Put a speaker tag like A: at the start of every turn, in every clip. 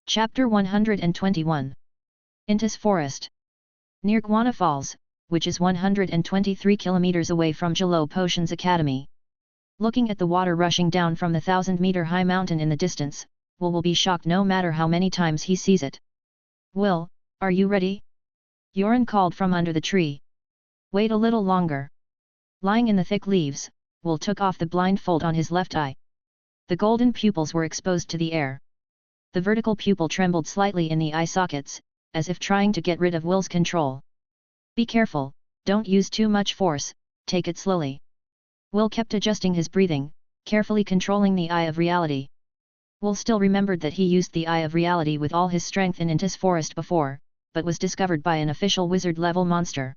A: Chapter 121. Intis Forest. Near Guana Falls, which is 123 kilometers away from Jalo Potions Academy. Looking at the water rushing down from the 1,000-meter high mountain in the distance, Will be shocked no matter how many times he sees it. Will, are you ready? Yoren called from under the tree. Wait a little longer. Lying in the thick leaves, Will took off the blindfold on his left eye. The golden pupils were exposed to the air. The vertical pupil trembled slightly in the eye sockets, as if trying to get rid of Will's control. Be careful, don't use too much force, take it slowly. Will kept adjusting his breathing, carefully controlling the eye of reality. Will still remembered that he used the eye of reality with all his strength in Intis Forest before, but was discovered by an official wizard-level monster.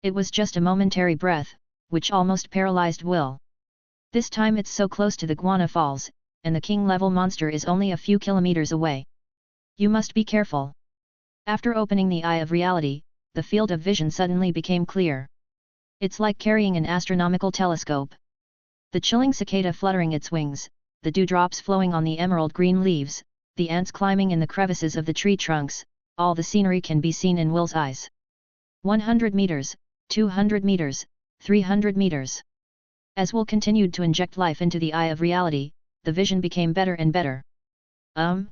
A: It was just a momentary breath, which almost paralyzed Will. This time it's so close to the Guana Falls, and the king-level monster is only a few kilometers away. You must be careful. After opening the eye of reality, the field of vision suddenly became clear. It's like carrying an astronomical telescope. The chilling cicada fluttering its wings, the dewdrops flowing on the emerald green leaves, the ants climbing in the crevices of the tree trunks, all the scenery can be seen in Will's eyes. 100 meters, 200 meters, 300 meters. As Will continued to inject life into the eye of reality, the vision became better and better. In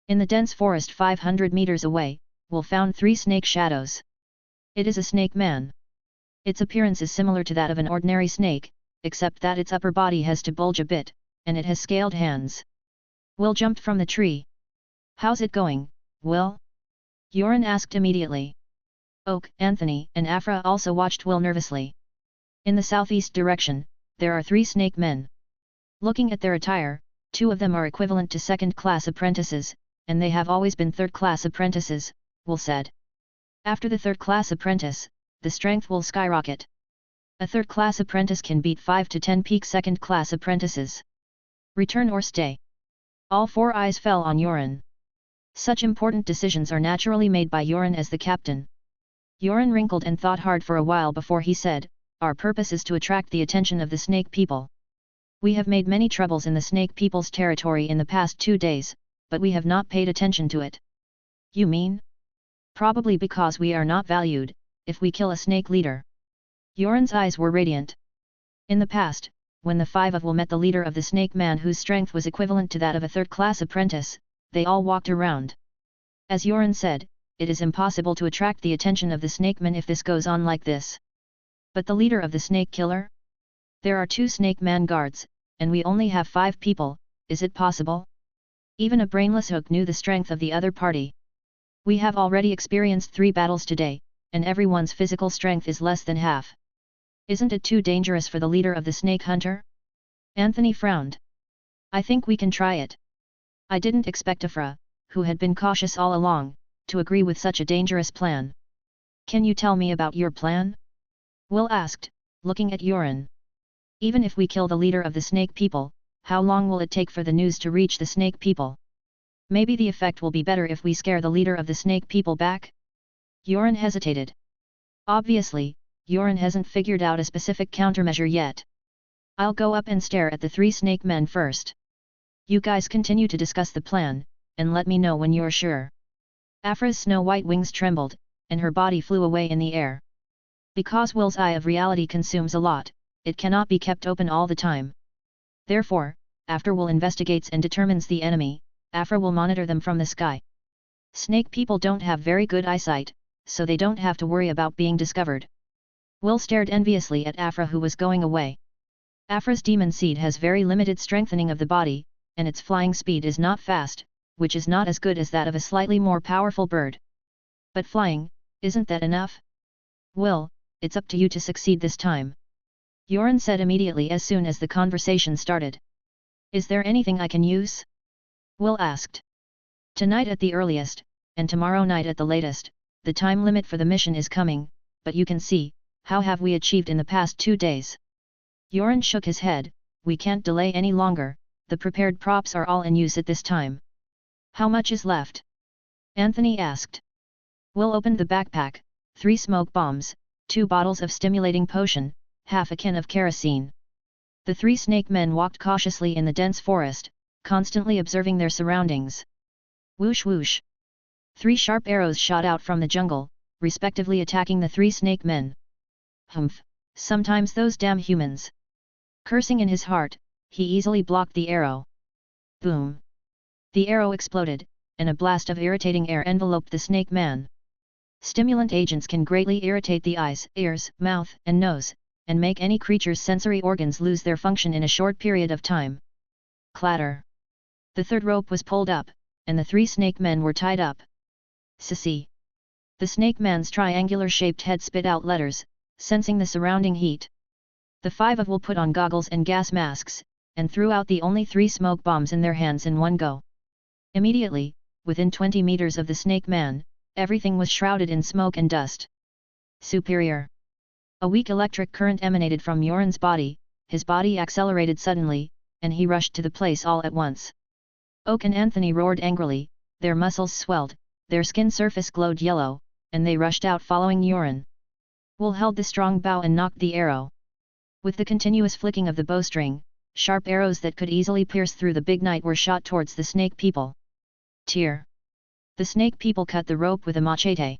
A: the dense forest 500 meters away, Will found 3 snake shadows. It is a snake man. Its appearance is similar to that of an ordinary snake, except that its upper body has to bulge a bit, and it has scaled hands. Will jumped from the tree. How's it going, Will? Yoren asked immediately. Oak, Anthony, and Afra also watched Will nervously. In the southeast direction, there are 3 snake men. Looking at their attire, 2 of them are equivalent to second-class apprentices, and they have always been third-class apprentices, Will said. After the third-class apprentice, the strength will skyrocket. A third-class apprentice can beat 5 to 10 peak second-class apprentices. Return or stay. All 4 eyes fell on Yoren. Such important decisions are naturally made by Yoren as the captain. Yoren wrinkled and thought hard for a while before he said, "Our purpose is to attract the attention of the snake people. We have made many troubles in the snake people's territory in the past 2 days, but we have not paid attention to it." You mean? Probably because we are not valued, if we kill a snake leader. Yoren's eyes were radiant. In the past, when the 5 of Will met the leader of the snake man whose strength was equivalent to that of a third-class apprentice, they all walked around. As Yoren said, it is impossible to attract the attention of the snakemen if this goes on like this. But the leader of the snake killer? There are 2 snake man guards, and we only have 5 people, is it possible? Even a brainless hook knew the strength of the other party. We have already experienced 3 battles today, and everyone's physical strength is less than half. Isn't it too dangerous for the leader of the snake hunter? Anthony frowned. I think we can try it. I didn't expect Afra, who had been cautious all along, to agree with such a dangerous plan. Can you tell me about your plan? Will asked, looking at Yoren. Even if we kill the leader of the snake people, how long will it take for the news to reach the snake people? Maybe the effect will be better if we scare the leader of the snake people back? Yoren hesitated. Obviously, Yoren hasn't figured out a specific countermeasure yet. I'll go up and stare at the 3 snake men first. You guys continue to discuss the plan, and let me know when you're sure. Afra's snow-white wings trembled, and her body flew away in the air. Because Will's eye of reality consumes a lot, it cannot be kept open all the time. Therefore, after Will investigates and determines the enemy, Afra will monitor them from the sky. Snake people don't have very good eyesight, so they don't have to worry about being discovered. Will stared enviously at Afra, who was going away. Afra's demon seed has very limited strengthening of the body, and its flying speed is not fast, which is not as good as that of a slightly more powerful bird. But flying, isn't that enough? Will, it's up to you to succeed this time. Yoren said immediately as soon as the conversation started. Is there anything I can use? Will asked. Tonight at the earliest, and tomorrow night at the latest, the time limit for the mission is coming, but you can see, how have we achieved in the past 2 days? Yoren shook his head, we can't delay any longer, the prepared props are all in use at this time. How much is left? Anthony asked. Will opened the backpack, 3 smoke bombs, 2 bottles of stimulating potion, half a can of kerosene. The 3 snake men walked cautiously in the dense forest, constantly observing their surroundings. Whoosh whoosh. 3 sharp arrows shot out from the jungle, respectively attacking the 3 snake men. Humph, sometimes those damn humans. Cursing in his heart, he easily blocked the arrow. Boom. The arrow exploded, and a blast of irritating air enveloped the snake man. Stimulant agents can greatly irritate the eyes, ears, mouth, and nose, and make any creature's sensory organs lose their function in a short period of time. Clatter. The 3rd rope was pulled up, and the 3 snake men were tied up. Sissy. The snake man's triangular-shaped head spit out letters, sensing the surrounding heat. The 5 of will put on goggles and gas masks, and threw out the only 3 smoke bombs in their hands in one go. Immediately, within 20 meters of the snake man, everything was shrouded in smoke and dust. Superior. A weak electric current emanated from Yoren's body, his body accelerated suddenly, and he rushed to the place all at once. Oak and Anthony roared angrily, their muscles swelled, their skin surface glowed yellow, and they rushed out following Yoren. Will held the strong bow and knocked the arrow. With the continuous flicking of the bowstring, sharp arrows that could easily pierce through the big night were shot towards the snake people. Tear. The snake people cut the rope with a machete.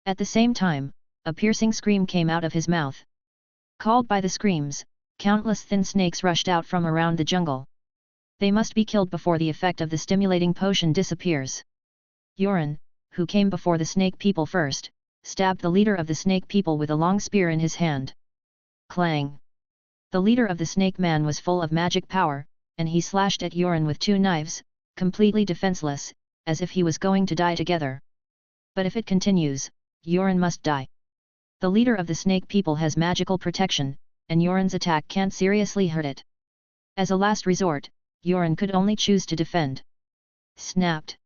A: At the same time, a piercing scream came out of his mouth. Called by the screams, countless thin snakes rushed out from around the jungle. They must be killed before the effect of the stimulating potion disappears. Yoren, who came before the snake people first, stabbed the leader of the snake people with a long spear in his hand. Clang! The leader of the snake man was full of magic power, and he slashed at Yoren with 2 knives, completely defenseless, as if he was going to die together. But if it continues, Yoren must die. The leader of the snake people has magical protection, and Yoren's attack can't seriously hurt it. As a last resort, Yoren could only choose to defend. Snapped.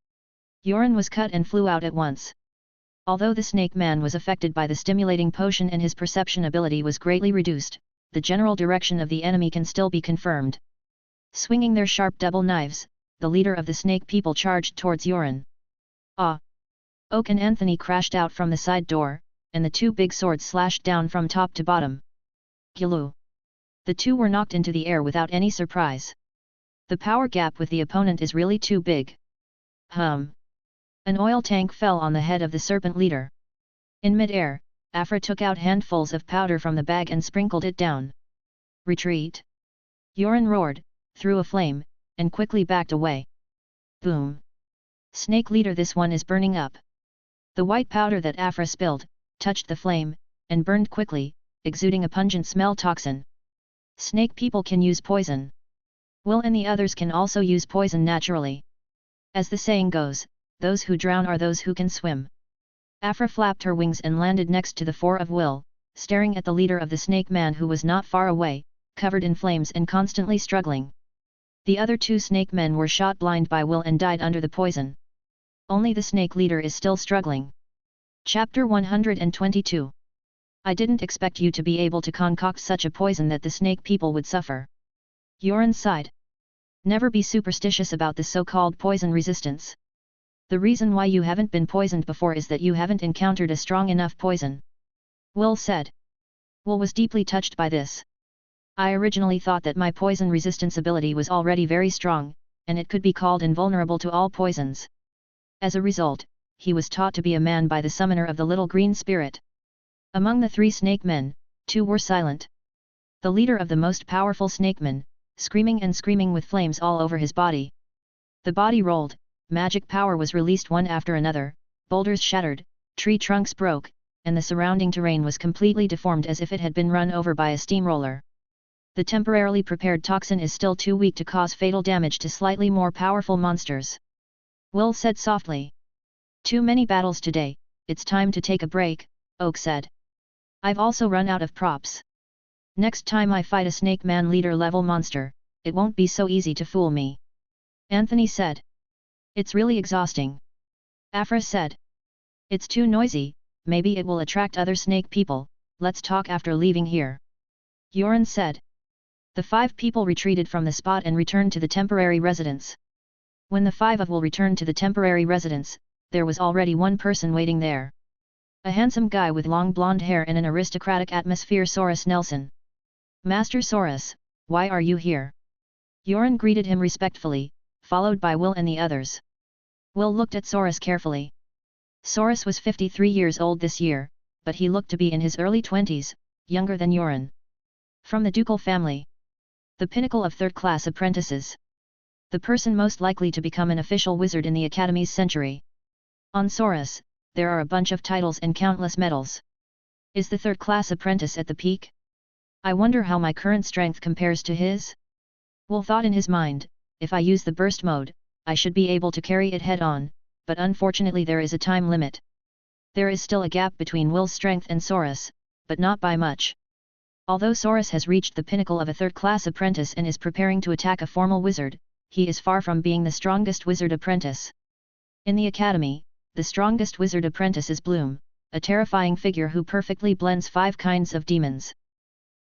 A: Yoren was cut and flew out at once. Although the snake man was affected by the stimulating potion and his perception ability was greatly reduced, the general direction of the enemy can still be confirmed. Swinging their sharp double knives, the leader of the snake people charged towards Yoren. Ah! Oak and Anthony crashed out from the side door, and the 2 big swords slashed down from top to bottom. Gilu! The 2 were knocked into the air without any surprise. The power gap with the opponent is really too big. An oil tank fell on the head of the serpent leader. In mid-air, Afra took out handfuls of powder from the bag and sprinkled it down. Retreat! Yoren roared, threw a flame, and quickly backed away. Boom! Snake leader, this one is burning up. The white powder that Afra spilled, touched the flame, and burned quickly, exuding a pungent smell toxin. Snake people can use poison. Will and the others can also use poison naturally. As the saying goes, those who drown are those who can swim. Afra flapped her wings and landed next to the 4 of Will, staring at the leader of the snake man who was not far away, covered in flames and constantly struggling. The other 2 snake men were shot blind by Will and died under the poison. Only the snake leader is still struggling. Chapter 122. I didn't expect you to be able to concoct such a poison that the snake people would suffer. Yoren sighed. Never be superstitious about the so-called poison resistance. The reason why you haven't been poisoned before is that you haven't encountered a strong enough poison. Will said. Will was deeply touched by this. I originally thought that my poison resistance ability was already very strong, and it could be called invulnerable to all poisons. As a result, he was taught to be a man by the summoner of the little green spirit. Among the 3 snake men, 2 were silent. The leader of the most powerful snakeman, screaming and screaming with flames all over his body. The body rolled, magic power was released one after another, boulders shattered, tree trunks broke, and the surrounding terrain was completely deformed as if it had been run over by a steamroller. The temporarily prepared toxin is still too weak to cause fatal damage to slightly more powerful monsters. Will said softly. Too many battles today, it's time to take a break, Oak said. I've also run out of props. Next time I fight a snake man leader level monster, it won't be so easy to fool me. Anthony said. It's really exhausting. Afra said. It's too noisy, maybe it will attract other snake people, let's talk after leaving here. Yoren said. The 5 people retreated from the spot and returned to the temporary residence. When the 5 of will returned to the temporary residence, there was already one person waiting there. A handsome guy with long blonde hair and an aristocratic atmosphere, Saurus Nelson. Master Saurus, why are you here? Yoren greeted him respectfully, followed by Will and the others. Will looked at Saurus carefully. Saurus was 53 years old this year, but he looked to be in his early 20s, younger than Yoren. From the ducal family. The pinnacle of third-class apprentices. The person most likely to become an official wizard in the Academy's century. On Saurus, there are a bunch of titles and countless medals. Is the third-class apprentice at the peak? I wonder how my current strength compares to his? Will thought in his mind, if I use the burst mode, I should be able to carry it head-on, but unfortunately there is a time limit. There is still a gap between Will's strength and Saurus, but not by much. Although Saurus has reached the pinnacle of a third-class apprentice and is preparing to attack a formal wizard, he is far from being the strongest wizard apprentice. In the Academy, the strongest wizard apprentice is Bloom, a terrifying figure who perfectly blends 5 kinds of demons.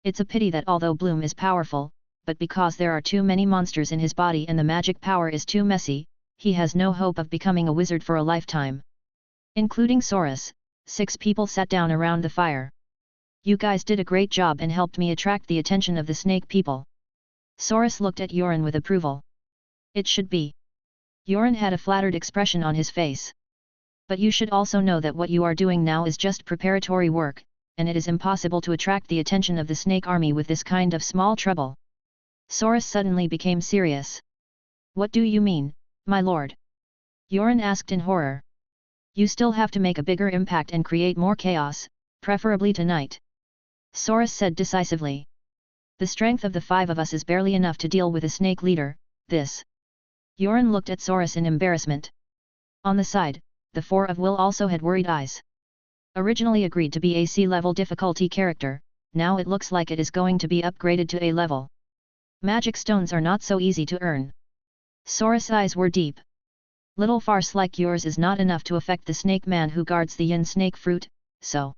A: It's a pity that although Bloom is powerful, but because there are too many monsters in his body and the magic power is too messy, he has no hope of becoming a wizard for a lifetime. Including Saurus, 6 people sat down around the fire. You guys did a great job and helped me attract the attention of the snake people. Saurus looked at Yoren with approval. It should be. Yoren had a flattered expression on his face. But you should also know that what you are doing now is just preparatory work, and it is impossible to attract the attention of the snake army with this kind of small trouble. Saurus suddenly became serious. What do you mean, my lord? Yoren asked in horror. You still have to make a bigger impact and create more chaos, preferably tonight. Saurus said decisively. The strength of the 5 of us is barely enough to deal with a snake leader, this. Yoren looked at Saurus in embarrassment. On the side, the 4 of Will also had worried eyes. Originally agreed to be a C-level difficulty character, now it looks like it is going to be upgraded to A-level. Magic stones are not so easy to earn. Saurus' eyes were deep. Little farce like yours is not enough to affect the snake man who guards the yin snake fruit, so?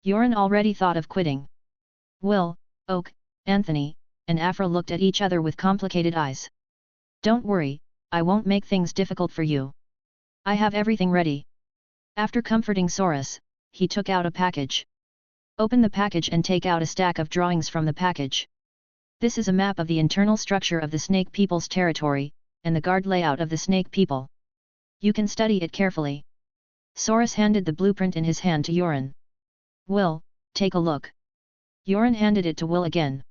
A: Yoren already thought of quitting. Will, Oak, Anthony, and Afra looked at each other with complicated eyes. Don't worry, I won't make things difficult for you. I have everything ready. After comforting Saurus, he took out a package. Open the package and take out a stack of drawings from the package. This is a map of the internal structure of the Snake People's territory, and the guard layout of the Snake People. You can study it carefully. Saurus handed the blueprint in his hand to Yoren. Will, take a look. Yoren handed it to Will again.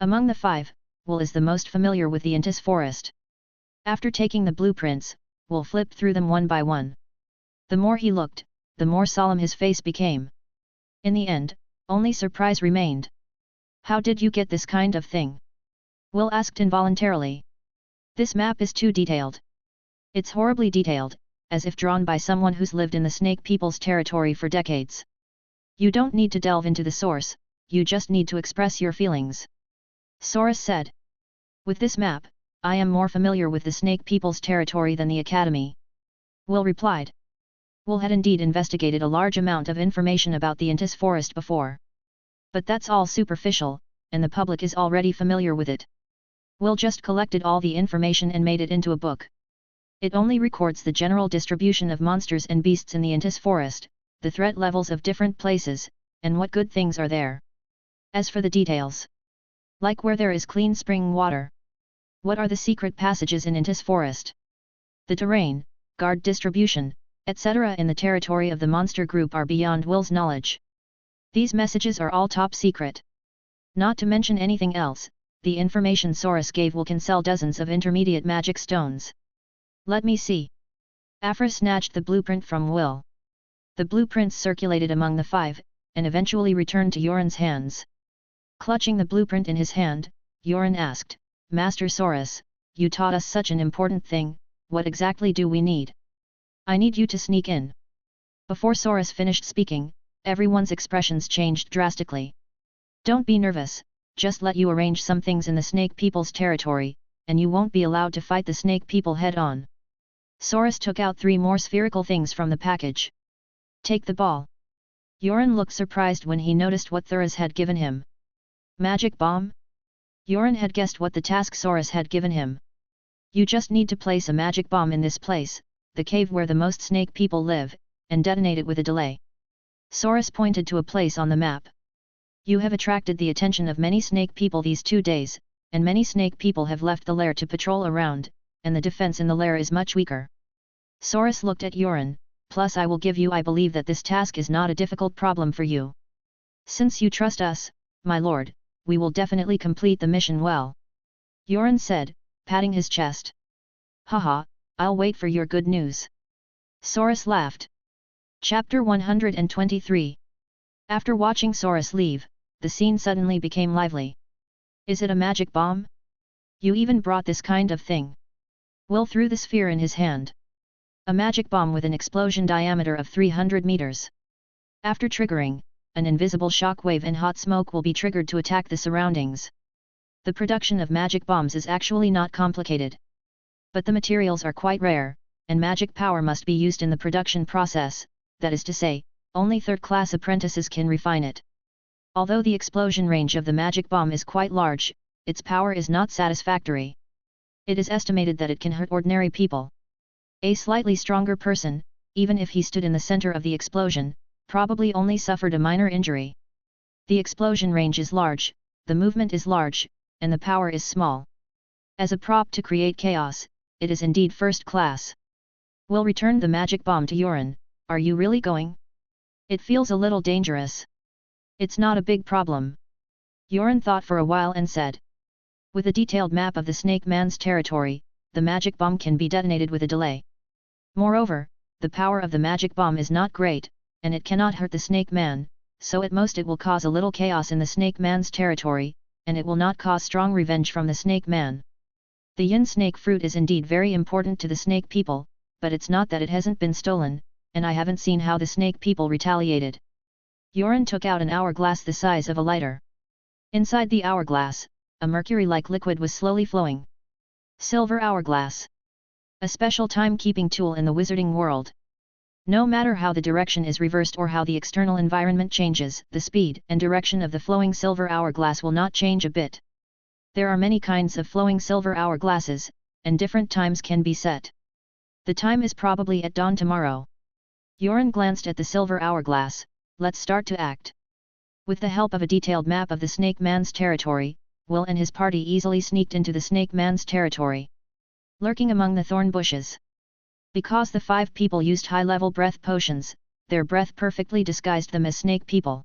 A: Among the 5, Will is the most familiar with the Intis forest. After taking the blueprints, Will flipped through them one by one. The more he looked, the more solemn his face became. In the end, only surprise remained. How did you get this kind of thing? Will asked involuntarily. This map is too detailed. It's horribly detailed, as if drawn by someone who's lived in the Snake People's territory for decades. You don't need to delve into the source, you just need to express your feelings. Saurus said. With this map, I am more familiar with the Snake People's territory than the Academy. Will replied. Will had indeed investigated a large amount of information about the Intis forest before. But that's all superficial, and the public is already familiar with it. Will just collected all the information and made it into a book. It only records the general distribution of monsters and beasts in the Intis forest, the threat levels of different places, and what good things are there. As for the details, like where there is clean spring water. What are the secret passages in Intis forest? The terrain, guard distribution, etc. in the territory of the monster group are beyond Will's knowledge. These messages are all top secret. Not to mention anything else, the information Saurus gave Will can sell dozens of intermediate magic stones. Let me see. Afra snatched the blueprint from Will. The blueprints circulated among the 5, and eventually returned to Yoren's hands. Clutching the blueprint in his hand, Yoren asked, Master Saurus, you taught us such an important thing, what exactly do we need? I need you to sneak in. Before Saurus finished speaking, everyone's expressions changed drastically. Don't be nervous, just let you arrange some things in the Snake People's territory, and you won't be allowed to fight the Snake People head-on. Saurus took out 3 more spherical things from the package. Take the ball. Yoren looked surprised when he noticed what Thuras had given him. Magic bomb? Yoren had guessed what the task Saurus had given him. You just need to place a magic bomb in this place, the cave where the most snake people live, and detonate it with a delay. Saurus pointed to a place on the map. You have attracted the attention of many snake people these 2 days, and many snake people have left the lair to patrol around, and the defense in the lair is much weaker. Saurus looked at Yoren, plus I will give you, I believe that this task is not a difficult problem for you. Since you trust us, my lord, we will definitely complete the mission well. Yoren said, patting his chest. Haha, I'll wait for your good news. Saurus laughed. Chapter 123. After watching Saurus leave, the scene suddenly became lively. Is it a magic bomb? You even brought this kind of thing. Will threw the sphere in his hand. A magic bomb with an explosion diameter of 300 meters. After triggering, an invisible shock wave and hot smoke will be triggered to attack the surroundings. The production of magic bombs is actually not complicated. But the materials are quite rare, and magic power must be used in the production process, that is to say, only third-class apprentices can refine it. Although the explosion range of the magic bomb is quite large, its power is not satisfactory. It is estimated that it can hurt ordinary people. A slightly stronger person, even if he stood in the center of the explosion, probably only suffered a minor injury. The explosion range is large, the movement is large, and the power is small. As a prop to create chaos, it is indeed first class. We'll return the magic bomb to Yoren. Are you really going? It feels a little dangerous. It's not a big problem. Yoren thought for a while and said. With a detailed map of the Snake Man's territory, the magic bomb can be detonated with a delay. Moreover, the power of the magic bomb is not great, and it cannot hurt the Snake Man, so at most it will cause a little chaos in the Snake Man's territory, and it will not cause strong revenge from the Snake Man. The yin snake fruit is indeed very important to the snake people, but it's not that it hasn't been stolen, and I haven't seen how the snake people retaliated. Yoren took out an hourglass the size of a lighter. Inside the hourglass, a mercury-like liquid was slowly flowing. Silver hourglass. A special time-keeping tool in the wizarding world. No matter how the direction is reversed or how the external environment changes, the speed and direction of the flowing silver hourglass will not change a bit. There are many kinds of flowing silver hourglasses, and different times can be set. The time is probably at dawn tomorrow. Yoren glanced at the silver hourglass. Let's start to act. With the help of a detailed map of the Snake Man's territory, Will and his party easily sneaked into the Snake Man's territory. Lurking among the thorn bushes. Because the 5 people used high-level breath potions, their breath perfectly disguised them as snake people.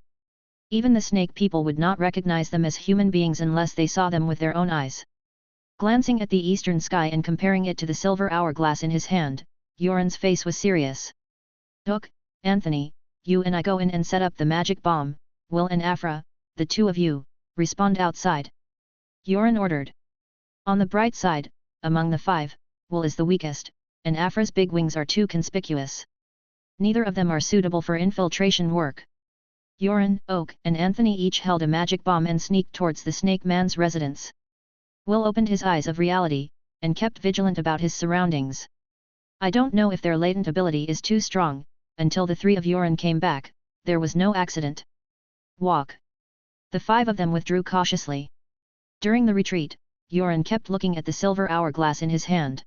A: Even the snake people would not recognize them as human beings unless they saw them with their own eyes. Glancing at the eastern sky and comparing it to the silver hourglass in his hand, Yoren's face was serious. Look, Anthony, you and I go in and set up the magic bomb. Will and Afra, the 2 of you, respond outside. Yoren ordered. On the bright side, among the 5, Will is the weakest, and Afra's big wings are too conspicuous. Neither of them are suitable for infiltration work. Yoren, Oak, and Anthony each held a magic bomb and sneaked towards the Snake Man's residence. Will opened his eyes of reality, and kept vigilant about his surroundings. I don't know if their latent ability is too strong. Until the 3 of Yoren came back, there was no accident. Walk. The 5 of them withdrew cautiously. During the retreat, Yoren kept looking at the silver hourglass in his hand.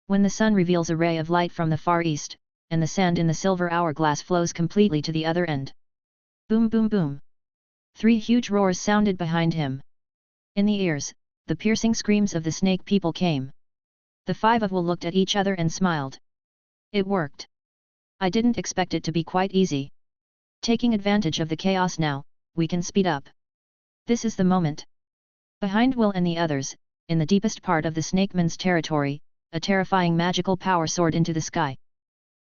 A: When the sun reveals a ray of light from the far east, and the sand in the silver hourglass flows completely to the other end. Boom boom boom. 3 huge roars sounded behind him. In the ears, the piercing screams of the snake people came. The 5 of Will looked at each other and smiled. It worked. I didn't expect it to be quite easy. Taking advantage of the chaos now, we can speed up. This is the moment. Behind Will and the others, in the deepest part of the Snakeman's territory, a terrifying magical power soared into the sky.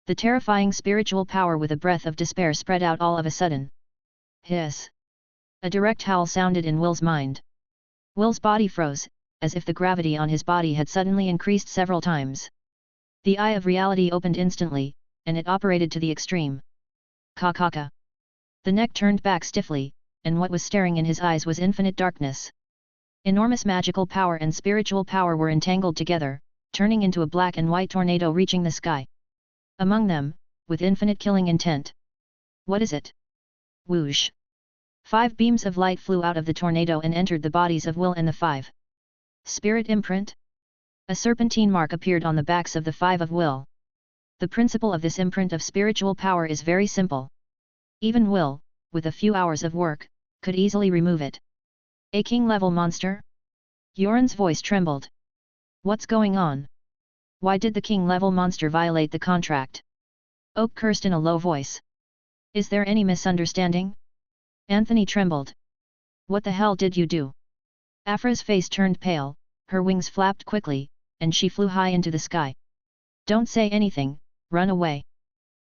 A: The terrifying spiritual power with a breath of despair spread out all of a sudden. Hiss! A direct howl sounded in Will's mind. Will's body froze, as if the gravity on his body had suddenly increased several times. The eye of reality opened instantly, and it operated to the extreme. Ka-ka-ka. The neck turned back stiffly, and what was staring in his eyes was infinite darkness. Enormous magical power and spiritual power were entangled together, turning into a black and white tornado reaching the sky. Among them, with infinite killing intent. What is it? Whoosh! 5 beams of light flew out of the tornado and entered the bodies of Will and the 5. Spirit imprint? A serpentine mark appeared on the backs of the 5 of Will. The principle of this imprint of spiritual power is very simple. Even Will, with a few hours of work, could easily remove it. A king-level monster? Yoren's voice trembled. What's going on? Why did the king-level monster violate the contract? Oak cursed in a low voice. Is there any misunderstanding? Anthony trembled. What the hell did you do? Afra's face turned pale, her wings flapped quickly, and she flew high into the sky. Don't say anything, run away.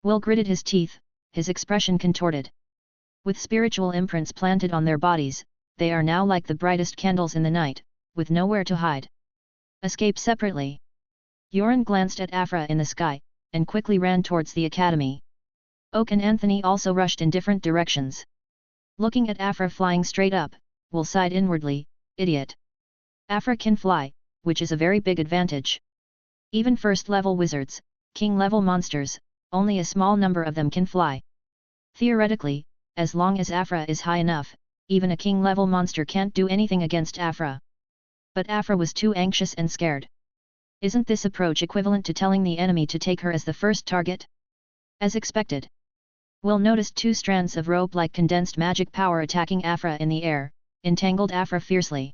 A: Will gritted his teeth, his expression contorted. With spiritual imprints planted on their bodies, they are now like the brightest candles in the night, with nowhere to hide. Escape separately. Yoren glanced at Afra in the sky, and quickly ran towards the academy. Oak and Anthony also rushed in different directions. Looking at Afra flying straight up, Will sighed inwardly, idiot. Afra can fly, which is a very big advantage. Even first-level wizards, king-level monsters, only a small number of them can fly. Theoretically, as long as Afra is high enough, even a king-level monster can't do anything against Afra. But Afra was too anxious and scared. Isn't this approach equivalent to telling the enemy to take her as the first target? As expected. Will noticed two strands of rope-like condensed magic power attacking Afra in the air, entangled Afra fiercely.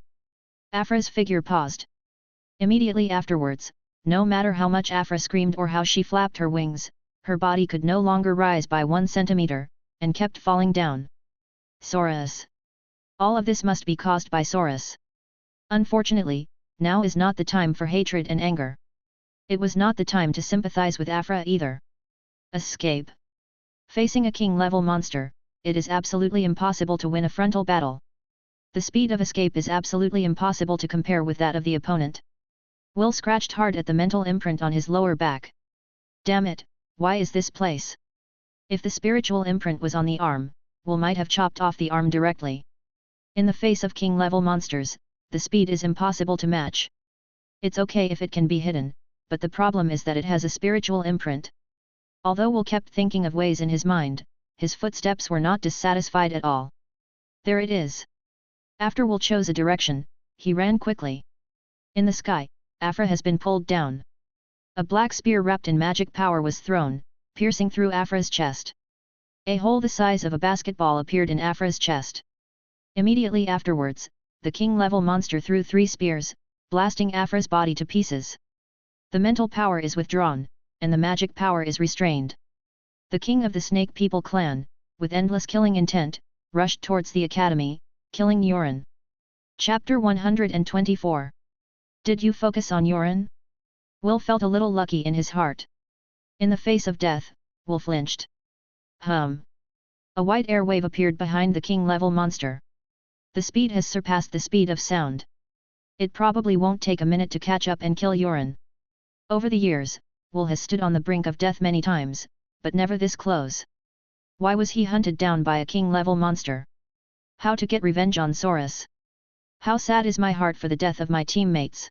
A: Afra's figure paused. Immediately afterwards, no matter how much Afra screamed or how she flapped her wings, her body could no longer rise by 1 centimeter, and kept falling down. Saurus. All of this must be caused by Saurus. Unfortunately, now is not the time for hatred and anger. It was not the time to sympathize with Afra either. Escape. Facing a king-level monster, it is absolutely impossible to win a frontal battle. The speed of escape is absolutely impossible to compare with that of the opponent. Will scratched hard at the mental imprint on his lower back. Damn it, why is this place? If the spiritual imprint was on the arm, Will might have chopped off the arm directly. In the face of king-level monsters, the speed is impossible to match. It's okay if it can be hidden, but the problem is that it has a spiritual imprint. Although Will kept thinking of ways in his mind, his footsteps were not dissatisfied at all. There it is. After Will chose a direction, he ran quickly. In the sky, Afra has been pulled down. A black spear wrapped in magic power was thrown, piercing through Afra's chest. A hole the size of a basketball appeared in Afra's chest. Immediately afterwards, the king-level monster threw 3 spears, blasting Afra's body to pieces. The mental power is withdrawn, and the magic power is restrained. The king of the Snake People clan, with endless killing intent, rushed towards the academy, killing Yoren. Chapter 124. Did you focus on Yoren? Will felt a little lucky in his heart. In the face of death, Will flinched. A white air wave appeared behind the king-level monster. The speed has surpassed the speed of sound. It probably won't take a minute to catch up and kill Yoren. Over the years, Will has stood on the brink of death many times, but never this close. Why was he hunted down by a king-level monster? How to get revenge on Saurus? How sad is my heart for the death of my teammates.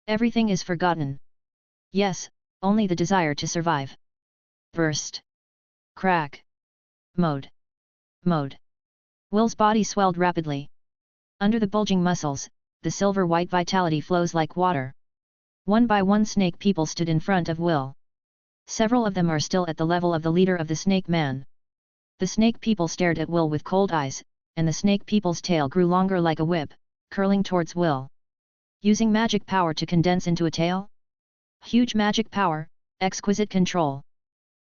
A: Everything is forgotten. Yes, only the desire to survive. Burst. Crack. Mode. Will's body swelled rapidly. Under the bulging muscles, the silver-white vitality flows like water. One by one Snake People stood in front of Will. Several of them are still at the level of the leader of the Snake Man. The Snake People stared at Will with cold eyes, and the Snake People's tail grew longer like a whip, curling towards Will. Using magic power to condense into a tail? Huge magic power, exquisite control.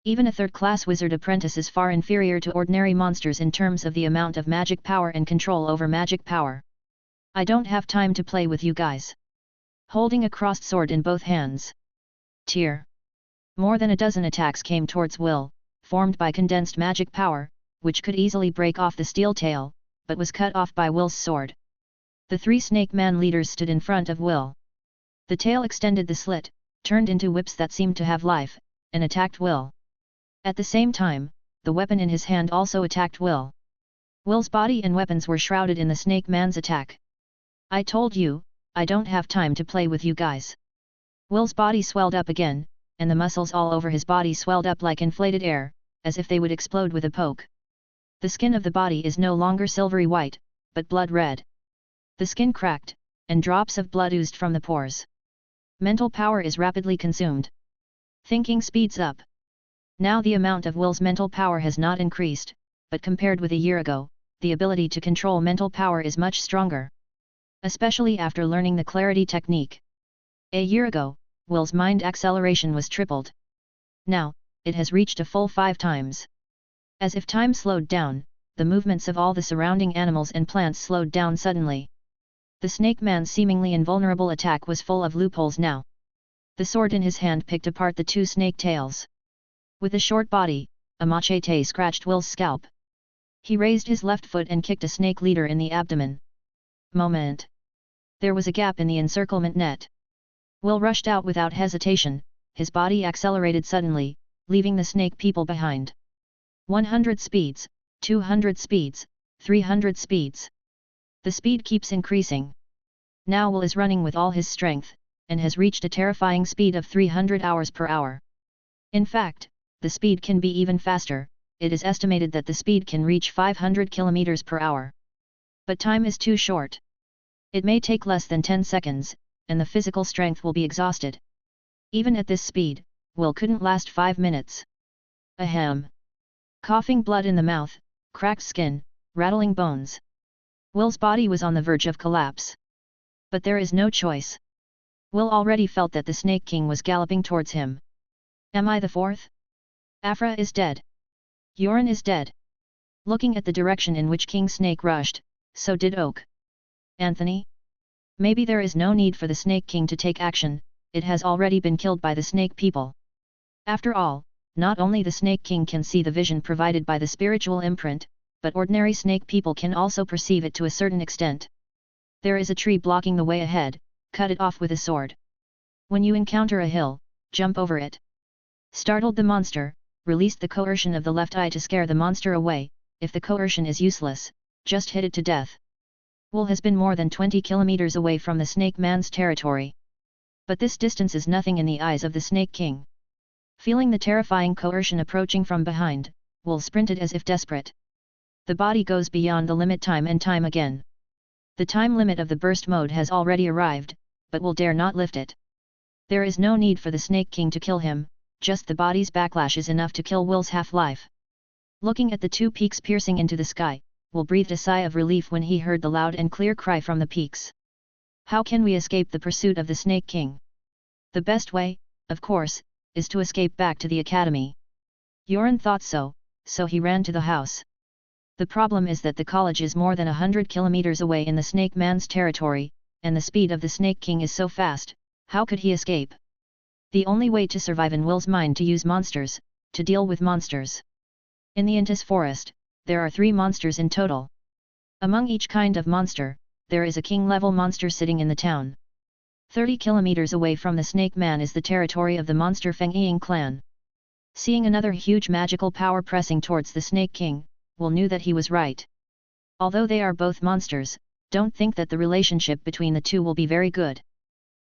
A: Even a third-class wizard apprentice is far inferior to ordinary monsters in terms of the amount of magic power and control over magic power. I don't have time to play with you guys. Holding a crossed sword in both hands. Tear. More than a dozen attacks came towards Will, formed by condensed magic power, which could easily break off the steel tail, but was cut off by Will's sword. The 3 Snake Man leaders stood in front of Will. The tail extended the slit, turned into whips that seemed to have life, and attacked Will. At the same time, the weapon in his hand also attacked Will. Will's body and weapons were shrouded in the Snake Man's attack. I told you, I don't have time to play with you guys. Will's body swelled up again, and the muscles all over his body swelled up like inflated air, as if they would explode with a poke. The skin of the body is no longer silvery white, but blood red. The skin cracked, and drops of blood oozed from the pores. Mental power is rapidly consumed. Thinking speeds up. Now the amount of Will's mental power has not increased, but compared with a year ago, the ability to control mental power is much stronger. Especially after learning the clarity technique. A year ago, Will's mind acceleration was tripled. Now, it has reached a full 5 times. As if time slowed down, the movements of all the surrounding animals and plants slowed down suddenly. The snake man's seemingly invulnerable attack was full of loopholes now. The sword in his hand picked apart the 2 snake tails. With a short body, a machete scratched Will's scalp. He raised his left foot and kicked a snake leader in the abdomen. Moment. There was a gap in the encirclement net. Will rushed out without hesitation, his body accelerated suddenly, leaving the snake people behind. 100 speeds, 200 speeds, 300 speeds. The speed keeps increasing. Now Will is running with all his strength, and has reached a terrifying speed of 300 hours per hour. In fact, the speed can be even faster. It is estimated that the speed can reach 500 km per hour. But time is too short. It may take less than 10 seconds, and the physical strength will be exhausted. Even at this speed, Will couldn't last 5 minutes. Ahem! Coughing blood in the mouth, cracked skin, rattling bones. Will's body was on the verge of collapse. But there is no choice. Will already felt that the Snake King was galloping towards him. Am I the 4th? Afra is dead. Yoren is dead. Looking at the direction in which King Snake rushed, so did Oak. Anthony? Maybe there is no need for the Snake King to take action, it has already been killed by the Snake people. After all, not only the Snake King can see the vision provided by the spiritual imprint, but ordinary snake people can also perceive it to a certain extent. There is a tree blocking the way ahead, cut it off with a sword. When you encounter a hill, jump over it. Startled the monster, released the coercion of the left eye to scare the monster away. If the coercion is useless, just hit it to death. Will has been more than 20 kilometers away from the Snake Man's territory. But this distance is nothing in the eyes of the Snake King. Feeling the terrifying coercion approaching from behind, Will sprinted as if desperate. The body goes beyond the limit time and time again. The time limit of the burst mode has already arrived, but Will dare not lift it. There is no need for the Snake King to kill him, just the body's backlash is enough to kill Will's half-life. Looking at the 2 peaks piercing into the sky, Will breathed a sigh of relief when he heard the loud and clear cry from the peaks. How can we escape the pursuit of the Snake King? The best way, of course, is to escape back to the academy. Yoren thought so he ran to the house. The problem is that the college is more than 100 kilometers away in the Snake Man's territory, and the speed of the Snake King is so fast, how could he escape? The only way to survive in Will's mind to use monsters, to deal with monsters. In the Intis forest, there are 3 monsters in total. Among each kind of monster, there is a king-level monster sitting in the town. 30 kilometers away from the Snake Man is the territory of the monster Fengying clan. Seeing another huge magical power pressing towards the Snake King, Will knew that he was right. Although they are both monsters, don't think that the relationship between the 2 will be very good.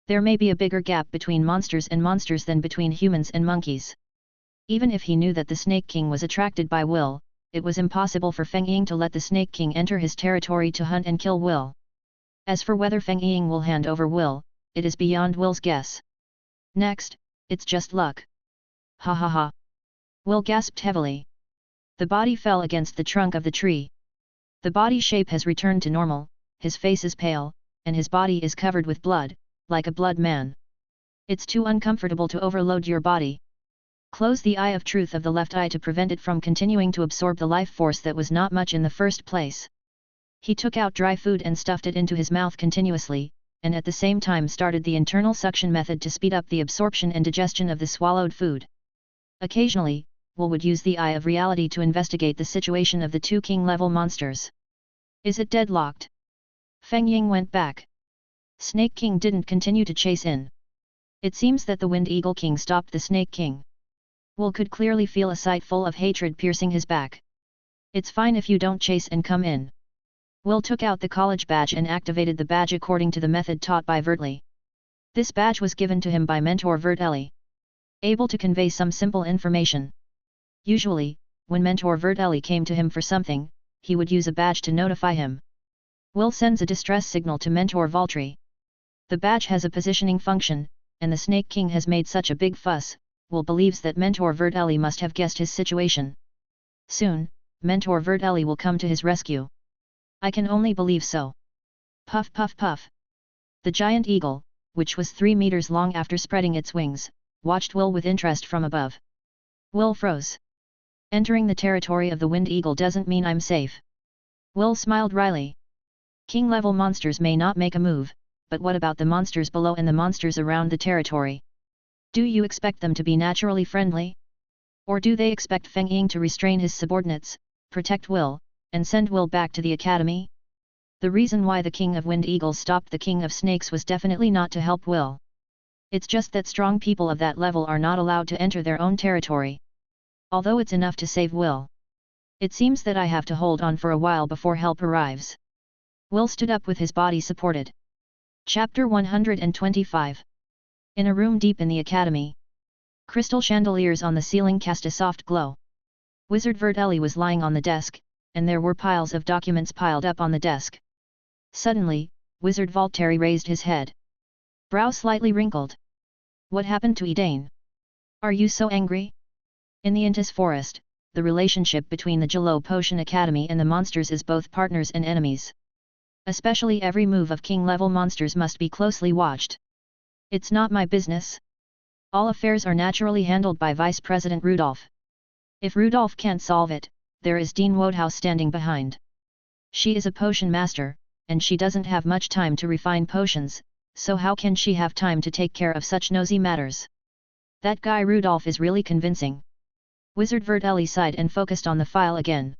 A: There may be a bigger gap between monsters and monsters than between humans and monkeys. Even if he knew that the Snake King was attracted by Will, it was impossible for Fengying to let the Snake King enter his territory to hunt and kill Will. As for whether Fengying will hand over Will, it is beyond Will's guess. Next, it's just luck. Ha ha ha. Will gasped heavily. The body fell against the trunk of the tree. The body shape has returned to normal, his face is pale, and his body is covered with blood, like a blood man. It's too uncomfortable to overload your body. Close the eye of truth of the left eye to prevent it from continuing to absorb the life force that was not much in the first place. He took out dry food and stuffed it into his mouth continuously, and at the same time started the internal suction method to speed up the absorption and digestion of the swallowed food. Occasionally, Will would use the eye of reality to investigate the situation of the 2 king-level monsters. Is it deadlocked? Fengying went back. Snake King didn't continue to chase in. It seems that the Wind Eagle King stopped the Snake King. Will could clearly feel a sight full of hatred piercing his back. It's fine if you don't chase and come in. Will took out the college badge and activated the badge according to the method taught by Vertli. This badge was given to him by mentor Vertli. Able to convey some simple information. Usually, when mentor Vertli came to him for something, he would use a badge to notify him. Will sends a distress signal to mentor Valtteri. The badge has a positioning function, and the Snake King has made such a big fuss. Will believes that mentor Vertli must have guessed his situation. Soon, mentor Vertli will come to his rescue. I can only believe so. Puff puff puff. The giant eagle, which was 3 meters long after spreading its wings, watched Will with interest from above. Will froze. Entering the territory of the Wind Eagle doesn't mean I'm safe. Will smiled wryly. King-level monsters may not make a move, but what about the monsters below and the monsters around the territory? Do you expect them to be naturally friendly? Or do they expect Feng Ying to restrain his subordinates, protect Will, and send Will back to the academy? The reason why the King of Wind Eagles stopped the King of Snakes was definitely not to help Will. It's just that strong people of that level are not allowed to enter their own territory. Although it's enough to save Will, it seems that I have to hold on for a while before help arrives. Will stood up with his body supported. Chapter 125. In a room deep in the academy. Crystal chandeliers on the ceiling cast a soft glow. Wizard Vertelli was lying on the desk, and there were piles of documents piled up on the desk. Suddenly, Wizard Valtteri raised his head. Brow slightly wrinkled. What happened to Edane? Are you so angry? In the Intis Forest, the relationship between the Jalo Potion Academy and the monsters is both partners and enemies. Especially every move of king-level monsters must be closely watched. It's not my business. All affairs are naturally handled by Vice President Rudolph. If Rudolph can't solve it, there is Dean Wodehouse standing behind. She is a potion master, and she doesn't have much time to refine potions, so how can she have time to take care of such nosy matters? That guy Rudolph is really convincing. Wizard Vertelli sighed and focused on the file again.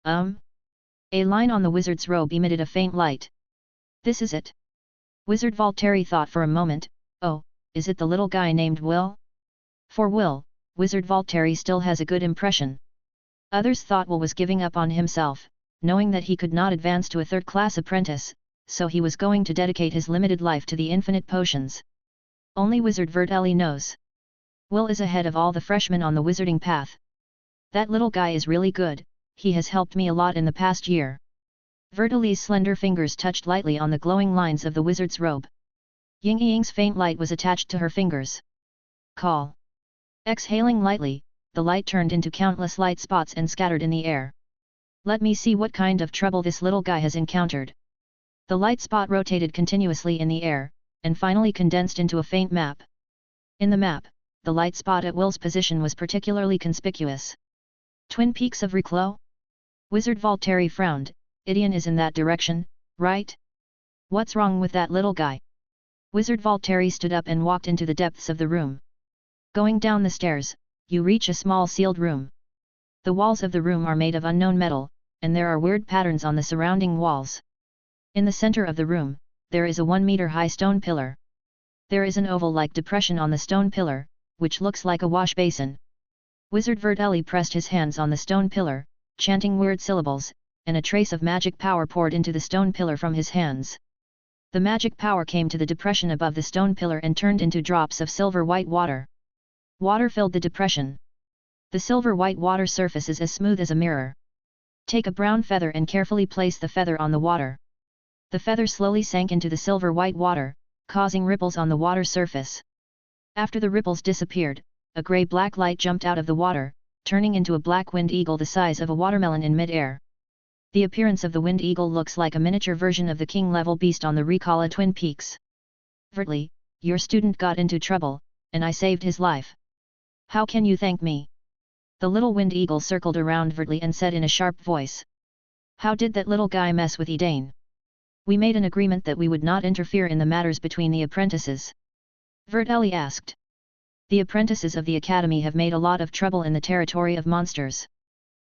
A: A line on the wizard's robe emitted a faint light. This is it. Wizard Valtteri thought for a moment. Oh, is it the little guy named Will? For Will, Wizard Valtteri still has a good impression. Others thought Will was giving up on himself, knowing that he could not advance to a third-class apprentice, so he was going to dedicate his limited life to the infinite potions. Only Wizard Vertelli knows. Will is ahead of all the freshmen on the wizarding path. That little guy is really good, he has helped me a lot in the past year. Vertelli's slender fingers touched lightly on the glowing lines of the wizard's robe. Ying Ying's faint light was attached to her fingers. Call. Exhaling lightly, the light turned into countless light spots and scattered in the air. Let me see what kind of trouble this little guy has encountered. The light spot rotated continuously in the air, and finally condensed into a faint map. In the map, the light spot at Will's position was particularly conspicuous. Twin Peaks of Reclo? Wizard Valtteri frowned. Idion is in that direction, right? What's wrong with that little guy? Wizard Valtteri stood up and walked into the depths of the room. Going down the stairs, you reach a small sealed room. The walls of the room are made of unknown metal, and there are weird patterns on the surrounding walls. In the center of the room, there is a 1-meter-high stone pillar. There is an oval-like depression on the stone pillar, which looks like a wash basin. Wizard Vertelli pressed his hands on the stone pillar, chanting weird syllables, and a trace of magic power poured into the stone pillar from his hands. The magic power came to the depression above the stone pillar and turned into drops of silver-white water. Water filled the depression. The silver-white water surface is as smooth as a mirror. Take a brown feather and carefully place the feather on the water. The feather slowly sank into the silver-white water, causing ripples on the water surface. After the ripples disappeared, a grey-black light jumped out of the water, turning into a black wind eagle the size of a watermelon in mid-air. The appearance of the wind eagle looks like a miniature version of the king-level beast on the Recala Twin Peaks. Vertelli, your student got into trouble, and I saved his life. How can you thank me? The little wind eagle circled around Vertelli and said in a sharp voice. How did that little guy mess with Edane? We made an agreement that we would not interfere in the matters between the apprentices. Vertelli asked. The apprentices of the academy have made a lot of trouble in the territory of monsters.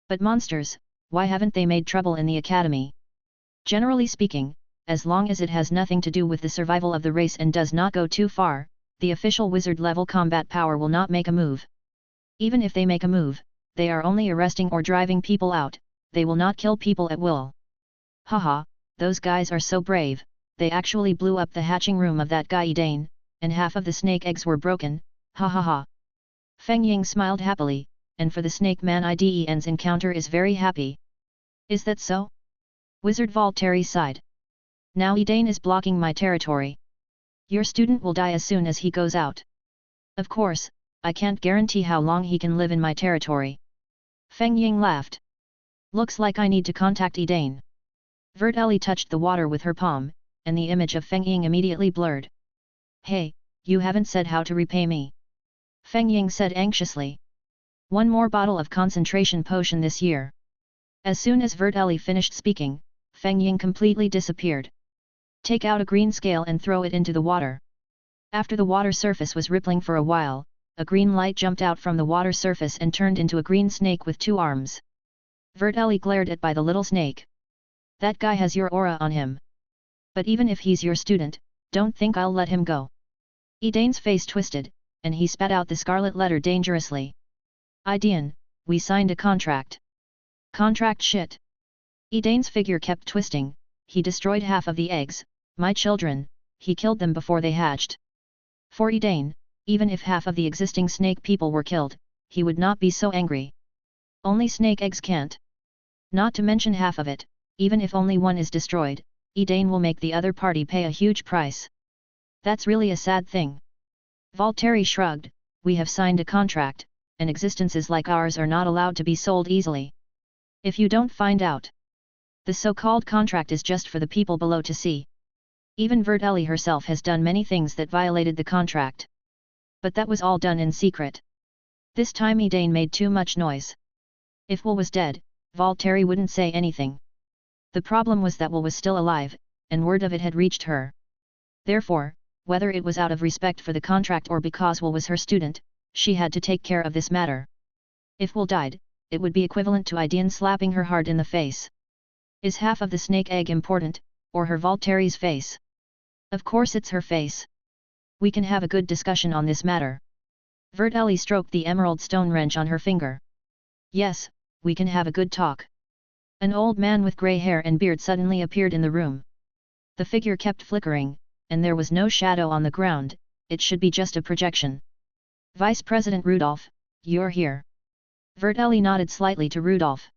A: But monsters, why haven't they made trouble in the academy? Generally speaking, as long as it has nothing to do with the survival of the race and does not go too far, the official wizard-level combat power will not make a move. Even if they make a move, they are only arresting or driving people out, they will not kill people at will. Haha, those guys are so brave, they actually blew up the hatching room of that guy Edane, and half of the snake eggs were broken, ha ha ha. Feng Ying smiled happily, and for the Snake Man IDEN's encounter is very happy. Is that so? Wizard Valtteri sighed. Now Edane is blocking my territory. Your student will die as soon as he goes out. Of course, I can't guarantee how long he can live in my territory. Feng Ying laughed. Looks like I need to contact Edane. Vertelli touched the water with her palm, and the image of Feng Ying immediately blurred. Hey, you haven't said how to repay me. Feng Ying said anxiously. One more bottle of concentration potion this year. As soon as Vertelli finished speaking, Feng Ying completely disappeared. Take out a green scale and throw it into the water. After the water surface was rippling for a while, a green light jumped out from the water surface and turned into a green snake with 2 arms. Vertelli glared at by the little snake. That guy has your aura on him. But even if he's your student, don't think I'll let him go. Edane's face twisted, and he spat out the scarlet letter dangerously. Idain, we signed a contract. Contract shit. Edane's figure kept twisting, he destroyed half of the eggs, my children, he killed them before they hatched. For Edane, even if half of the existing snake people were killed, he would not be so angry. Only snake eggs can't. Not to mention half of it, even if only one is destroyed, Edane will make the other party pay a huge price. That's really a sad thing. Valtteri shrugged, we have signed a contract, and existences like ours are not allowed to be sold easily. If you don't find out. The so-called contract is just for the people below to see. Even Vertelli herself has done many things that violated the contract. But that was all done in secret. This time Edane made too much noise. If Will was dead, Valtteri wouldn't say anything. The problem was that Will was still alive, and word of it had reached her. Therefore, whether it was out of respect for the contract or because Will was her student, she had to take care of this matter. If Will died, it would be equivalent to Idane slapping her hard in the face. Is half of the snake egg important, or her Valtteri's face? Of course it's her face. We can have a good discussion on this matter. Vertelli stroked the emerald stone wrench on her finger. Yes, we can have a good talk. An old man with grey hair and beard suddenly appeared in the room. The figure kept flickering, and there was no shadow on the ground, it should be just a projection. Vice President Rudolph, you're here. Vertelli nodded slightly to Rudolph.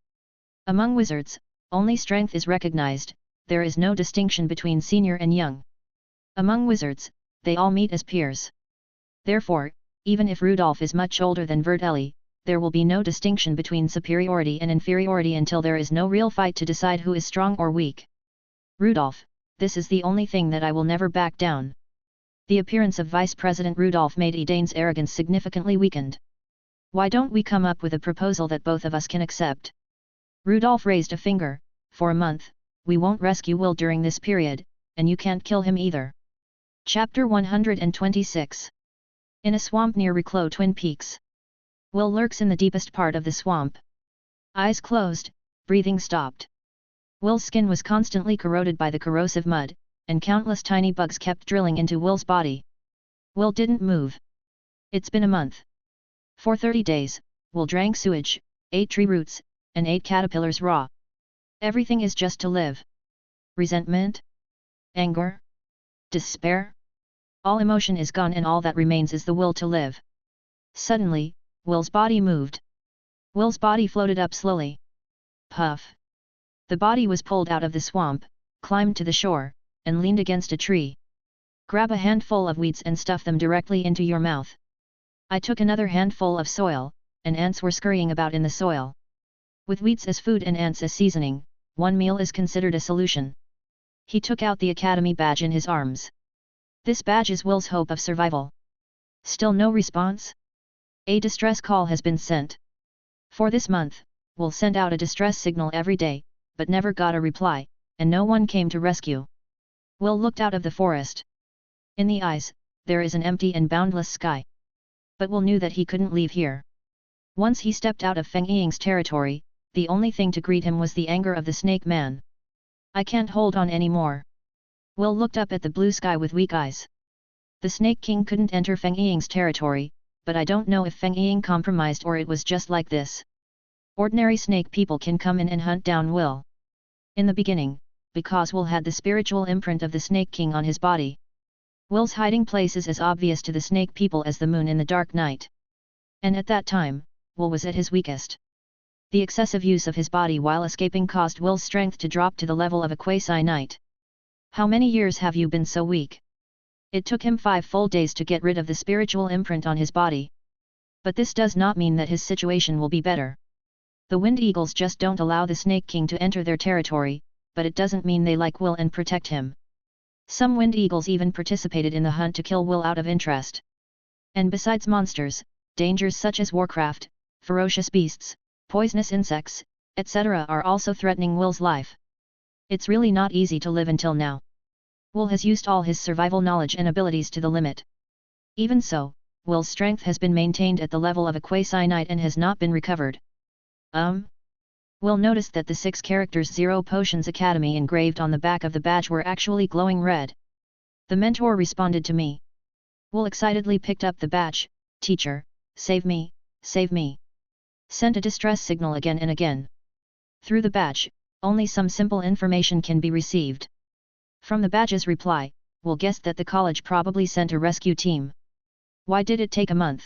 A: Among wizards, only strength is recognized, there is no distinction between senior and young. Among wizards, they all meet as peers. Therefore, even if Rudolph is much older than Vertelli, there will be no distinction between superiority and inferiority until there is no real fight to decide who is strong or weak. Rudolph, this is the only thing that I will never back down. The appearance of Vice President Rudolph made Edane's arrogance significantly weakened. Why don't we come up with a proposal that both of us can accept? Rudolph raised a finger. For a month, we won't rescue Will during this period, and you can't kill him either. Chapter 126. In a swamp near Reclo Twin Peaks. Will lurks in the deepest part of the swamp. Eyes closed, breathing stopped. Will's skin was constantly corroded by the corrosive mud, and countless tiny bugs kept drilling into Will's body. Will didn't move. It's been a month. For 30 days, Will drank sewage, ate tree roots, and ate caterpillars raw. Everything is just to live. Resentment? Anger? Despair? All emotion is gone and all that remains is the will to live. Suddenly, Will's body moved. Will's body floated up slowly. Puff! The body was pulled out of the swamp, climbed to the shore, and leaned against a tree. Grab a handful of weeds and stuff them directly into your mouth. I took another handful of soil, and ants were scurrying about in the soil. With weeds as food and ants as seasoning, one meal is considered a solution. He took out the academy badge in his arms. This badge is Will's hope of survival. Still no response? A distress call has been sent. For this month, Will sent out a distress signal every day, but never got a reply, and no one came to rescue. Will looked out of the forest. In the eyes, there is an empty and boundless sky. But Will knew that he couldn't leave here. Once he stepped out of Feng Ying's territory, the only thing to greet him was the anger of the snake man. I can't hold on anymore. Will looked up at the blue sky with weak eyes. The Snake King couldn't enter Feng Ying's territory, but I don't know if Feng Ying compromised or it was just like this. Ordinary snake people can come in and hunt down Will. In the beginning, because Will had the spiritual imprint of the Snake King on his body. Will's hiding place is as obvious to the snake people as the moon in the dark night. And at that time, Will was at his weakest. The excessive use of his body while escaping caused Will's strength to drop to the level of a quasi-knight. How many years have you been so weak? It took him 5 full days to get rid of the spiritual imprint on his body. But this does not mean that his situation will be better. The Wind Eagles just don't allow the Snake King to enter their territory, but it doesn't mean they like Will and protect him. Some wind eagles even participated in the hunt to kill Will out of interest. And besides monsters, dangers such as warcraft, ferocious beasts, poisonous insects, etc. are also threatening Will's life. It's really not easy to live until now. Will has used all his survival knowledge and abilities to the limit. Even so, Will's strength has been maintained at the level of a quasi-knight and has not been recovered. Will noticed that the 6 characters 0 Potions Academy engraved on the back of the badge were actually glowing red. The mentor responded to me. Will excitedly picked up the badge. Teacher, save me, save me. Sent a distress signal again and again. Through the badge, only some simple information can be received. From the badge's reply, Will guessed that the college probably sent a rescue team. Why did it take a month?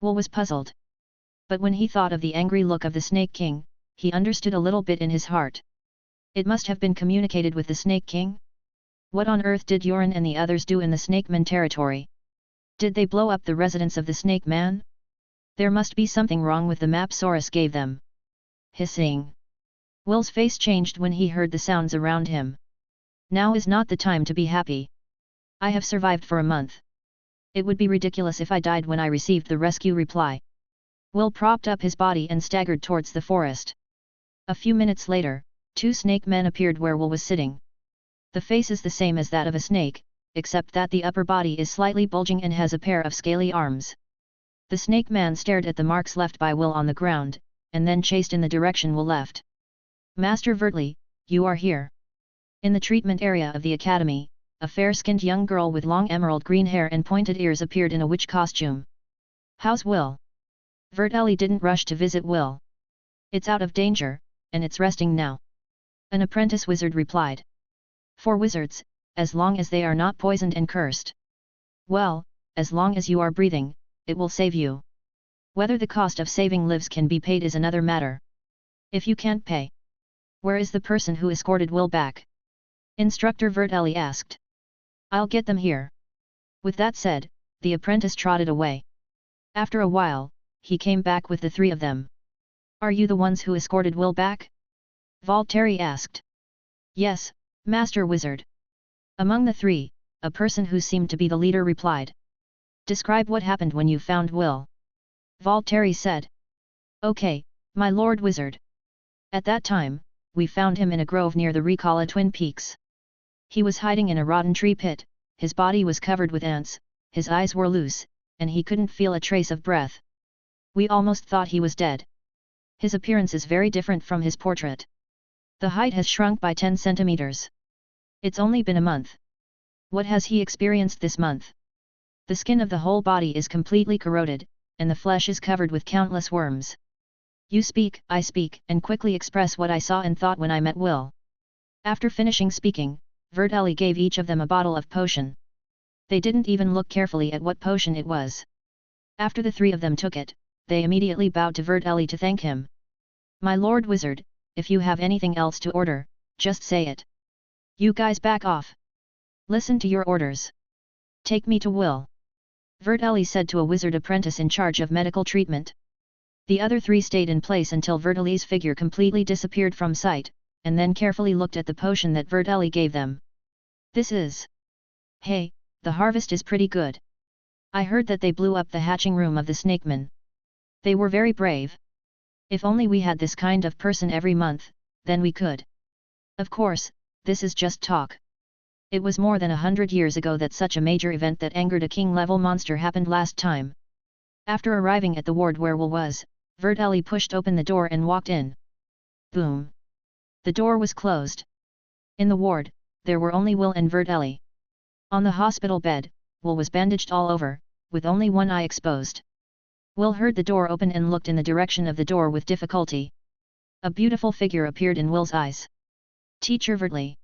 A: Will was puzzled. But when he thought of the angry look of the Snake King, he understood a little bit in his heart. It must have been communicated with the Snake King? What on earth did Yorin and the others do in the Snake Man territory? Did they blow up the residence of the Snake Man? There must be something wrong with the map Saurus gave them. Hissing. Will's face changed when he heard the sounds around him. Now is not the time to be happy. I have survived for a month. It would be ridiculous if I died when I received the rescue reply. Will propped up his body and staggered towards the forest. A few minutes later, 2 snake men appeared where Will was sitting. The face is the same as that of a snake, except that the upper body is slightly bulging and has a pair of scaly arms. The snake man stared at the marks left by Will on the ground, and then chased in the direction Will left. Master Vertley, you are here. In the treatment area of the academy, a fair-skinned young girl with long emerald green hair and pointed ears appeared in a witch costume. How's Will? Vertelli didn't rush to visit Will. It's out of danger, and it's resting now. An apprentice wizard replied. For wizards, as long as they are not poisoned and cursed. Well, as long as you are breathing, it will save you. Whether the cost of saving lives can be paid is another matter. If you can't pay, where is the person who escorted Will back? Instructor Vertelli asked. I'll get them here. With that said, the apprentice trotted away. After a while, he came back with the 3 of them. Are you the ones who escorted Will back? Valtteri asked. Yes, Master Wizard. Among the 3, a person who seemed to be the leader replied. Describe what happened when you found Will. Valtteri said. Okay, my Lord Wizard. At that time, we found him in a grove near the Recala Twin Peaks. He was hiding in a rotten tree pit, his body was covered with ants, his eyes were loose, and he couldn't feel a trace of breath. We almost thought he was dead. His appearance is very different from his portrait. The height has shrunk by 10 centimeters. It's only been a month. What has he experienced this month? The skin of the whole body is completely corroded, and the flesh is covered with countless worms. You speak, I speak, and quickly express what I saw and thought when I met Will. After finishing speaking, Vertelli gave each of them a bottle of potion. They didn't even look carefully at what potion it was. After the 3 of them took it, they immediately bowed to Vertelli to thank him. My Lord Wizard, if you have anything else to order, just say it. You guys back off. Listen to your orders. Take me to Will. Vertelli said to a wizard apprentice in charge of medical treatment. The other 3 stayed in place until Vertelli's figure completely disappeared from sight, and then carefully looked at the potion that Vertelli gave them. This is... Hey, the harvest is pretty good. I heard that they blew up the hatching room of the snakeman. They were very brave. If only we had this kind of person every month, then we could. Of course, this is just talk. It was more than 100 years ago that such a major event that angered a king-level monster happened last time. After arriving at the ward where Will was, Vertelli pushed open the door and walked in. Boom! The door was closed. In the ward, there were only Will and Vertelli. On the hospital bed, Will was bandaged all over, with only one eye exposed. Will heard the door open and looked in the direction of the door with difficulty. A beautiful figure appeared in Will's eyes. Teacher Vertley.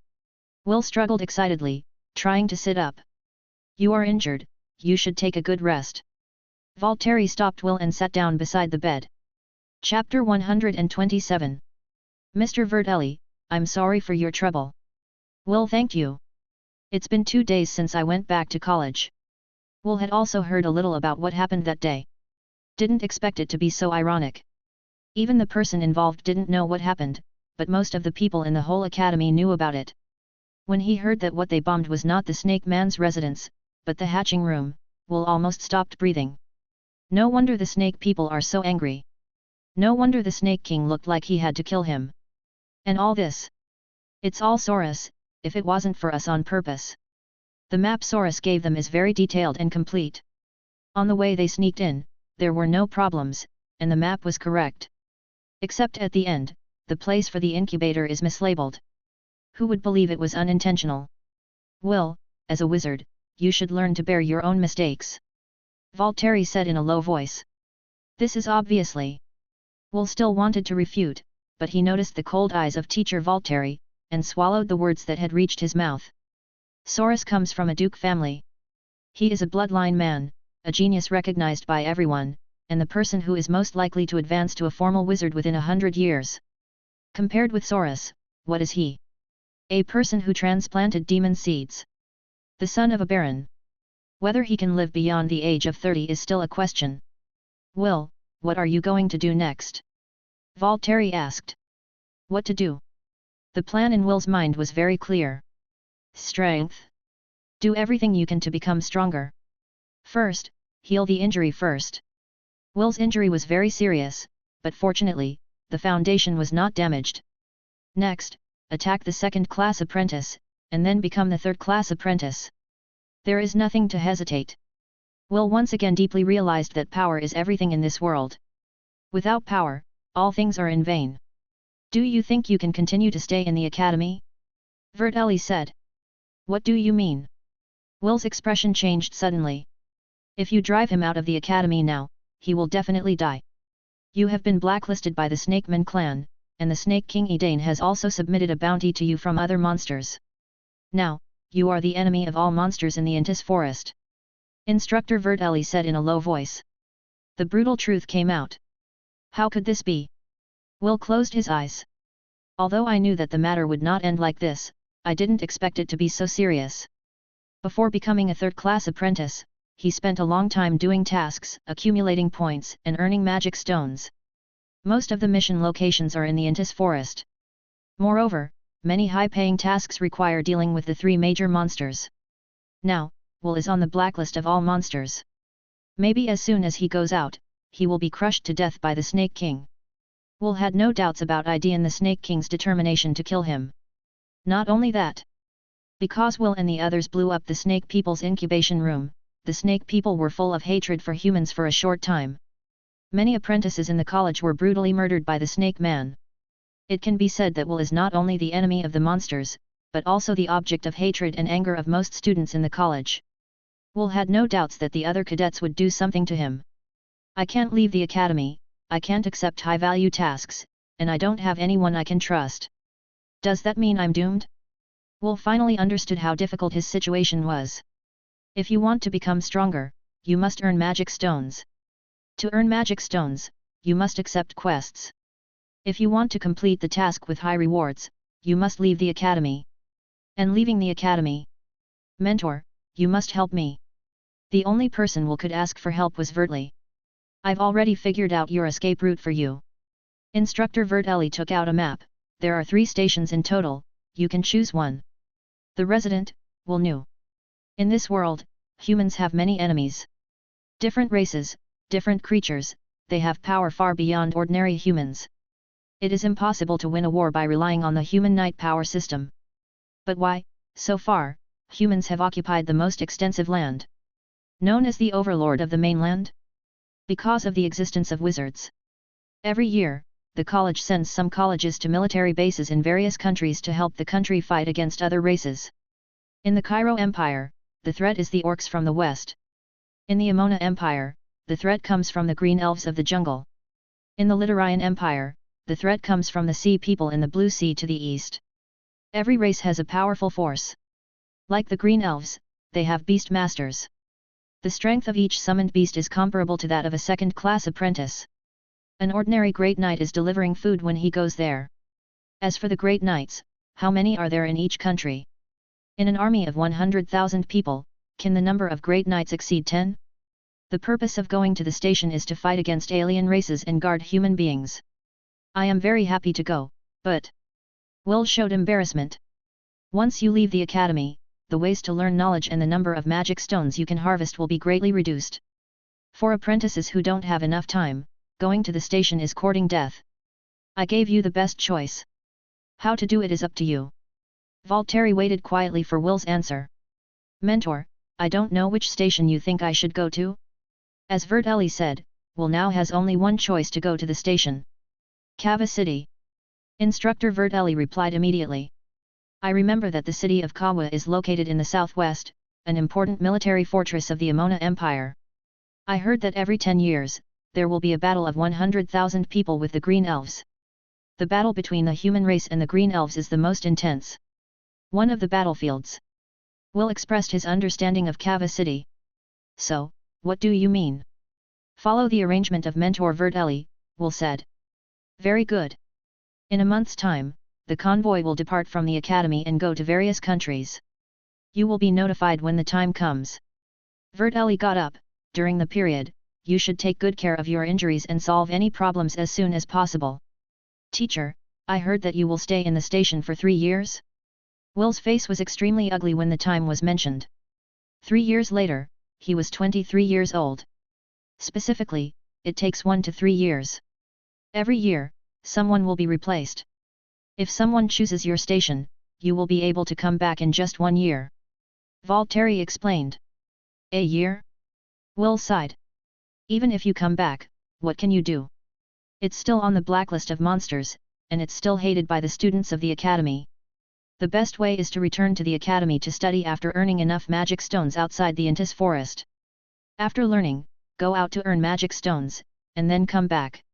A: Will struggled excitedly, trying to sit up. You are injured, you should take a good rest. Valtteri stopped Will and sat down beside the bed. Chapter 127. Mr. Vertelli, I'm sorry for your trouble. Will thanked you. It's been 2 days since I went back to college. Will had also heard a little about what happened that day. Didn't expect it to be so ironic. Even the person involved didn't know what happened, but most of the people in the whole academy knew about it. When he heard that what they bombed was not the Snake Man's residence, but the hatching room, Will almost stopped breathing. No wonder the Snake people are so angry. No wonder the Snake King looked like he had to kill him. And all this. It's all Saurus, if it wasn't for us on purpose. The map Saurus gave them is very detailed and complete. On the way they sneaked in, there were no problems, and the map was correct. Except at the end, the place for the incubator is mislabeled. Who would believe it was unintentional? Will, as a wizard, you should learn to bear your own mistakes. Valtteri said in a low voice. This is obviously. Will still wanted to refute, but he noticed the cold eyes of teacher Valtteri, and swallowed the words that had reached his mouth. Saurus comes from a duke family. He is a bloodline man, a genius recognized by everyone, and the person who is most likely to advance to a formal wizard within 100 years. Compared with Saurus, what is he? A person who transplanted demon seeds. The son of a baron. Whether he can live beyond the age of 30 is still a question. Will, what are you going to do next? Valtteri asked. What to do? The plan in Will's mind was very clear. Strength. Do everything you can to become stronger. First, heal the injury first. Will's injury was very serious, but fortunately, the foundation was not damaged. Next, attack the second-class apprentice, and then become the third-class apprentice. There is nothing to hesitate. Will once again deeply realized that power is everything in this world. Without power, all things are in vain. Do you think you can continue to stay in the academy? Vertelli said. What do you mean? Will's expression changed suddenly. If you drive him out of the academy now, he will definitely die. You have been blacklisted by the Snakeman clan, and the Snake King Edane has also submitted a bounty to you from other monsters. Now, you are the enemy of all monsters in the Intis forest. Instructor Vertelli said in a low voice. The brutal truth came out. How could this be? Will closed his eyes. Although I knew that the matter would not end like this, I didn't expect it to be so serious. Before becoming a third-class apprentice, he spent a long time doing tasks, accumulating points, and earning magic stones. Most of the mission locations are in the Intis forest. Moreover, many high-paying tasks require dealing with the three major monsters. Now, Will is on the blacklist of all monsters. Maybe as soon as he goes out, he will be crushed to death by the Snake King. Will had no doubts about ID and the Snake King's determination to kill him. Not only that. Because Will and the others blew up the Snake People's incubation room, the Snake People were full of hatred for humans for a short time. Many apprentices in the college were brutally murdered by the Snake Man. It can be said that Will is not only the enemy of the monsters, but also the object of hatred and anger of most students in the college. Will had no doubts that the other cadets would do something to him. I can't leave the academy, I can't accept high-value tasks, and I don't have anyone I can trust. Does that mean I'm doomed? Will finally understood how difficult his situation was. If you want to become stronger, you must earn magic stones. To earn magic stones, you must accept quests. If you want to complete the task with high rewards, you must leave the academy. And leaving the academy. Mentor, you must help me. The only person Will could ask for help was Vertelli. I've already figured out your escape route for you. Instructor Vertelli took out a map. There are 3 stations in total, you can choose one. The resident, Will knew. In this world, humans have many enemies. Different races, different creatures, they have power far beyond ordinary humans. It is impossible to win a war by relying on the human knight power system. But why, so far, humans have occupied the most extensive land. Known as the overlord of the mainland? Because of the existence of wizards. Every year, the college sends some colleges to military bases in various countries to help the country fight against other races. In the Cairo Empire, the threat is the orcs from the west. In the Amona Empire, the threat comes from the green elves of the jungle. In the Littorian Empire, the threat comes from the sea people in the Blue Sea to the east. Every race has a powerful force. Like the green elves, they have beast masters. The strength of each summoned beast is comparable to that of a second-class apprentice. An ordinary great knight is delivering food when he goes there. As for the great knights, how many are there in each country? In an army of 100,000 people, can the number of great knights exceed 10? The purpose of going to the station is to fight against alien races and guard human beings. I am very happy to go, but... Will showed embarrassment. Once you leave the academy, the ways to learn knowledge and the number of magic stones you can harvest will be greatly reduced. For apprentices who don't have enough time, going to the station is courting death. I gave you the best choice. How to do it is up to you. Valtteri waited quietly for Will's answer. Mentor, I don't know which station you think I should go to? As Vertelli said, Will now has only one choice to go to the station. Kava City. Instructor Vertelli replied immediately. I remember that the city of Kawa is located in the southwest, an important military fortress of the Amona Empire. I heard that every 10 years, there will be a battle of 100,000 people with the Green Elves. The battle between the human race and the Green Elves is the most intense. One of the battlefields. Will expressed his understanding of Kava City. So, what do you mean? Follow the arrangement of Mentor Vertelli, Will said. Very good. In a month's time, the convoy will depart from the academy and go to various countries. You will be notified when the time comes. Vertelli got up. During the period, you should take good care of your injuries and solve any problems as soon as possible. Teacher, I heard that you will stay in the station for 3 years? Will's face was extremely ugly when the time was mentioned. 3 years later, he was 23 years old. Specifically, it takes 1 to 3 years. Every year, someone will be replaced. If someone chooses your station, you will be able to come back in just 1 year. Valtteri explained. A year? Will sighed. Even if you come back, what can you do? It's still on the blacklist of monsters, and it's still hated by the students of the academy. The best way is to return to the academy to study after earning enough magic stones outside the Intis forest. After learning, go out to earn magic stones, and then come back.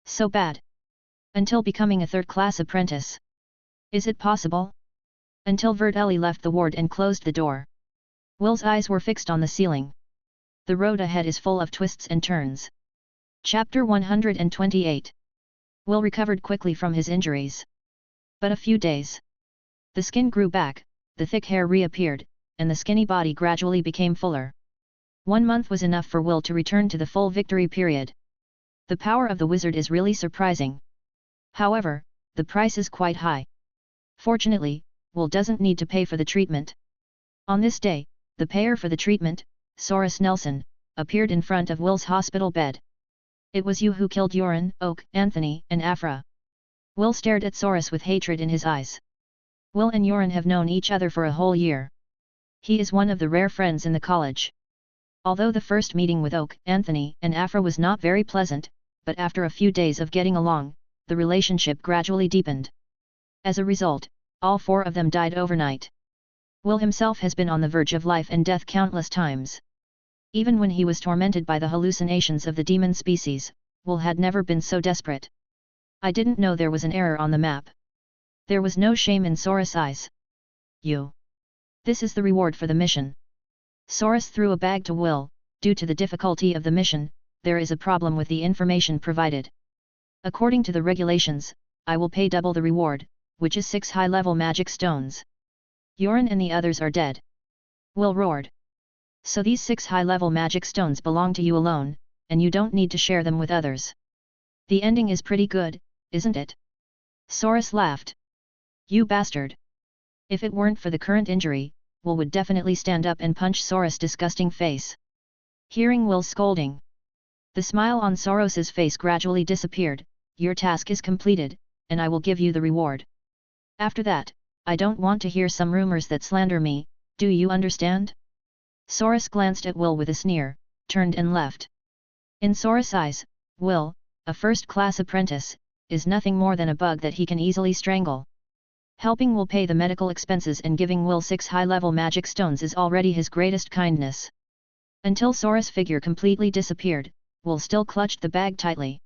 A: So bad. Until becoming a third-class apprentice. Is it possible? Until Vertelli left the ward and closed the door. Will's eyes were fixed on the ceiling. The road ahead is full of twists and turns. Chapter 128. Will recovered quickly from his injuries. But a few days. The skin grew back, the thick hair reappeared, and the skinny body gradually became fuller. 1 month was enough for Will to return to the full victory period. The power of the wizard is really surprising. However, the price is quite high. Fortunately, Will doesn't need to pay for the treatment. On this day, the payer for the treatment, Soros Nelson, appeared in front of Will's hospital bed. It was you who killed Joran, Oak, Anthony, and Afra. Will stared at Soros with hatred in his eyes. Will and Joran have known each other for a whole year. He is one of the rare friends in the college. Although the first meeting with Oak, Anthony, and Afra was not very pleasant, but after a few days of getting along, the relationship gradually deepened. As a result, all 4 of them died overnight. Will himself has been on the verge of life and death countless times. Even when he was tormented by the hallucinations of the demon species, Will had never been so desperate. I didn't know there was an error on the map. There was no shame in Soros' eyes. You. This is the reward for the mission. Soros threw a bag to Will. Due to the difficulty of the mission, there is a problem with the information provided. According to the regulations, I will pay double the reward, which is 6 high-level magic stones. Joran and the others are dead. Will roared. So these 6 high-level magic stones belong to you alone, and you don't need to share them with others. The ending is pretty good, isn't it? Soros laughed. You bastard. If it weren't for the current injury, Will would definitely stand up and punch Soros' disgusting face. Hearing Will's scolding, the smile on Soros's face gradually disappeared. Your task is completed, and I will give you the reward. After that, I don't want to hear some rumors that slander me, do you understand? Soros glanced at Will with a sneer, turned and left. In Soros' eyes, Will, a first-class apprentice, is nothing more than a bug that he can easily strangle. Helping Will pay the medical expenses and giving Will 6 high-level magic stones is already his greatest kindness. Until Soros' figure completely disappeared, Will still clutched the bag tightly.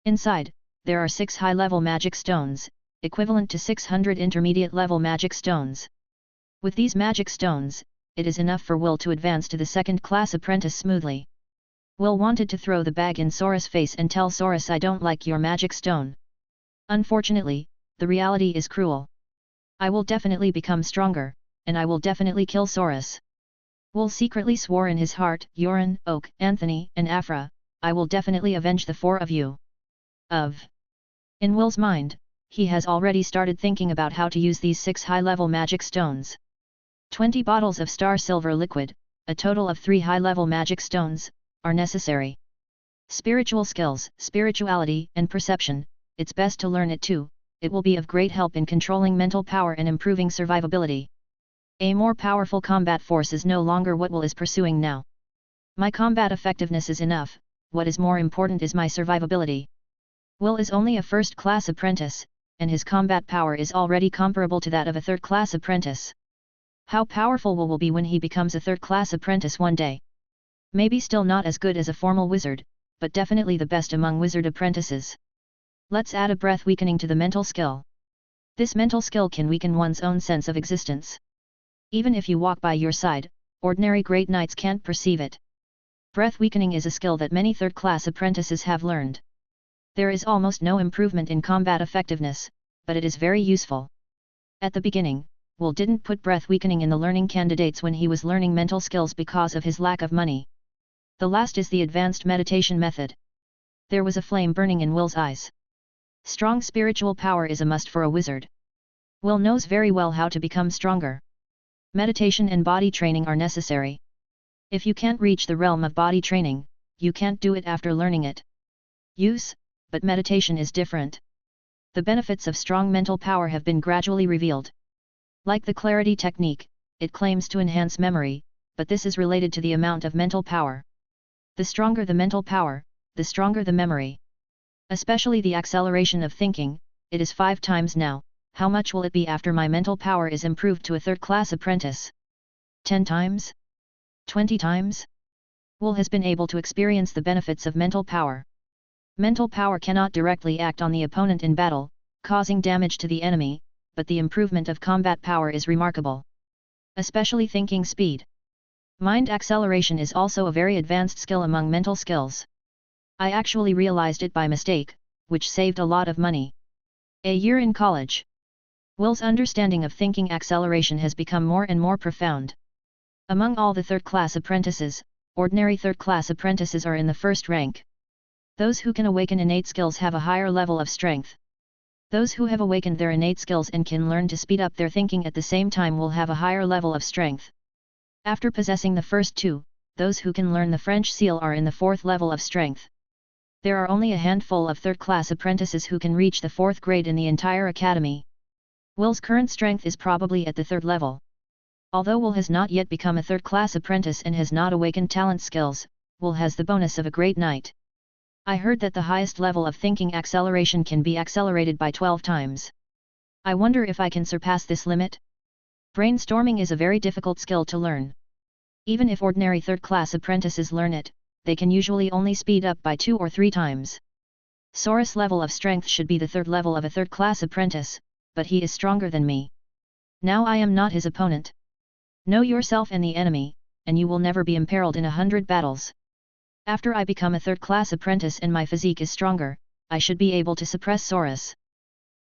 A: Inside, there are 6 high-level magic stones, equivalent to 600 intermediate-level magic stones. With these magic stones, it is enough for Will to advance to the second-class apprentice smoothly. Will wanted to throw the bag in Soros' face and tell Soros, I don't like your magic stone. Unfortunately, the reality is cruel. I will definitely become stronger, and I will definitely kill Soros. Will secretly swore in his heart, Joran, Oak, Anthony, and Afra, I will definitely avenge the 4 of you. In Will's mind, he has already started thinking about how to use these 6 high-level magic stones. 20 bottles of star silver liquid, a total of 3 high-level magic stones, are necessary. Spiritual skills, spirituality, and perception, it's best to learn it too, it will be of great help in controlling mental power and improving survivability. A more powerful combat force is no longer what Will is pursuing now. My combat effectiveness is enough, what is more important is my survivability. Will is only a first-class apprentice, and his combat power is already comparable to that of a third-class apprentice. How powerful Will be when he becomes a third-class apprentice one day? Maybe still not as good as a formal wizard, but definitely the best among wizard apprentices. Let's add a breath weakening to the mental skill. This mental skill can weaken one's own sense of existence. Even if you walk by your side, ordinary great knights can't perceive it. Breath weakening is a skill that many third-class apprentices have learned. There is almost no improvement in combat effectiveness, but it is very useful. At the beginning, Will didn't put breath weakening in the learning candidates when he was learning mental skills because of his lack of money. The last is the advanced meditation method. There was a flame burning in Will's eyes. Strong spiritual power is a must for a wizard. Will knows very well how to become stronger. Meditation and body training are necessary. If you can't reach the realm of body training, you can't do it after learning it. But meditation is different. The benefits of strong mental power have been gradually revealed. Like the clarity technique, it claims to enhance memory, but this is related to the amount of mental power. The stronger the mental power, the stronger the memory. Especially the acceleration of thinking, it is 5 times now, how much will it be after my mental power is improved to a third-class apprentice? 10 times? 20 times? Will has been able to experience the benefits of mental power. Mental power cannot directly act on the opponent in battle, causing damage to the enemy, but the improvement of combat power is remarkable. Especially thinking speed. Mind acceleration is also a very advanced skill among mental skills. I actually realized it by mistake, which saved a lot of money. A year in college. Will's understanding of thinking acceleration has become more and more profound. Among all the third-class apprentices, ordinary third-class apprentices are in the first rank. Those who can awaken innate skills have a higher level of strength. Those who have awakened their innate skills and can learn to speed up their thinking at the same time will have a higher level of strength. After possessing the first 2, those who can learn the French seal are in the 4th level of strength. There are only a handful of third-class apprentices who can reach the 4th grade in the entire academy. Will's current strength is probably at the 3rd level. Although Will has not yet become a third-class apprentice and has not awakened talent skills, Will has the bonus of a great knight. I heard that the highest level of thinking acceleration can be accelerated by 12 times. I wonder if I can surpass this limit? Brainstorming is a very difficult skill to learn. Even if ordinary third-class apprentices learn it, they can usually only speed up by 2 or 3 times. Sora's level of strength should be the 3rd level of a third-class apprentice, but he is stronger than me. Now I am not his opponent. Know yourself and the enemy, and you will never be imperiled in 100 battles. After I become a third-class apprentice and my physique is stronger, I should be able to suppress Soras.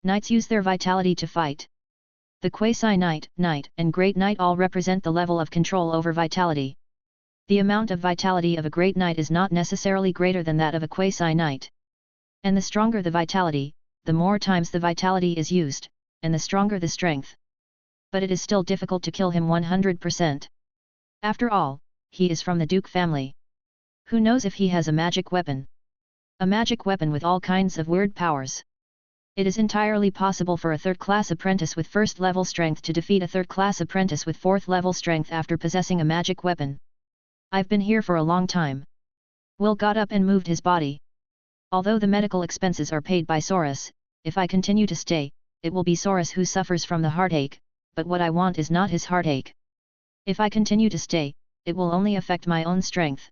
A: Knights use their vitality to fight. The quasi-knight, knight, and great knight all represent the level of control over vitality. The amount of vitality of a great knight is not necessarily greater than that of a quasi-knight. And the stronger the vitality, the more times the vitality is used, and the stronger the strength. But it is still difficult to kill him 100%. After all, he is from the Duke family. Who knows if he has a magic weapon? A magic weapon with all kinds of weird powers. It is entirely possible for a third-class apprentice with first-level strength to defeat a third-class apprentice with 4th-level strength after possessing a magic weapon. I've been here for a long time. Will got up and moved his body. Although the medical expenses are paid by Soras, if I continue to stay, it will be Soras who suffers from the heartache, but what I want is not his heartache. If I continue to stay, it will only affect my own strength.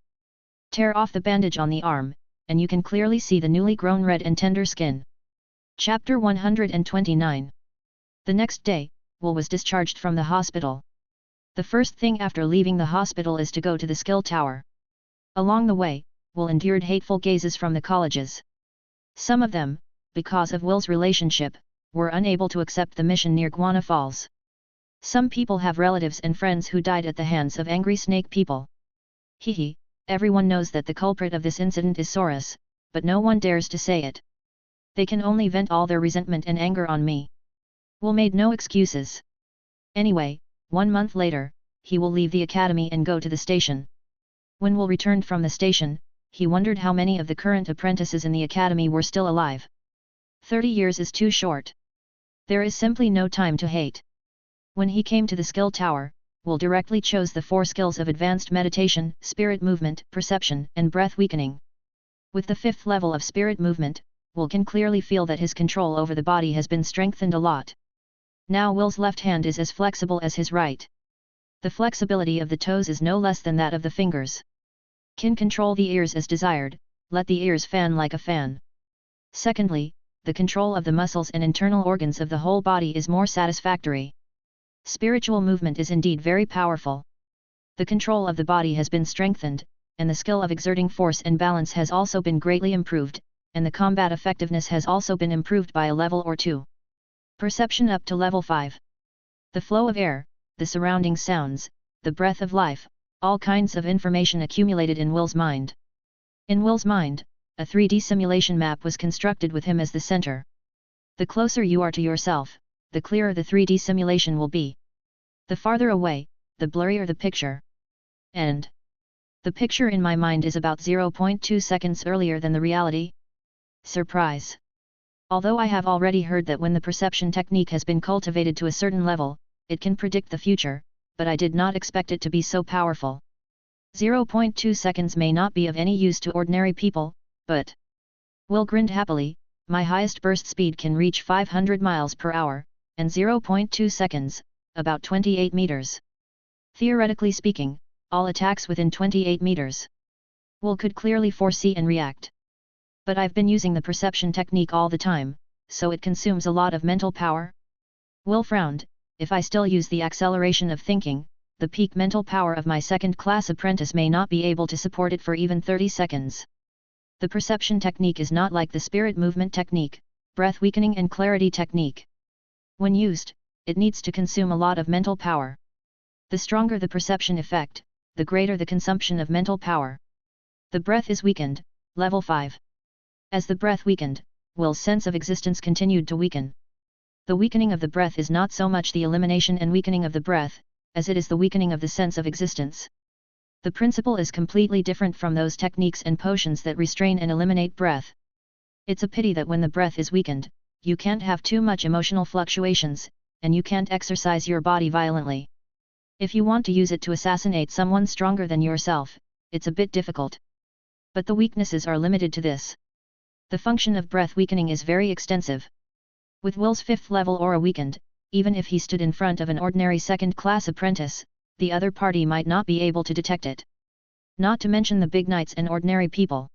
A: Tear off the bandage on the arm, and you can clearly see the newly grown red and tender skin. Chapter 129. The next day, Will was discharged from the hospital. The first thing after leaving the hospital is to go to the skill tower. Along the way, Will endured hateful gazes from the colleges. Some of them, because of Will's relationship, were unable to accept the mission near Guana Falls. Some people have relatives and friends who died at the hands of angry snake people. Hehe. Everyone knows that the culprit of this incident is Soras, but no one dares to say it. They can only vent all their resentment and anger on me. Will made no excuses. Anyway, 1 month later, he will leave the academy and go to the station. When Will returned from the station, he wondered how many of the current apprentices in the academy were still alive. 30 years is too short. There is simply no time to hate. When he came to the skill tower, Will directly chose the 4 skills of advanced meditation, spirit movement, perception, and breath weakening. With the 5th level of spirit movement, Will can clearly feel that his control over the body has been strengthened a lot. Now Will's left hand is as flexible as his right. The flexibility of the toes is no less than that of the fingers. Can control the ears as desired, let the ears fan like a fan. Secondly, the control of the muscles and internal organs of the whole body is more satisfactory. Spiritual movement is indeed very powerful. The control of the body has been strengthened, and the skill of exerting force and balance has also been greatly improved, and the combat effectiveness has also been improved by a level or 2. Perception up to level 5. The flow of air, the surrounding sounds, the breath of life, all kinds of information accumulated in Will's mind. In Will's mind, a 3D simulation map was constructed with him as the center. The closer you are to yourself, the clearer the 3D simulation will be. The farther away, the blurrier the picture. And the picture in my mind is about 0.2 seconds earlier than the reality. Surprise! Although I have already heard that when the perception technique has been cultivated to a certain level, it can predict the future, but I did not expect it to be so powerful. 0.2 seconds may not be of any use to ordinary people, but Will grinned happily. My highest burst speed can reach 500 miles per hour, and 0.2 seconds, about 28 meters. Theoretically speaking, all attacks within 28 meters. Will could clearly foresee and react. But I've been using the perception technique all the time, so it consumes a lot of mental power. Will frowned. If I still use the acceleration of thinking, the peak mental power of my 2nd class apprentice may not be able to support it for even 30 seconds. The perception technique is not like the spirit movement technique, breath weakening and clarity technique. When used, it needs to consume a lot of mental power. The stronger the perception effect, the greater the consumption of mental power. The breath is weakened, level 5. As the breath weakened, Will's sense of existence continued to weaken. The weakening of the breath is not so much the elimination and weakening of the breath, as it is the weakening of the sense of existence. The principle is completely different from those techniques and potions that restrain and eliminate breath. It's a pity that when the breath is weakened, you can't have too much emotional fluctuations, and you can't exercise your body violently. If you want to use it to assassinate someone stronger than yourself, it's a bit difficult. But the weaknesses are limited to this. The function of breath weakening is very extensive. With Will's 5th level aura weakened, even if he stood in front of an ordinary 2nd class apprentice, the other party might not be able to detect it. Not to mention the big knights and ordinary people.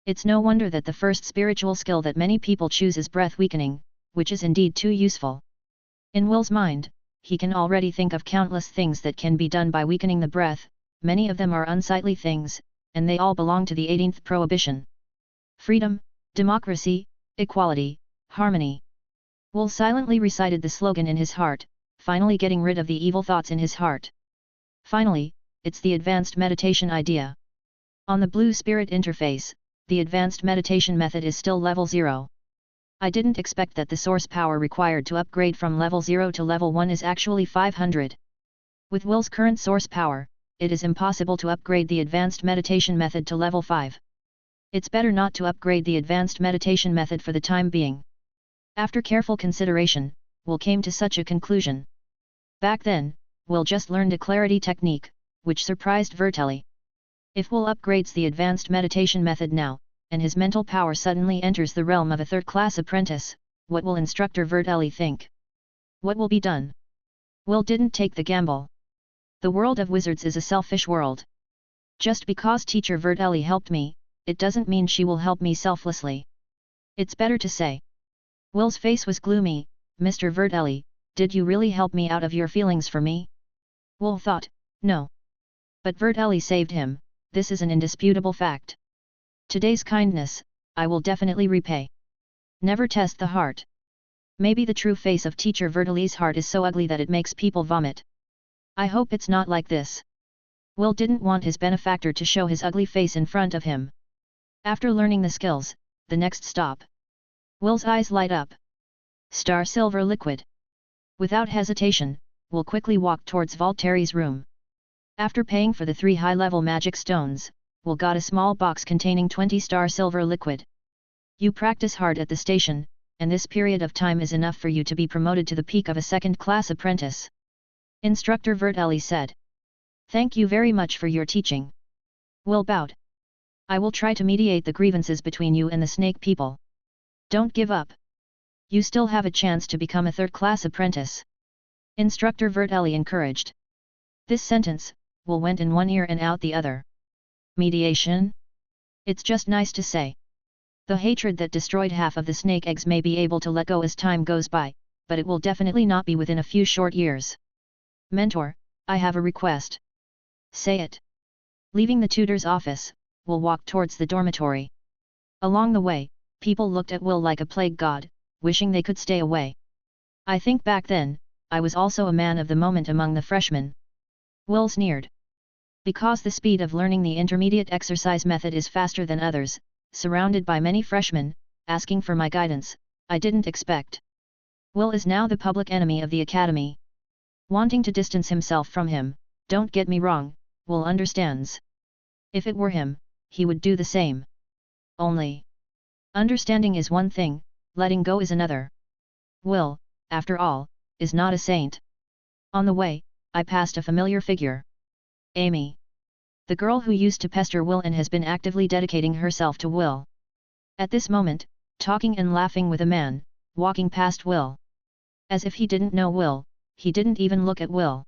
A: It's no wonder that the first spiritual skill that many people choose is breath weakening, which is indeed too useful. In Will's mind, he can already think of countless things that can be done by weakening the breath, many of them are unsightly things, and they all belong to the 18th prohibition. Freedom, democracy, equality, harmony. Will silently recited the slogan in his heart, finally getting rid of the evil thoughts in his heart. Finally, it's the advanced meditation idea. On the Blue Spirit interface, the advanced meditation method is still level 0. I didn't expect that the source power required to upgrade from level 0 to level 1 is actually 500. With Will's current source power, it is impossible to upgrade the advanced meditation method to level 5. It's better not to upgrade the advanced meditation method for the time being. After careful consideration, Will came to such a conclusion. Back then, Will just learned a clarity technique, which surprised Vertelli. If Will upgrades the advanced meditation method now, and his mental power suddenly enters the realm of a 3rd class apprentice, what will instructor Vertelli think? What will be done? Will didn't take the gamble. The world of wizards is a selfish world. Just because teacher Vertelli helped me, it doesn't mean she will help me selflessly. It's better to say. Will's face was gloomy. Mr. Vertelli, did you really help me out of your feelings for me? Will thought, no. But Vertelli saved him, this is an indisputable fact. Today's kindness, I will definitely repay. Never test the heart. Maybe the true face of teacher Vertelli's heart is so ugly that it makes people vomit. I hope it's not like this. Will didn't want his benefactor to show his ugly face in front of him. After learning the skills, the next stop Will's eyes light up. Star silver liquid. Without hesitation, Will quickly walked towards Valtteri's room. After paying for the 3 high-level magic stones, Will got a small box containing 20 star silver liquid. You practice hard at the station, and this period of time is enough for you to be promoted to the peak of a second-class apprentice. Instructor Vertelli said. Thank you very much for your teaching. Will bowed. I will try to mediate the grievances between you and the snake people. Don't give up. You still have a chance to become a third-class apprentice. Instructor Vertelli encouraged. This sentence, Will went in one ear and out the other. Mediation? It's just nice to say. The hatred that destroyed half of the snake eggs may be able to let go as time goes by, but it will definitely not be within a few short years. Mentor, I have a request. Say it. Leaving the tutor's office, Will walked towards the dormitory. Along the way, people looked at Will like a plague god, wishing they could stay away. I think back then, I was also a man of the moment among the freshmen. Will sneered. Because the speed of learning the intermediate exercise method is faster than others, surrounded by many freshmen, asking for my guidance, I didn't expect. Will is now the public enemy of the academy. Wanting to distance himself from him, don't get me wrong, Will understands. If it were him, he would do the same. Only. Understanding is one thing, letting go is another. Will, after all, is not a saint. On the way, I passed a familiar figure. Amy. The girl who used to pester Will and has been actively dedicating herself to Will. At this moment, talking and laughing with a man, walking past Will. As if he didn't know Will, he didn't even look at Will.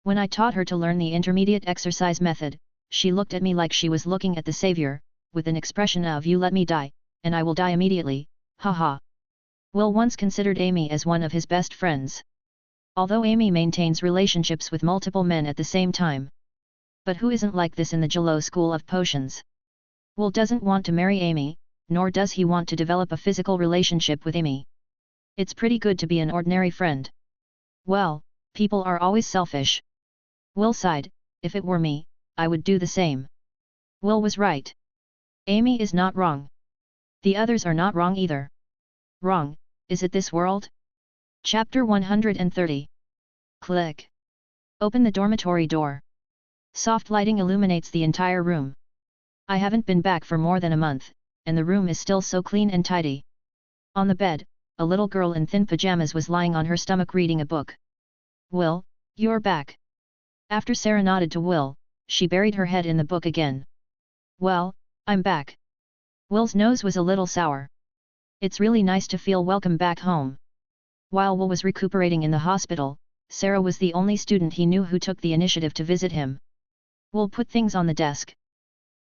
A: When I taught her to learn the intermediate exercise method, she looked at me like she was looking at the Savior, with an expression of "You let me die, and I will die immediately, haha." Will once considered Amy as one of his best friends. Although Amy maintains relationships with multiple men at the same time. But who isn't like this in the Jello School of Potions? Will doesn't want to marry Amy, nor does he want to develop a physical relationship with Amy. It's pretty good to be an ordinary friend. Well, people are always selfish. Will sighed, if it were me, I would do the same. Will was right. Amy is not wrong. The others are not wrong either. Wrong, is it this world? Chapter 130. Click. Open the dormitory door. Soft lighting illuminates the entire room. I haven't been back for more than a month, and the room is still so clean and tidy. On the bed, a little girl in thin pajamas was lying on her stomach reading a book. Will, you're back. After Sarah nodded to Will, she buried her head in the book again. Well, I'm back. Will's nose was a little sour. It's really nice to feel welcome back home. While Will was recuperating in the hospital, Sarah was the only student he knew who took the initiative to visit him. Will put things on the desk.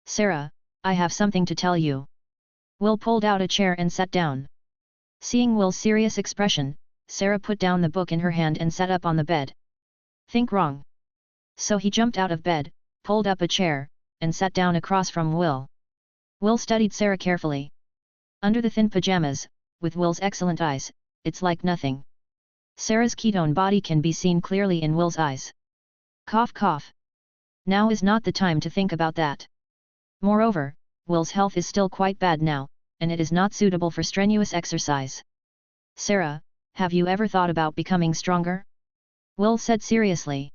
A: Sarah, I have something to tell you. Will pulled out a chair and sat down. Seeing Will's serious expression, Sarah put down the book in her hand and sat up on the bed. Think wrong. So he jumped out of bed, pulled up a chair, and sat down across from Will. Will studied Sarah carefully. Under the thin pajamas, with Will's excellent eyes, it's like nothing. Sarah's ketone body can be seen clearly in Will's eyes. Cough cough. Now is not the time to think about that. Moreover, Will's health is still quite bad now, and it is not suitable for strenuous exercise. Sarah, have you ever thought about becoming stronger? Will said seriously.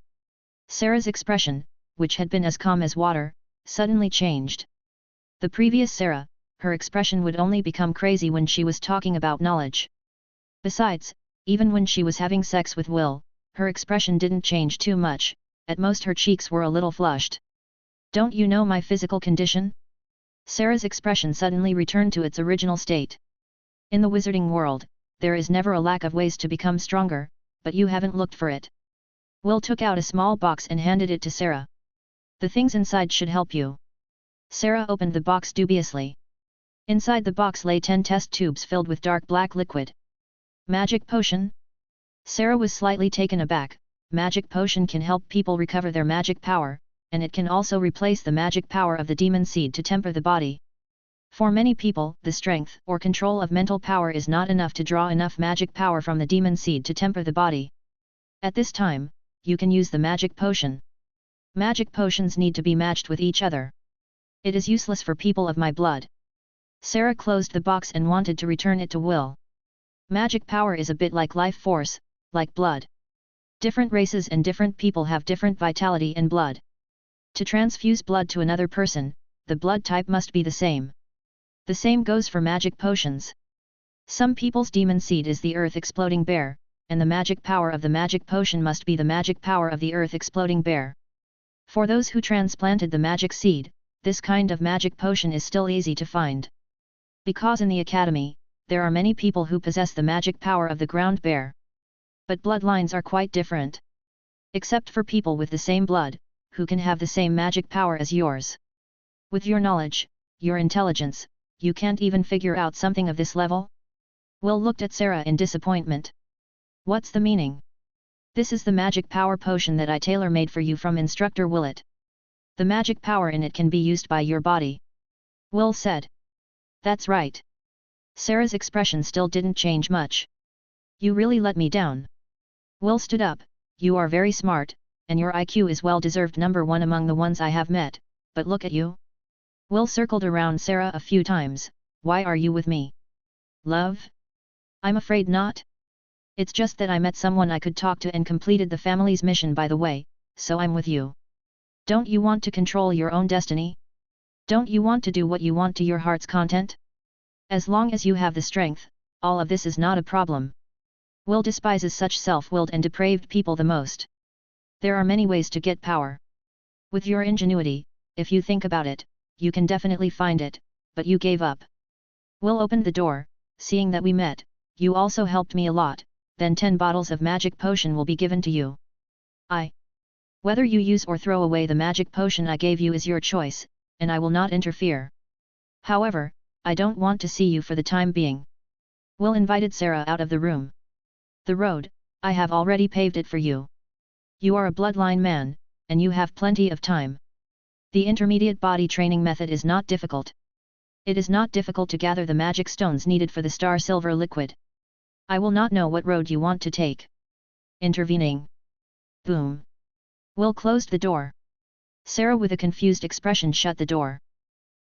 A: Sarah's expression, which had been as calm as water, suddenly changed. The previous Sarah, her expression would only become crazy when she was talking about knowledge. Besides, even when she was having sex with Will, her expression didn't change too much, at most her cheeks were a little flushed. Don't you know my physical condition? Sarah's expression suddenly returned to its original state. In the wizarding world, there is never a lack of ways to become stronger, but you haven't looked for it. Will took out a small box and handed it to Sarah. The things inside should help you. Sarah opened the box dubiously. Inside the box lay 10 test tubes filled with dark black liquid. Magic potion? Sarah was slightly taken aback. Magic potion can help people recover their magic power, and it can also replace the magic power of the demon seed to temper the body. For many people, the strength or control of mental power is not enough to draw enough magic power from the demon seed to temper the body. At this time, you can use the magic potion. Magic potions need to be matched with each other. It is useless for people of my blood. Sarah closed the box and wanted to return it to Will. Magic power is a bit like life force, like blood. Different races and different people have different vitality and blood. To transfuse blood to another person, the blood type must be the same. The same goes for magic potions. Some people's demon seed is the earth exploding bear, and the magic power of the magic potion must be the magic power of the earth exploding bear. For those who transplanted the magic seed, this kind of magic potion is still easy to find. Because in the academy, there are many people who possess the magic power of the ground bear. But bloodlines are quite different. Except for people with the same blood, who can have the same magic power as yours. With your knowledge, your intelligence, you can't even figure out something of this level? Will looked at Sarah in disappointment. What's the meaning? This is the magic power potion that I tailor-made for you from Instructor Willett. The magic power in it can be used by your body. Will said. That's right. Sarah's expression still didn't change much. You really let me down. Will stood up. You are very smart, and your IQ is well-deserved #1 among the ones I have met, but look at you. Will circled around Sarah a few times. Why are you with me? Love? I'm afraid not. It's just that I met someone I could talk to and completed the family's mission by the way, so I'm with you. Don't you want to control your own destiny? Don't you want to do what you want to your heart's content? As long as you have the strength, all of this is not a problem. Will despises such self-willed and depraved people the most. There are many ways to get power. With your ingenuity, if you think about it, you can definitely find it, but you gave up. Will opened the door. Seeing that we met, you also helped me a lot, then 10 bottles of magic potion will be given to you. Whether you use or throw away the magic potion I gave you is your choice, and I will not interfere. However, I don't want to see you for the time being. Will invited Sarah out of the room. The road, I have already paved it for you. You are a bloodline man, and you have plenty of time. The intermediate body training method is not difficult. It is not difficult to gather the magic stones needed for the star silver liquid. I will not know what road you want to take. Intervening. Boom. Will closed the door. Sarah with a confused expression shut the door.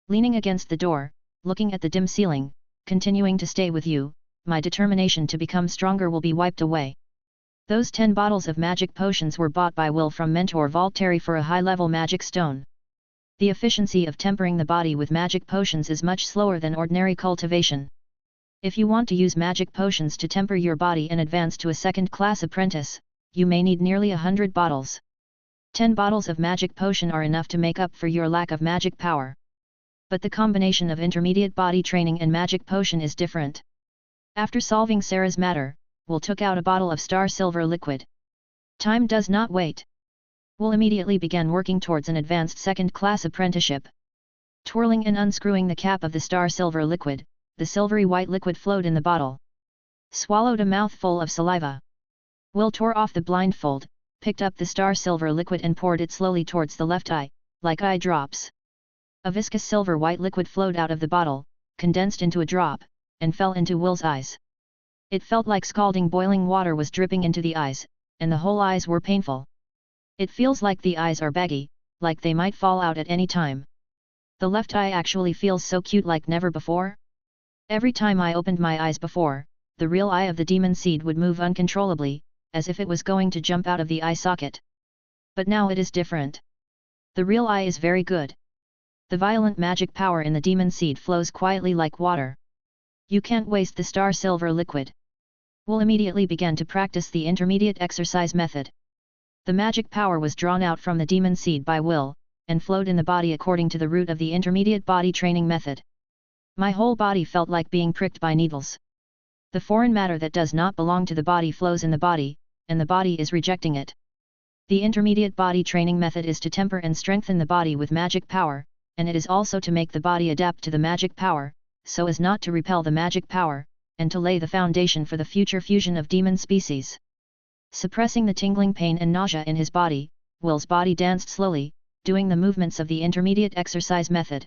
A: Leaning against the door, looking at the dim ceiling, continuing to stay with you, my determination to become stronger will be wiped away. Those 10 bottles of magic potions were bought by Will from mentor Volteri for a high-level magic stone. The efficiency of tempering the body with magic potions is much slower than ordinary cultivation. If you want to use magic potions to temper your body and advance to a second-class apprentice, you may need nearly 100 bottles. 10 bottles of magic potion are enough to make up for your lack of magic power. But the combination of intermediate body training and magic potion is different. After solving Sarah's matter, Will took out a bottle of star silver liquid. Time does not wait. Will immediately began working towards an advanced second-class apprenticeship. Twirling and unscrewing the cap of the star silver liquid, the silvery white liquid flowed in the bottle. Swallowed a mouthful of saliva. Will tore off the blindfold, picked up the star silver liquid and poured it slowly towards the left eye, like eye drops. A viscous silver white liquid flowed out of the bottle, condensed into a drop, and fell into Will's eyes. It felt like scalding boiling water was dripping into the eyes, and the whole eyes were painful. It feels like the eyes are baggy, like they might fall out at any time. The left eye actually feels so cute like never before. Every time I opened my eyes before, the real eye of the demon seed would move uncontrollably, as if it was going to jump out of the eye socket. But now it is different. The real eye is very good. The violent magic power in the demon seed flows quietly like water. You can't waste the star silver liquid. Will immediately began to practice the intermediate exercise method. The magic power was drawn out from the demon seed by Will, and flowed in the body according to the route of the intermediate body training method. My whole body felt like being pricked by needles. The foreign matter that does not belong to the body flows in the body, and the body is rejecting it. The intermediate body training method is to temper and strengthen the body with magic power, and it is also to make the body adapt to the magic power, so as not to repel the magic power, and to lay the foundation for the future fusion of demon species. Suppressing the tingling pain and nausea in his body, Will's body danced slowly, doing the movements of the intermediate exercise method.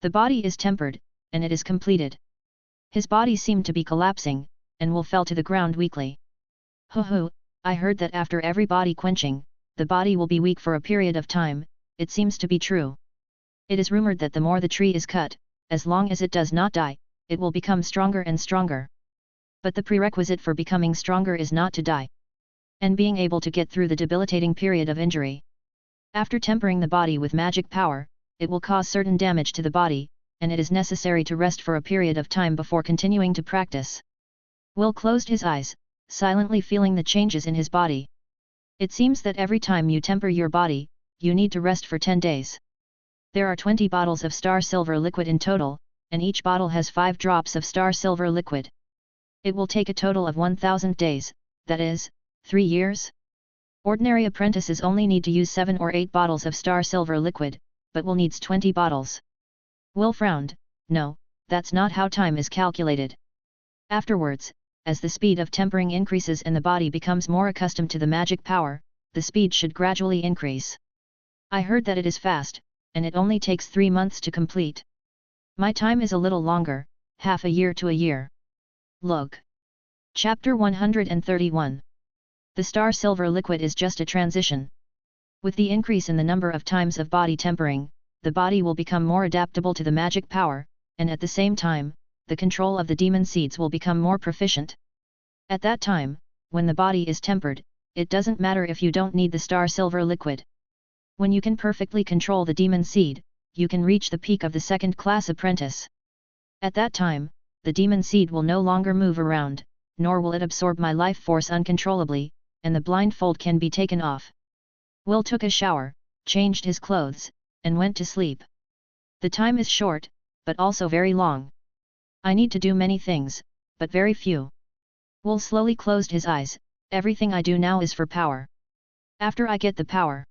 A: The body is tempered, and it is completed. His body seemed to be collapsing, and Will fell to the ground weakly. Hoo, I heard that after every body quenching, the body will be weak for a period of time. It seems to be true. It is rumored that the more the tree is cut, as long as it does not die, it will become stronger and stronger. But the prerequisite for becoming stronger is not to die, and being able to get through the debilitating period of injury. After tempering the body with magic power, it will cause certain damage to the body, and it is necessary to rest for a period of time before continuing to practice. Will closed his eyes, silently feeling the changes in his body. It seems that every time you temper your body, you need to rest for 10 days. There are 20 bottles of star silver liquid in total, and each bottle has 5 drops of star silver liquid. It will take a total of 1000 days, that is, 3 years? Ordinary apprentices only need to use 7 or 8 bottles of star silver liquid, but Will needs 20 bottles. Will frowned. No, that's not how time is calculated. Afterwards, as the speed of tempering increases and the body becomes more accustomed to the magic power, the speed should gradually increase. I heard that it is fast, and it only takes 3 months to complete. My time is a little longer, half a year to a year. Look. Chapter 131. The star silver liquid is just a transition. With the increase in the number of times of body tempering, the body will become more adaptable to the magic power, and at the same time, the control of the demon seeds will become more proficient. At that time, when the body is tempered, it doesn't matter if you don't need the star silver liquid. When you can perfectly control the demon seed, you can reach the peak of the second-class apprentice. At that time, the demon seed will no longer move around, nor will it absorb my life force uncontrollably, and the blindfold can be taken off. Will took a shower, changed his clothes, and went to sleep. The time is short, but also very long. I need to do many things, but very few. Will slowly closed his eyes. Everything I do now is for power. After I get the power.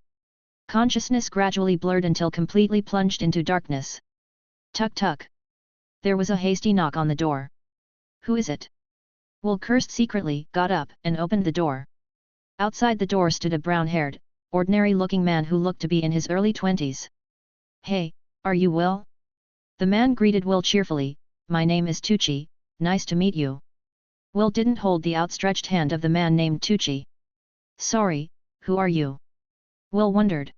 A: Consciousness gradually blurred until completely plunged into darkness. Tuk tuk. There was a hasty knock on the door. Who is it? Will cursed secretly, got up, and opened the door. Outside the door stood a brown-haired, ordinary-looking man who looked to be in his early 20s. Hey, are you Will? The man greeted Will cheerfully. My name is Tucci, nice to meet you. Will didn't hold the outstretched hand of the man named Tucci. Sorry, who are you? Will wondered.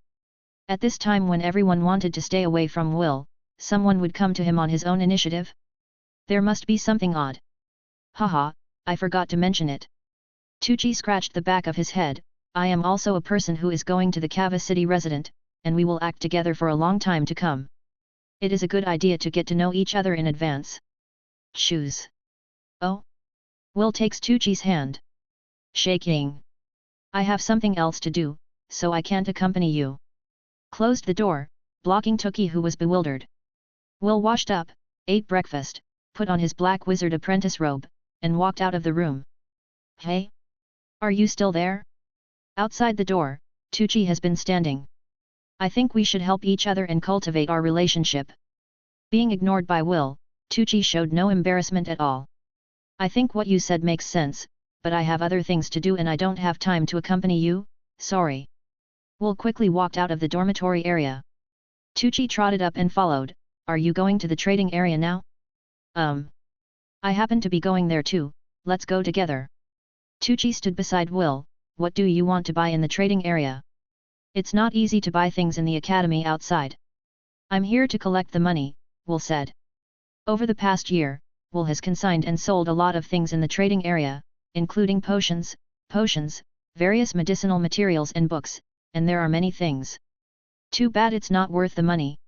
A: At this time when everyone wanted to stay away from Will, someone would come to him on his own initiative? There must be something odd. Haha, I forgot to mention it. Tucci scratched the back of his head. I am also a person who is going to the Kava City resident, and we will act together for a long time to come. It is a good idea to get to know each other in advance. Choose. Oh? Will takes Tucci's hand. Shaking. I have something else to do, so I can't accompany you. Closed the door, blocking Tucci who was bewildered. Will washed up, ate breakfast, put on his black wizard apprentice robe, and walked out of the room. Hey? Are you still there? Outside the door, Tucci has been standing. I think we should help each other and cultivate our relationship. Being ignored by Will, Tucci showed no embarrassment at all. I think what you said makes sense, but I have other things to do and I don't have time to accompany you, sorry. Will quickly walked out of the dormitory area. Tucci trotted up and followed. Are you going to the trading area now? I happen to be going there too, let's go together. Tucci stood beside Will. What do you want to buy in the trading area? It's not easy to buy things in the academy outside. I'm here to collect the money, Will said. Over the past year, Will has consigned and sold a lot of things in the trading area, including potions, various medicinal materials and books, and there are many things. Too bad it's not worth the money.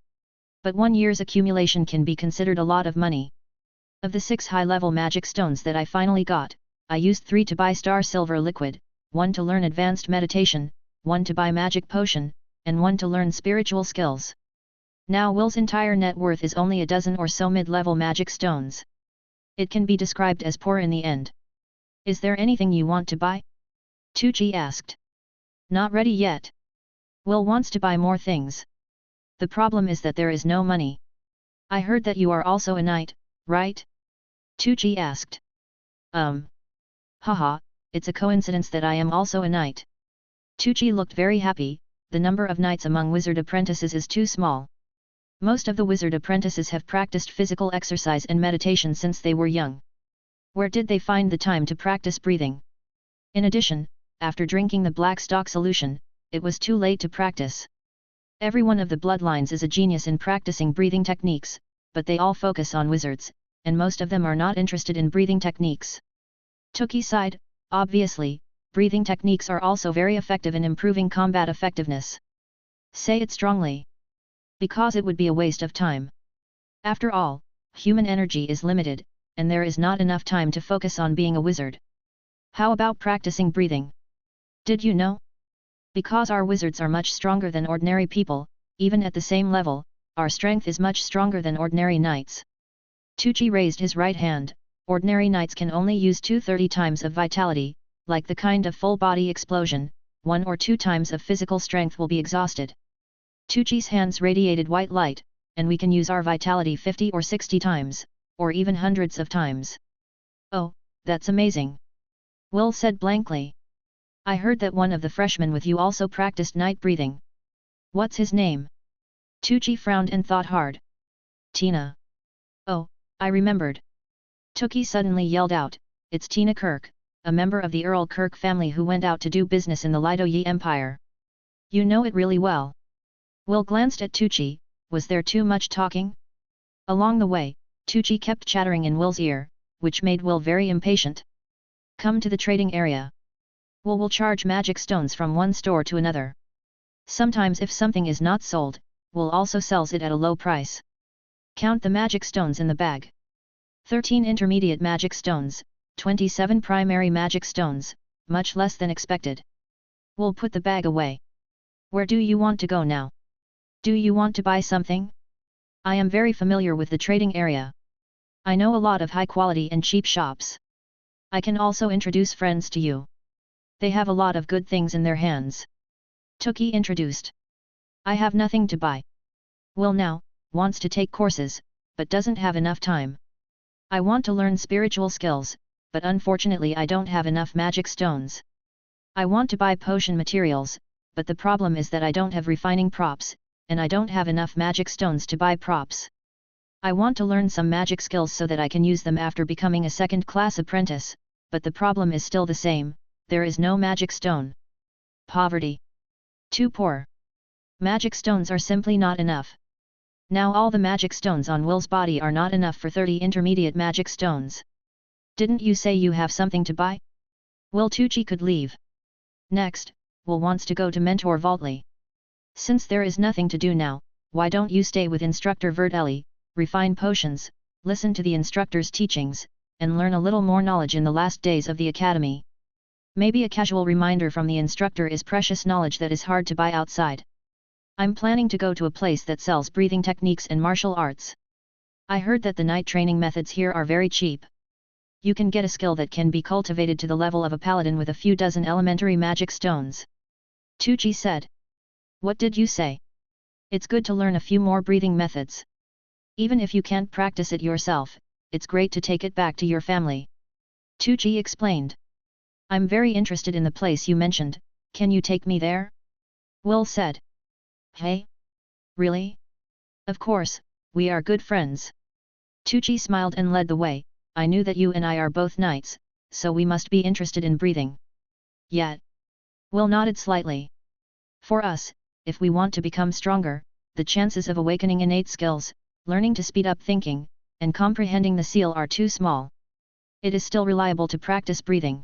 A: But 1 year's accumulation can be considered a lot of money. Of the 6 high-level magic stones that I finally got, I used 3 to buy star silver liquid, 1 to learn advanced meditation, 1 to buy magic potion, and 1 to learn spiritual skills. Now Will's entire net worth is only a dozen or so mid-level magic stones. It can be described as poor in the end. Is there anything you want to buy? Tucci asked. Not ready yet. Will wants to buy more things. The problem is that there is no money. I heard that you are also a knight, right? Tucci asked. Haha, it's a coincidence that I am also a knight. Tucci looked very happy. The number of knights among wizard apprentices is too small. Most of the wizard apprentices have practiced physical exercise and meditation since they were young. Where did they find the time to practice breathing? In addition, after drinking the black stock solution, it was too late to practice. Every one of the bloodlines is a genius in practicing breathing techniques, but they all focus on wizards, and most of them are not interested in breathing techniques. Tookie sighed, obviously, breathing techniques are also very effective in improving combat effectiveness. Say it strongly. Because it would be a waste of time. After all, human energy is limited, and there is not enough time to focus on being a wizard. How about practicing breathing? Did you know? Because our wizards are much stronger than ordinary people, even at the same level, our strength is much stronger than ordinary knights. Tucci raised his right hand. Ordinary knights can only use 230 times of vitality, like the kind of full-body explosion, 1 or 2 times of physical strength will be exhausted. Tucci's hands radiated white light, and we can use our vitality 50 or 60 times, or even hundreds of times. Oh, that's amazing. Will said blankly. I heard that one of the freshmen with you also practiced night breathing. What's his name? Tucci frowned and thought hard. Tina. Oh, I remembered. Tookie suddenly yelled out, it's Tina Kirk, a member of the Earl Kirk family who went out to do business in the Lido-Yi Empire. You know it really well. Will glanced at Tucci, was there too much talking? Along the way, Tucci kept chattering in Will's ear, which made Will very impatient. Come to the trading area. Will charge magic stones from one store to another. Sometimes if something is not sold, Will also sells it at a low price. Count the magic stones in the bag. 13 intermediate magic stones, 27 primary magic stones, much less than expected. Will put the bag away. Where do you want to go now? Do you want to buy something? I am very familiar with the trading area. I know a lot of high quality and cheap shops. I can also introduce friends to you. They have a lot of good things in their hands. Tookie introduced. I have nothing to buy. Will now, wants to take courses, but doesn't have enough time. I want to learn spiritual skills, but unfortunately I don't have enough magic stones. I want to buy potion materials, but the problem is that I don't have refining props, and I don't have enough magic stones to buy props. I want to learn some magic skills so that I can use them after becoming a second-class apprentice, but the problem is still the same, there is no magic stone. Poverty. Too poor. Magic stones are simply not enough. Now all the magic stones on Will's body are not enough for 30 intermediate magic stones. Didn't you say you have something to buy? Will Tucci could leave. Next, Will wants to go to mentor Vaultley. Since there is nothing to do now, why don't you stay with instructor Vertelli, refine potions, listen to the instructor's teachings, and learn a little more knowledge in the last days of the academy. Maybe a casual reminder from the instructor is precious knowledge that is hard to buy outside. I'm planning to go to a place that sells breathing techniques and martial arts. I heard that the night training methods here are very cheap. You can get a skill that can be cultivated to the level of a paladin with a few dozen elementary magic stones. Tucci said. What did you say? It's good to learn a few more breathing methods. Even if you can't practice it yourself, it's great to take it back to your family. Tucci explained. I'm very interested in the place you mentioned, can you take me there? Will said. Hey? Really? Of course, we are good friends. Tucci smiled and led the way, I knew that you and I are both knights, so we must be interested in breathing. Yet. Will nodded slightly. For us, if we want to become stronger, the chances of awakening innate skills, learning to speed up thinking, and comprehending the seal are too small. It is still reliable to practice breathing.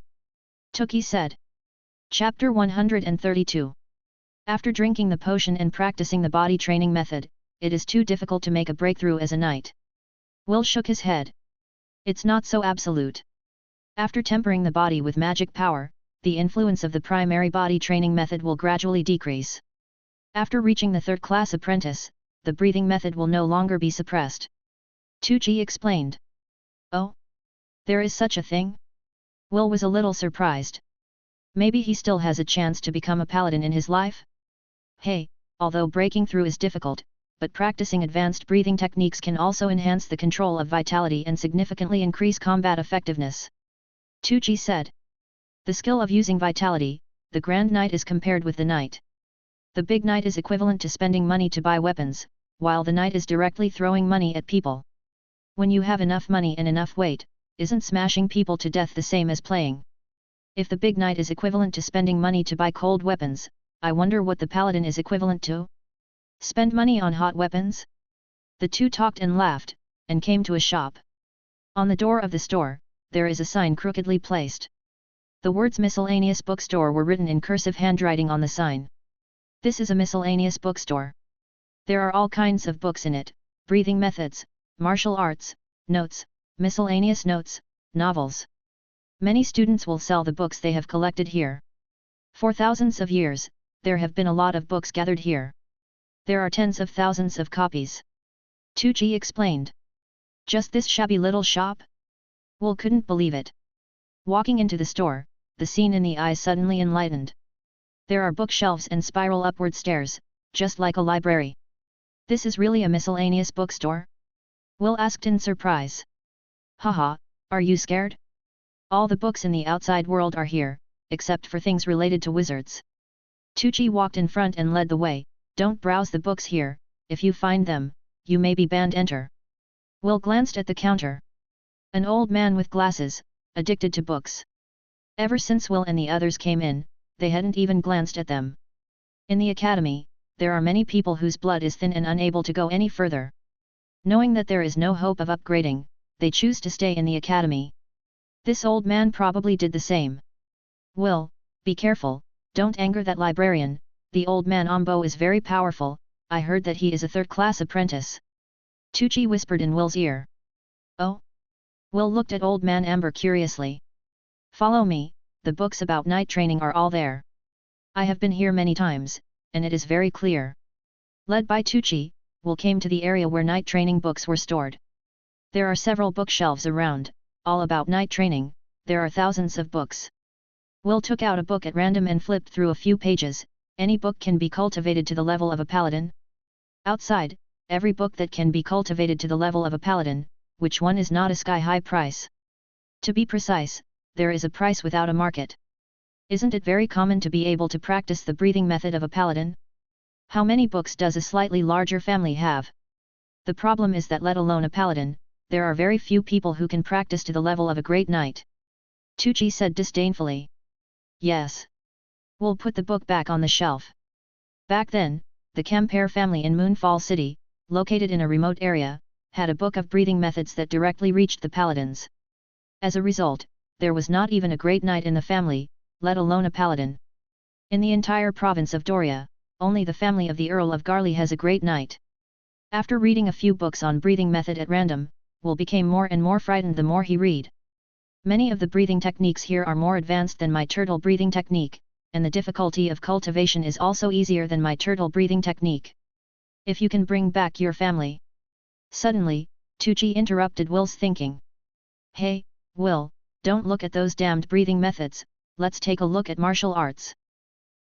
A: Tookie said. Chapter 132. After drinking the potion and practicing the body training method, it is too difficult to make a breakthrough as a knight. Will shook his head. It's not so absolute. After tempering the body with magic power, the influence of the primary body training method will gradually decrease. After reaching the third-class apprentice, the breathing method will no longer be suppressed. Tucci explained. Oh? There is such a thing? Will was a little surprised. Maybe he still has a chance to become a paladin in his life? Hey, although breaking through is difficult, but practicing advanced breathing techniques can also enhance the control of vitality and significantly increase combat effectiveness. Tucci said. The skill of using vitality, the Grand Knight is compared with the Knight. The Big Knight is equivalent to spending money to buy weapons, while the Knight is directly throwing money at people. When you have enough money and enough weight, isn't smashing people to death the same as playing? If the Big Knight is equivalent to spending money to buy cold weapons, I wonder what the Paladin is equivalent to? Spend money on hot weapons? The two talked and laughed, and came to a shop. On the door of the store, there is a sign crookedly placed. The words miscellaneous bookstore were written in cursive handwriting on the sign. This is a miscellaneous bookstore. There are all kinds of books in it, breathing methods, martial arts, notes, miscellaneous notes, novels. Many students will sell the books they have collected here. For thousands of years, there have been a lot of books gathered here. There are tens of thousands of copies. Tucci explained. Just this shabby little shop? Will couldn't believe it. Walking into the store, the scene in the eyes suddenly enlightened. There are bookshelves and spiral upward stairs, just like a library. This is really a miscellaneous bookstore? Will asked in surprise. Haha, are you scared? All the books in the outside world are here, except for things related to wizards. Tucci walked in front and led the way. Don't browse the books here, if you find them, you may be banned enter. Will glanced at the counter. An old man with glasses, addicted to books. Ever since Will and the others came in, they hadn't even glanced at them. In the academy, there are many people whose blood is thin and unable to go any further. Knowing that there is no hope of upgrading, they choose to stay in the academy. This old man probably did the same. Will, be careful, don't anger that librarian, the old man Ombo is very powerful, I heard that he is a third-class apprentice. Tucci whispered in Will's ear. Oh? Will looked at old man Amber curiously. Follow me, the books about night training are all there. I have been here many times, and it is very clear. Led by Tucci, Will came to the area where night training books were stored. There are several bookshelves around, all about night training, there are thousands of books. Will took out a book at random and flipped through a few pages. Any book can be cultivated to the level of a paladin. Outside, every book that can be cultivated to the level of a paladin, which one is not a sky-high price. To be precise, there is a price without a market. Isn't it very common to be able to practice the breathing method of a paladin? How many books does a slightly larger family have? The problem is that let alone a paladin, there are very few people who can practice to the level of a great knight. Tucci said disdainfully. Yes. Will put the book back on the shelf. Back then, the Kemper family in Moonfall City, located in a remote area, had a book of breathing methods that directly reached the paladins. As a result, there was not even a great knight in the family, let alone a paladin. In the entire province of Doria, only the family of the Earl of Garley has a great knight. After reading a few books on breathing method at random, Will became more and more frightened the more he read. Many of the breathing techniques here are more advanced than my turtle breathing technique, and the difficulty of cultivation is also easier than my turtle breathing technique. If you can bring back your family. Suddenly, Tucci interrupted Will's thinking. Hey, Will, don't look at those damned breathing methods, let's take a look at martial arts.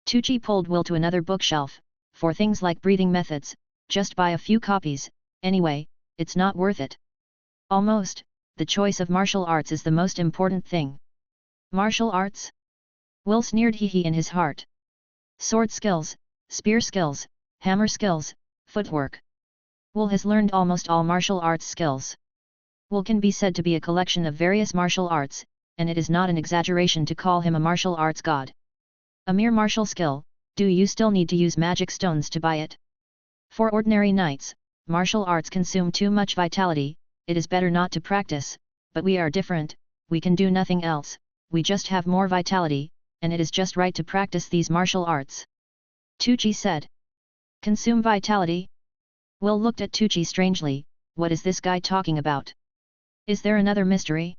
A: Tucci pulled Will to another bookshelf. For things like breathing methods, just buy a few copies, anyway, it's not worth it. Almost, the choice of martial arts is the most important thing. Martial arts? Will sneered hee in his heart. Sword skills, spear skills, hammer skills, footwork. Will has learned almost all martial arts skills. Will can be said to be a collection of various martial arts, and it is not an exaggeration to call him a martial arts god. A mere martial skill, do you still need to use magic stones to buy it? For ordinary knights, martial arts consume too much vitality, it is better not to practice, but we are different, we can do nothing else, we just have more vitality, and it is just right to practice these martial arts. Tucci said. Consume vitality? Will looked at Tucci strangely, what is this guy talking about? Is there another mystery?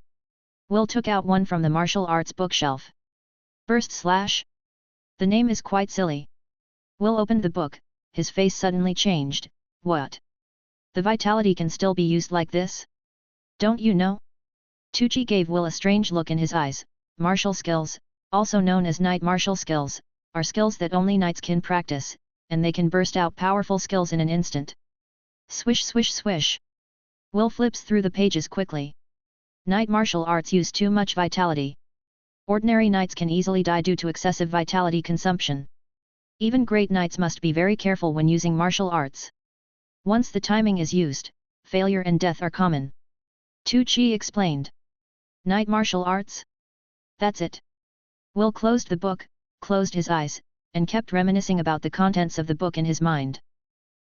A: Will took out one from the martial arts bookshelf. // The name is quite silly. Will opened the book, his face suddenly changed. What? The vitality can still be used like this? Don't you know? Tucci gave Will a strange look in his eyes. Martial skills, also known as knight martial skills, are skills that only knights can practice, and they can burst out powerful skills in an instant. Swish swish swish. Will flips through the pages quickly. Knight martial arts use too much vitality. Ordinary knights can easily die due to excessive vitality consumption. Even great knights must be very careful when using martial arts. Once the timing is used, failure and death are common. Tucci explained. Knight martial arts? That's it. Will closed the book, closed his eyes, and kept reminiscing about the contents of the book in his mind.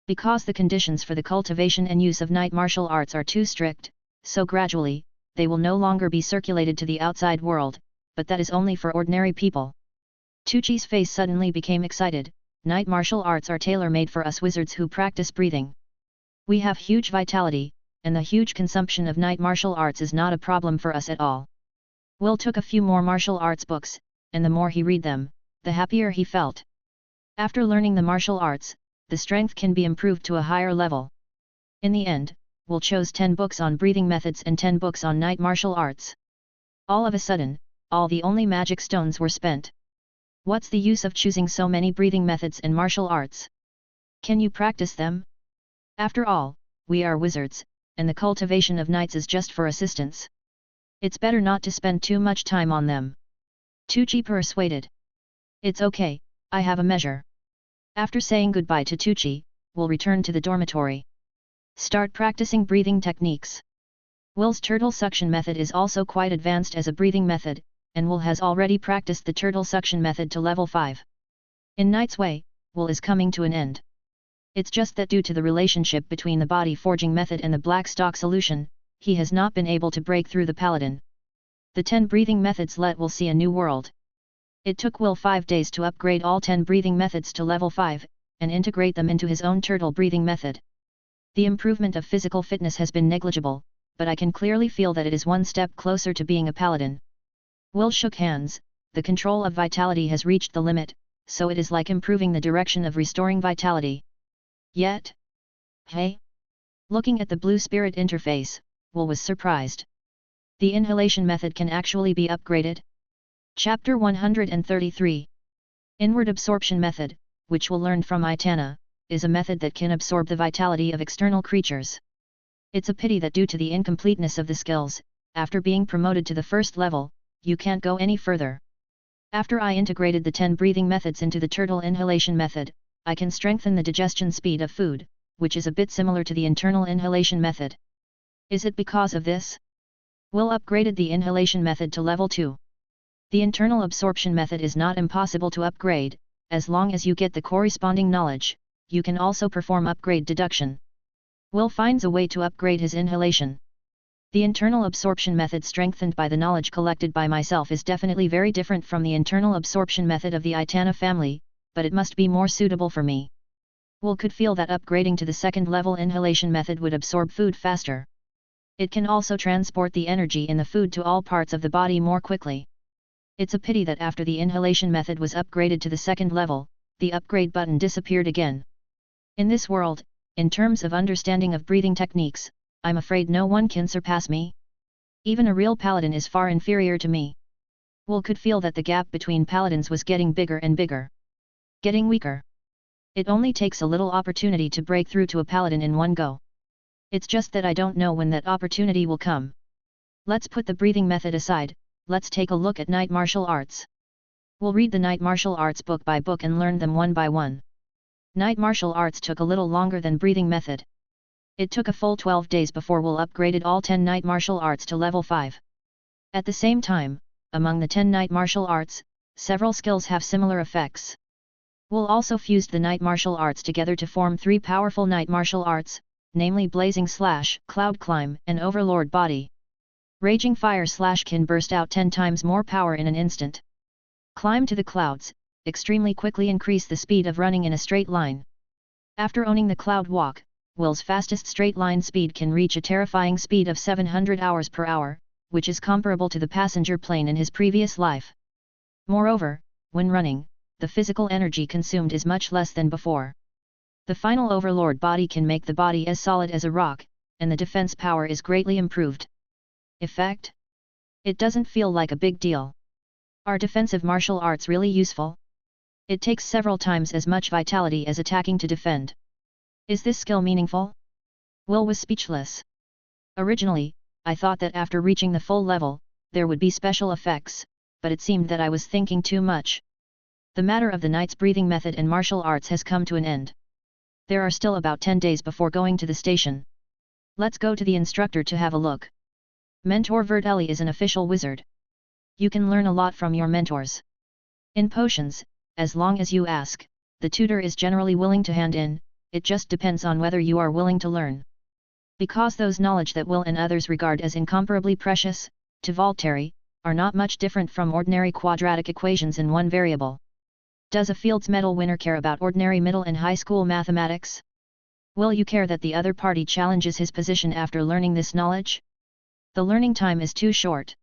A: Because the conditions for the cultivation and use of night martial arts are too strict, so gradually, they will no longer be circulated to the outside world, but that is only for ordinary people. Tucci's face suddenly became excited. Night martial arts are tailor-made for us wizards who practice breathing. We have huge vitality, and the huge consumption of night martial arts is not a problem for us at all. Will took a few more martial arts books, and the more he read them, the happier he felt. After learning the martial arts, the strength can be improved to a higher level. In the end, Will chose 10 books on breathing methods and 10 books on night martial arts. All of a sudden, all the only magic stones were spent. What's the use of choosing so many breathing methods and martial arts? Can you practice them? After all, we are wizards, and the cultivation of knights is just for assistance. It's better not to spend too much time on them. Tucci persuaded. It's okay, I have a measure. After saying goodbye to Tucci, Will returned to the dormitory. Start practicing breathing techniques. Will's turtle suction method is also quite advanced as a breathing method, and Will has already practiced the turtle suction method to level 5. In Knight's Way, Will is coming to an end. It's just that due to the relationship between the body forging method and the black stock solution, he has not been able to break through the paladin. The 10 breathing methods let Will see a new world. It took Will 5 days to upgrade all 10 breathing methods to level 5, and integrate them into his own turtle breathing method. The improvement of physical fitness has been negligible, but I can clearly feel that it is one step closer to being a paladin. Will shook hands. The control of vitality has reached the limit, so it is like improving the direction of restoring vitality. Yet? Hey? Looking at the blue spirit interface, Will was surprised. The inhalation method can actually be upgraded? Chapter 133. Inward absorption method, which Will learned from Itana, is a method that can absorb the vitality of external creatures. It's a pity that due to the incompleteness of the skills, after being promoted to the first level, you can't go any further. After I integrated the 10 breathing methods into the turtle inhalation method, I can strengthen the digestion speed of food, which is a bit similar to the internal inhalation method. Is it because of this? Will upgraded the inhalation method to level 2. The internal absorption method is not impossible to upgrade, as long as you get the corresponding knowledge, you can also perform upgrade deduction. Will finds a way to upgrade his inhalation. The internal absorption method strengthened by the knowledge collected by myself is definitely very different from the internal absorption method of the Itana family, but it must be more suitable for me. Will could feel that upgrading to the second level inhalation method would absorb food faster. It can also transport the energy in the food to all parts of the body more quickly. It's a pity that after the inhalation method was upgraded to the second level, the upgrade button disappeared again. In this world, in terms of understanding of breathing techniques, I'm afraid no one can surpass me. Even a real paladin is far inferior to me. Will could feel that the gap between paladins was getting bigger and bigger. Getting weaker. It only takes a little opportunity to break through to a paladin in one go. It's just that I don't know when that opportunity will come. Let's put the breathing method aside, let's take a look at night martial arts. We'll read the night martial arts book by book and learn them one by one. Night martial arts took a little longer than breathing method. It took a full 12 days before Will upgraded all 10 night martial arts to level 5. At the same time, among the 10 night martial arts, several skills have similar effects. Will also fused the night martial arts together to form 3 powerful night martial arts, namely Blazing Slash, Cloud Climb, and Overlord Body. Raging Fire Slash can burst out 10 times more power in an instant. Climb to the clouds, extremely quickly increase the speed of running in a straight line. After owning the Cloud Walk, Will's fastest straight line speed can reach a terrifying speed of 700 hours per hour, which is comparable to the passenger plane in his previous life. Moreover, when running, the physical energy consumed is much less than before. The final Overlord Body can make the body as solid as a rock, and the defense power is greatly improved. Effect? It doesn't feel like a big deal. Are defensive martial arts really useful? It takes several times as much vitality as attacking to defend. Is this skill meaningful? Will was speechless. Originally, I thought that after reaching the full level, there would be special effects, but it seemed that I was thinking too much. The matter of the knight's breathing method and martial arts has come to an end. There are still about 10 days before going to the station. Let's go to the instructor to have a look. Mentor Vertelli is an official wizard. You can learn a lot from your mentors. In potions, as long as you ask, the tutor is generally willing to hand in, it just depends on whether you are willing to learn. Because those knowledge that Will and others regard as incomparably precious, to Voltaire, are not much different from ordinary quadratic equations in one variable. Does a Fields Medal winner care about ordinary middle and high school mathematics? Will you care that the other party challenges his position after learning this knowledge? The learning time is too short.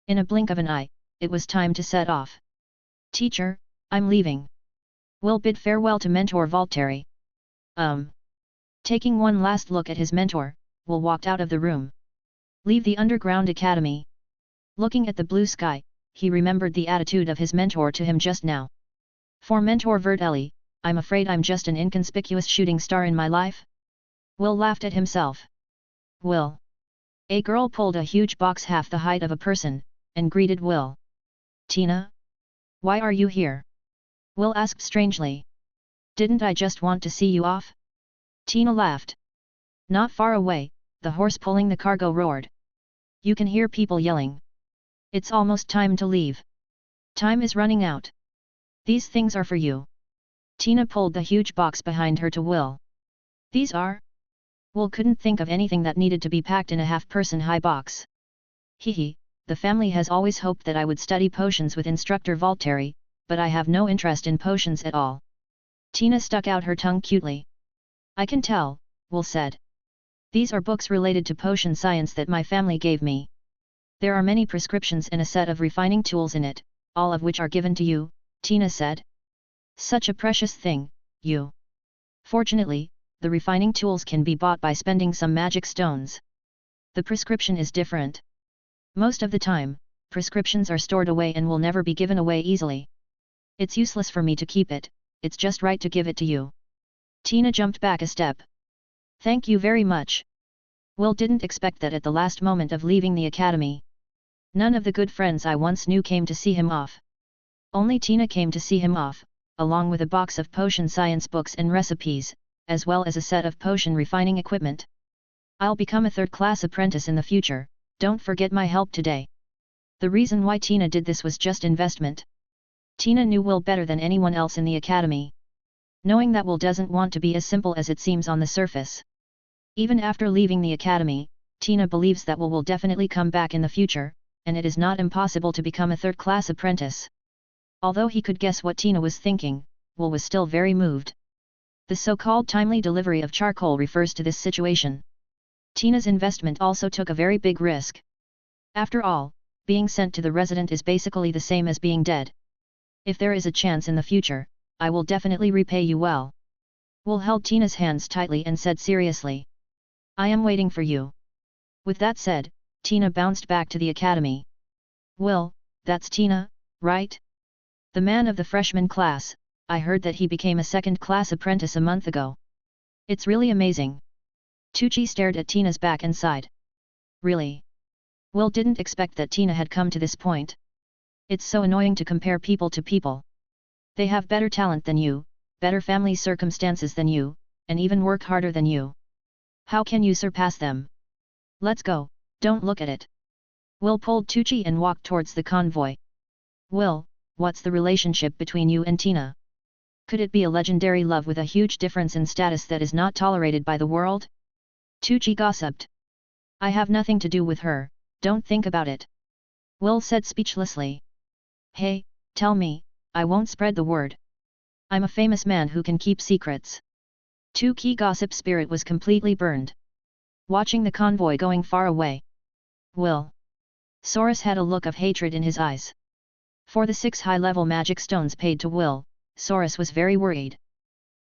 A: In a blink of an eye, it was time to set off. Teacher, I'm leaving. Will bid farewell to mentor Voltaire. Taking one last look at his mentor, Will walked out of the room. Leave the underground academy. Looking at the blue sky, he remembered the attitude of his mentor to him just now. For mentor Vertelli, I'm afraid I'm just an inconspicuous shooting star in my life? Will laughed at himself. Will. A girl pulled a huge box half the height of a person, and greeted Will. Tina? Why are you here? Will asked strangely. Didn't I just want to see you off? Tina laughed. Not far away, the horse pulling the cargo roared. You can hear people yelling. It's almost time to leave. Time is running out. These things are for you. Tina pulled the huge box behind her to Will. These are? Will couldn't think of anything that needed to be packed in a half-person high box. Hee, the family has always hoped that I would study potions with instructor Voltaire, but I have no interest in potions at all. Tina stuck out her tongue cutely. I can tell, Will said. These are books related to potion science that my family gave me. There are many prescriptions and a set of refining tools in it, all of which are given to you, Tina said. Such a precious thing, you. Fortunately, the refining tools can be bought by spending some magic stones. The prescription is different. Most of the time, prescriptions are stored away and will never be given away easily. It's useless for me to keep it, it's just right to give it to you. Tina jumped back a step. Thank you very much. Will didn't expect that at the last moment of leaving the academy. None of the good friends I once knew came to see him off. Only Tina came to see him off, along with a box of potion science books and recipes, as well as a set of potion refining equipment. I'll become a third-class apprentice in the future, don't forget my help today. The reason why Tina did this was just investment. Tina knew Will better than anyone else in the academy. Knowing that Will doesn't want to be as simple as it seems on the surface. Even after leaving the academy, Tina believes that Will definitely come back in the future, and it is not impossible to become a third-class apprentice. Although he could guess what Tina was thinking, Will was still very moved. The so-called timely delivery of charcoal refers to this situation. Tina's investment also took a very big risk. After all, being sent to the resident is basically the same as being dead. If there is a chance in the future, I will definitely repay you well. Will held Tina's hands tightly and said seriously. I am waiting for you. With that said, Tina bounced back to the academy. Will, that's Tina, right? The man of the freshman class, I heard that he became a second-class apprentice a month ago. It's really amazing. Tucci stared at Tina's back and sighed. Really? Will didn't expect that Tina had come to this point. It's so annoying to compare people to people. They have better talent than you, better family circumstances than you, and even work harder than you. How can you surpass them? Let's go, don't look at it. Will pulled Tucci and walked towards the convoy. Will, what's the relationship between you and Tina? Could it be a legendary love with a huge difference in status that is not tolerated by the world? Tucci gossiped. I have nothing to do with her, don't think about it. Will said speechlessly. Hey, tell me, I won't spread the word. I'm a famous man who can keep secrets. Tucci gossip spirit was completely burned. Watching the convoy going far away. Will. Soros had a look of hatred in his eyes. For the 6 high-level magic stones paid to Will, Soros was very worried.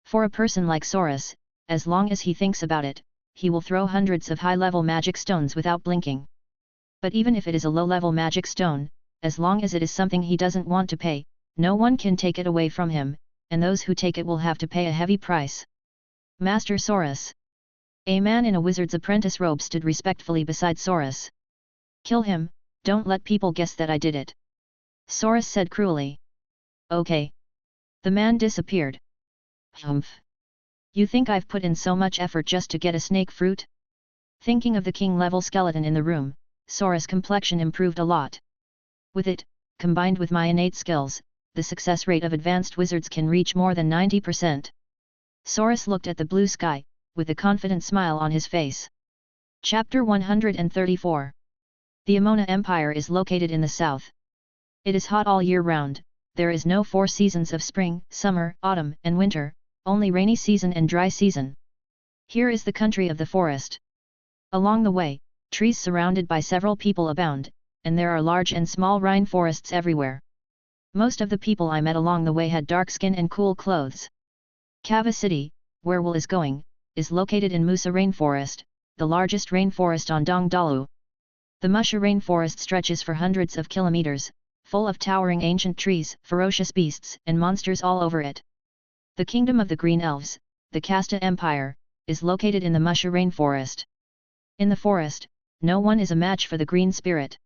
A: For a person like Soros, as long as he thinks about it, he will throw hundreds of high-level magic stones without blinking. But even if it is a low-level magic stone, as long as it is something he doesn't want to pay, no one can take it away from him, and those who take it will have to pay a heavy price. Master Soros. A man in a wizard's apprentice robe stood respectfully beside Soros. Kill him, don't let people guess that I did it. Soros said cruelly. Okay. The man disappeared. Humph. You think I've put in so much effort just to get a snake fruit? Thinking of the king-level skeleton in the room, Soros' complexion improved a lot. With it, combined with my innate skills, the success rate of advanced wizards can reach more than 90%. Saurus looked at the blue sky, with a confident smile on his face. Chapter 134. The Amona Empire is located in the south. It is hot all year round, there is no 4 seasons of spring, summer, autumn and winter, only rainy season and dry season. Here is the country of the forest. Along the way, trees surrounded by several people abound, and there are large and small rhine forests everywhere. Most of the people I met along the way had dark skin and cool clothes. Kava City, where Will is going, is located in Musa Rainforest, the largest rainforest on Dongdalu. The Musha Rainforest stretches for hundreds of kilometers, full of towering ancient trees, ferocious beasts and monsters all over it. The Kingdom of the Green Elves, the Kasta Empire, is located in the Musha Rainforest. In the forest, no one is a match for the Green Spirit.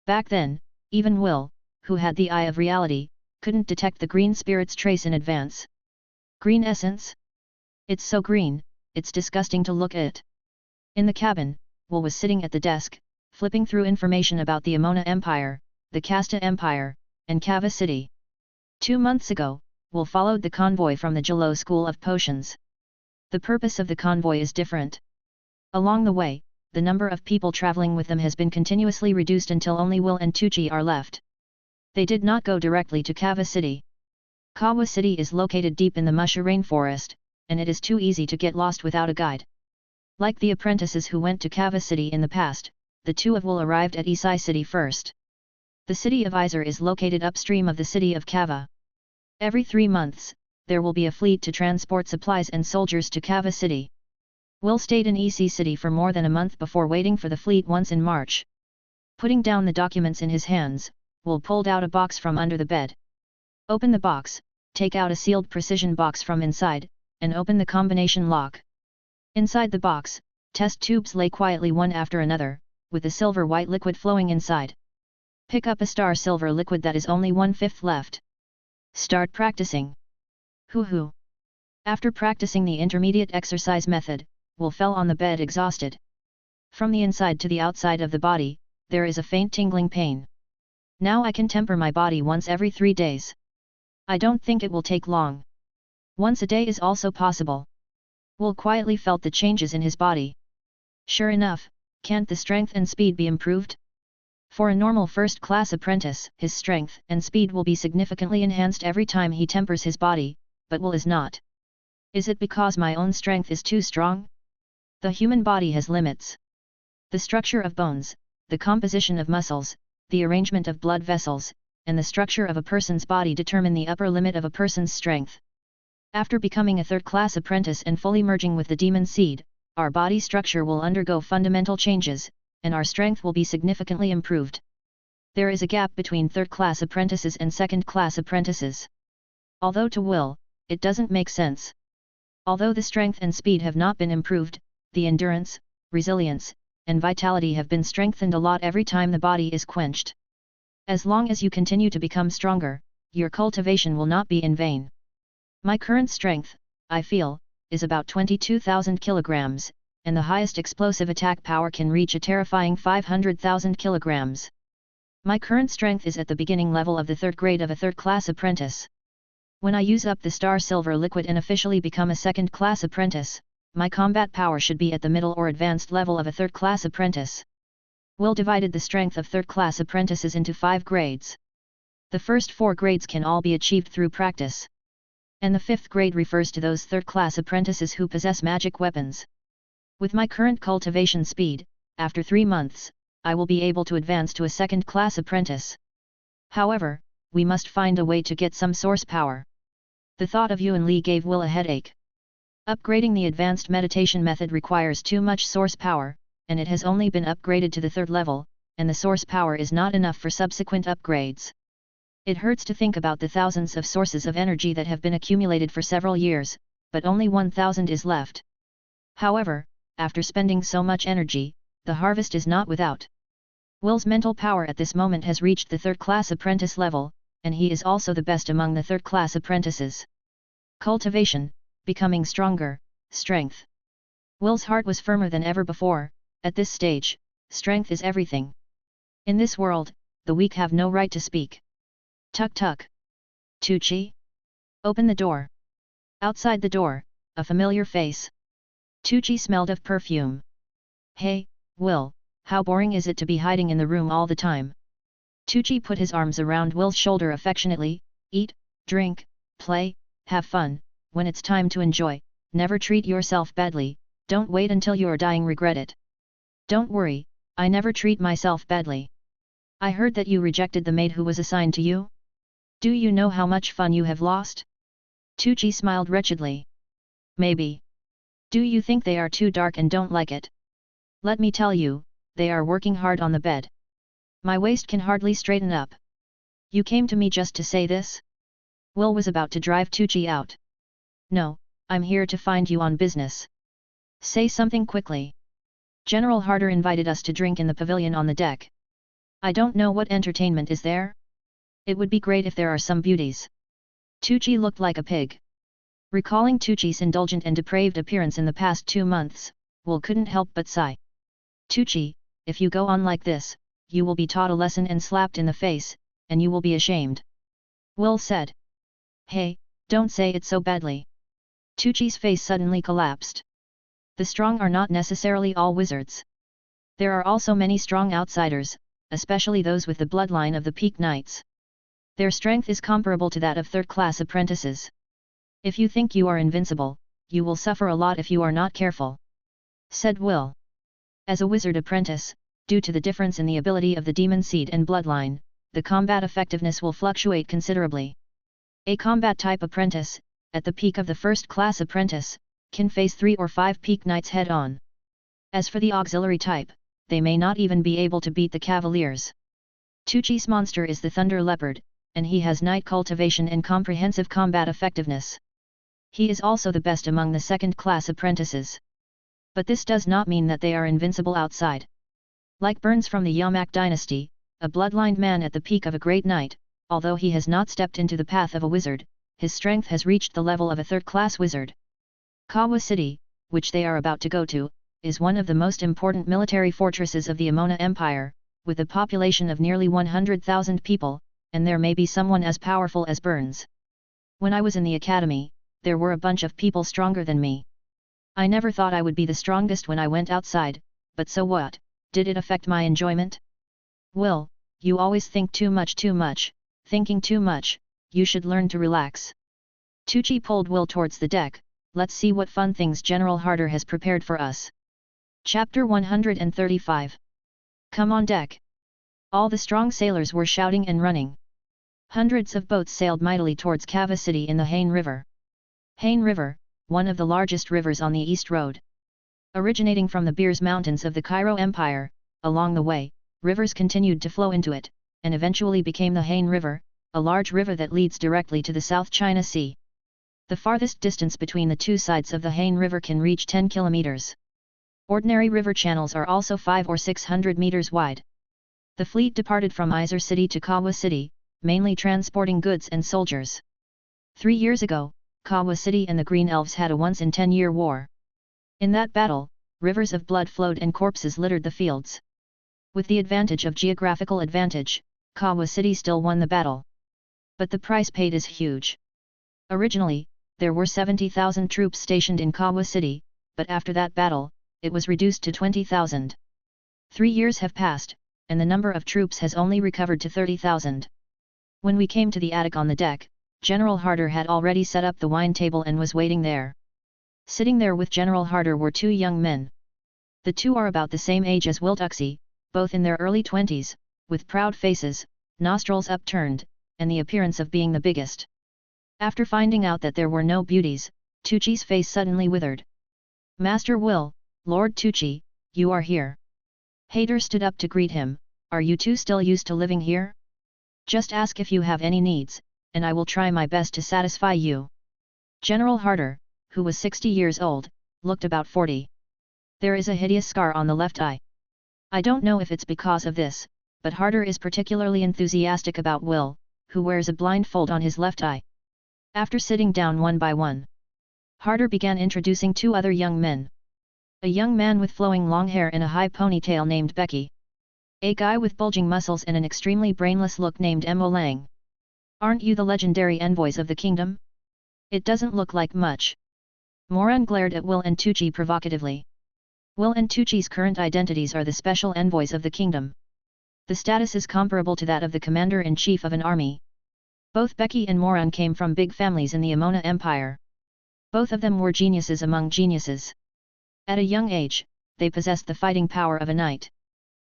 A: Back then, even Will, who had the eye of reality, couldn't detect the Green Spirit's trace in advance. Green essence? It's so green, it's disgusting to look at. In the cabin, Will was sitting at the desk, flipping through information about the Amona Empire, the Kasta Empire, and Kava City. 2 months ago, Will followed the convoy from the Jalo School of Potions. The purpose of the convoy is different. Along the way, the number of people traveling with them has been continuously reduced until only Will and Tucci are left. They did not go directly to Kava City. Kawa City is located deep in the Musha Rainforest, and it is too easy to get lost without a guide. Like the apprentices who went to Kava City in the past, the two of Will arrived at Isai City first. The city of Isar is located upstream of the city of Kava. Every 3 months, there will be a fleet to transport supplies and soldiers to Kava City. Will stayed in Isai City for more than a month before waiting for the fleet once in March. Putting down the documents in his hands, Will pulled out a box from under the bed. Open the box, take out a sealed precision box from inside, and open the combination lock. Inside the box, test tubes lay quietly one after another, with a silver-white liquid flowing inside. Pick up a star silver liquid that is only 1/5 left. Start practicing. Hoo-hoo. After practicing the intermediate exercise method, Will fell on the bed exhausted. From the inside to the outside of the body, there is a faint tingling pain. Now I can temper my body once every 3 days. I don't think it will take long. Once a day is also possible. Will quietly felt the changes in his body. Sure enough, can't the strength and speed be improved? For a normal first-class apprentice, his strength and speed will be significantly enhanced every time he tempers his body, but Will is not. Is it because my own strength is too strong? The human body has limits. The structure of bones, the composition of muscles, the arrangement of blood vessels, and the structure of a person's body determine the upper limit of a person's strength. After becoming a third-class apprentice and fully merging with the demon seed, our body structure will undergo fundamental changes, and our strength will be significantly improved. There is a gap between third-class apprentices and second-class apprentices. Although to Will, it doesn't make sense. Although the strength and speed have not been improved, the endurance, resilience, and vitality have been strengthened a lot every time the body is quenched. As long as you continue to become stronger, your cultivation will not be in vain. My current strength, I feel, is about 22,000 kilograms, and the highest explosive attack power can reach a terrifying 500,000 kilograms. My current strength is at the beginning level of the 3rd grade of a 3rd-class apprentice. When I use up the star silver liquid and officially become a 2nd-class apprentice, my combat power should be at the middle or advanced level of a 3rd-class apprentice. Will divided the strength of 3rd-class apprentices into 5 grades. The first 4 grades can all be achieved through practice. And the 5th grade refers to those 3rd-class apprentices who possess magic weapons. With my current cultivation speed, after 3 months, I will be able to advance to a 2nd-class apprentice. However, we must find a way to get some source power. The thought of Yuan Li gave Will a headache. Upgrading the advanced meditation method requires too much source power, and it has only been upgraded to the 3rd level, and the source power is not enough for subsequent upgrades. It hurts to think about the thousands of sources of energy that have been accumulated for several years, but only 1,000 is left. However, after spending so much energy, the harvest is not without. Will's mental power at this moment has reached the 3rd-class apprentice level, and he is also the best among the 3rd-class apprentices. Cultivation, becoming stronger, strength. Will's heart was firmer than ever before. At this stage, strength is everything. In this world, the weak have no right to speak. Tuk tuk. Tucci? Open the door. Outside the door, a familiar face. Tucci smelled of perfume. Hey, Will, how boring is it to be hiding in the room all the time? Tucci put his arms around Will's shoulder affectionately. Eat, drink, play, have fun, when it's time to enjoy, never treat yourself badly, don't wait until you're dying regret it. Don't worry, I never treat myself badly. I heard that you rejected the maid who was assigned to you? Do you know how much fun you have lost? Tucci smiled wretchedly. Maybe. Do you think they are too dark and don't like it? Let me tell you, they are working hard on the bed. My waist can hardly straighten up. You came to me just to say this? Will was about to drive Tucci out. No, I'm here to find you on business. Say something quickly. General Harder invited us to drink in the pavilion on the deck. I don't know what entertainment is there. It would be great if there are some beauties. Tucci looked like a pig. Recalling Tucci's indulgent and depraved appearance in the past 2 months, Will couldn't help but sigh. Tucci, if you go on like this, you will be taught a lesson and slapped in the face, and you will be ashamed. Will said. Hey, don't say it so badly. Tucci's face suddenly collapsed. The strong are not necessarily all wizards. There are also many strong outsiders, especially those with the bloodline of the Peak Knights. Their strength is comparable to that of third-class apprentices. If you think you are invincible, you will suffer a lot if you are not careful. Said Will. As a wizard apprentice, due to the difference in the ability of the demon seed and bloodline, the combat effectiveness will fluctuate considerably. A combat-type apprentice, at the peak of the first-class apprentice, can face 3 or 5 Peak Knights head-on. As for the auxiliary type, they may not even be able to beat the Cavaliers. Tucci's monster is the Thunder Leopard, and he has Knight cultivation and comprehensive combat effectiveness. He is also the best among the second-class apprentices. But this does not mean that they are invincible outside. Like Burns from the Yamak dynasty, a bloodlined man at the peak of a great knight, although he has not stepped into the path of a wizard, his strength has reached the level of a third-class wizard. Kawa City, which they are about to go to, is one of the most important military fortresses of the Amona Empire, with a population of nearly 100,000 people, and there may be someone as powerful as Burns. When I was in the academy, there were a bunch of people stronger than me. I never thought I would be the strongest when I went outside, but so what, did it affect my enjoyment? Will, you always think too much. Thinking too much, you should learn to relax. Tucci pulled Will towards the deck. Let's see what fun things General Harder has prepared for us. Chapter 135. Come on deck. All the strong sailors were shouting and running. Hundreds of boats sailed mightily towards Kava City in the Haine River. Haine River, one of the largest rivers on the East Road. Originating from the Beers Mountains of the Cairo Empire, along the way, rivers continued to flow into it, and eventually became the Haine River, a large river that leads directly to the South China Sea. The farthest distance between the two sides of the Haine River can reach 10 kilometers. Ordinary river channels are also 500 or 600 meters wide. The fleet departed from Izar City to Kawa City, mainly transporting goods and soldiers. 3 years ago, Kawa City and the Green Elves had a once-in-10-year war. In that battle, rivers of blood flowed and corpses littered the fields. With the advantage of geographical advantage, Kawa City still won the battle. But the price paid is huge. Originally, there were 70,000 troops stationed in Kawa City, but after that battle, it was reduced to 20,000. 3 years have passed, and the number of troops has only recovered to 30,000. When we came to the attic on the deck, General Harder had already set up the wine table and was waiting there. Sitting there with General Harder were 2 young men. The 2 are about the same age as Will Tuxie, both in their early 20s, with proud faces, nostrils upturned, and the appearance of being the biggest. After finding out that there were no beauties, Tucci's face suddenly withered. Master Will, Lord Tucci, you are here. Hader stood up to greet him. Are you 2 still used to living here? Just ask if you have any needs, and I will try my best to satisfy you. General Harder, who was 60 years old, looked about 40. There is a hideous scar on the left eye. I don't know if it's because of this, but Harder is particularly enthusiastic about Will, who wears a blindfold on his left eye. After sitting down one by one, Harder began introducing 2 other young men. A young man with flowing long hair and a high ponytail named Becky. A guy with bulging muscles and an extremely brainless look named Mo Lang. Aren't you the legendary envoys of the kingdom? It doesn't look like much. Moran glared at Will and Tucci provocatively. Will and Tucci's current identities are the special envoys of the kingdom. The status is comparable to that of the commander-in-chief of an army. Both Becky and Moran came from big families in the Amona Empire. Both of them were geniuses among geniuses. At a young age, they possessed the fighting power of a knight.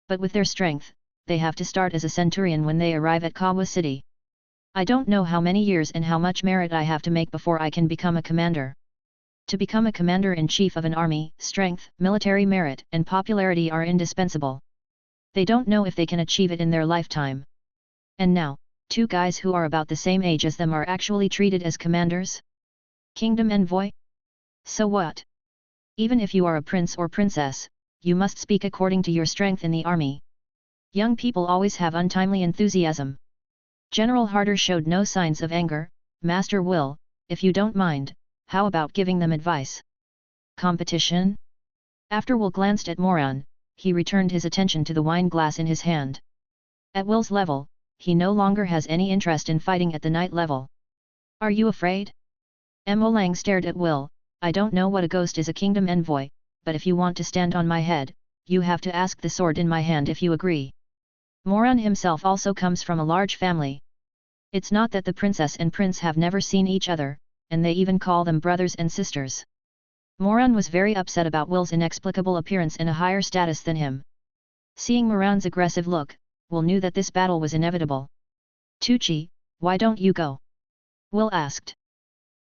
A: But with their strength, they have to start as a centurion when they arrive at Kawa City. I don't know how many years and how much merit I have to make before I can become a commander. To become a commander-in-chief of an army, strength, military merit, and popularity are indispensable. They don't know if they can achieve it in their lifetime. And now, two guys who are about the same age as them are actually treated as commanders? Kingdom envoy? So what? Even if you are a prince or princess, you must speak according to your strength in the army. Young people always have untimely enthusiasm. General Harder showed no signs of anger. Master Will, if you don't mind, how about giving them advice? Competition? After Will glanced at Moran, he returned his attention to the wine glass in his hand. At Will's level, he no longer has any interest in fighting at the knight level. Are you afraid? Mo Lang stared at Will. I don't know what a ghost is a kingdom envoy, but if you want to stand on my head, you have to ask the sword in my hand if you agree. Moran himself also comes from a large family. It's not that the princess and prince have never seen each other, and they even call them brothers and sisters. Moran was very upset about Will's inexplicable appearance in a higher status than him. Seeing Moran's aggressive look, Will knew that this battle was inevitable. Tucci, why don't you go? Will asked.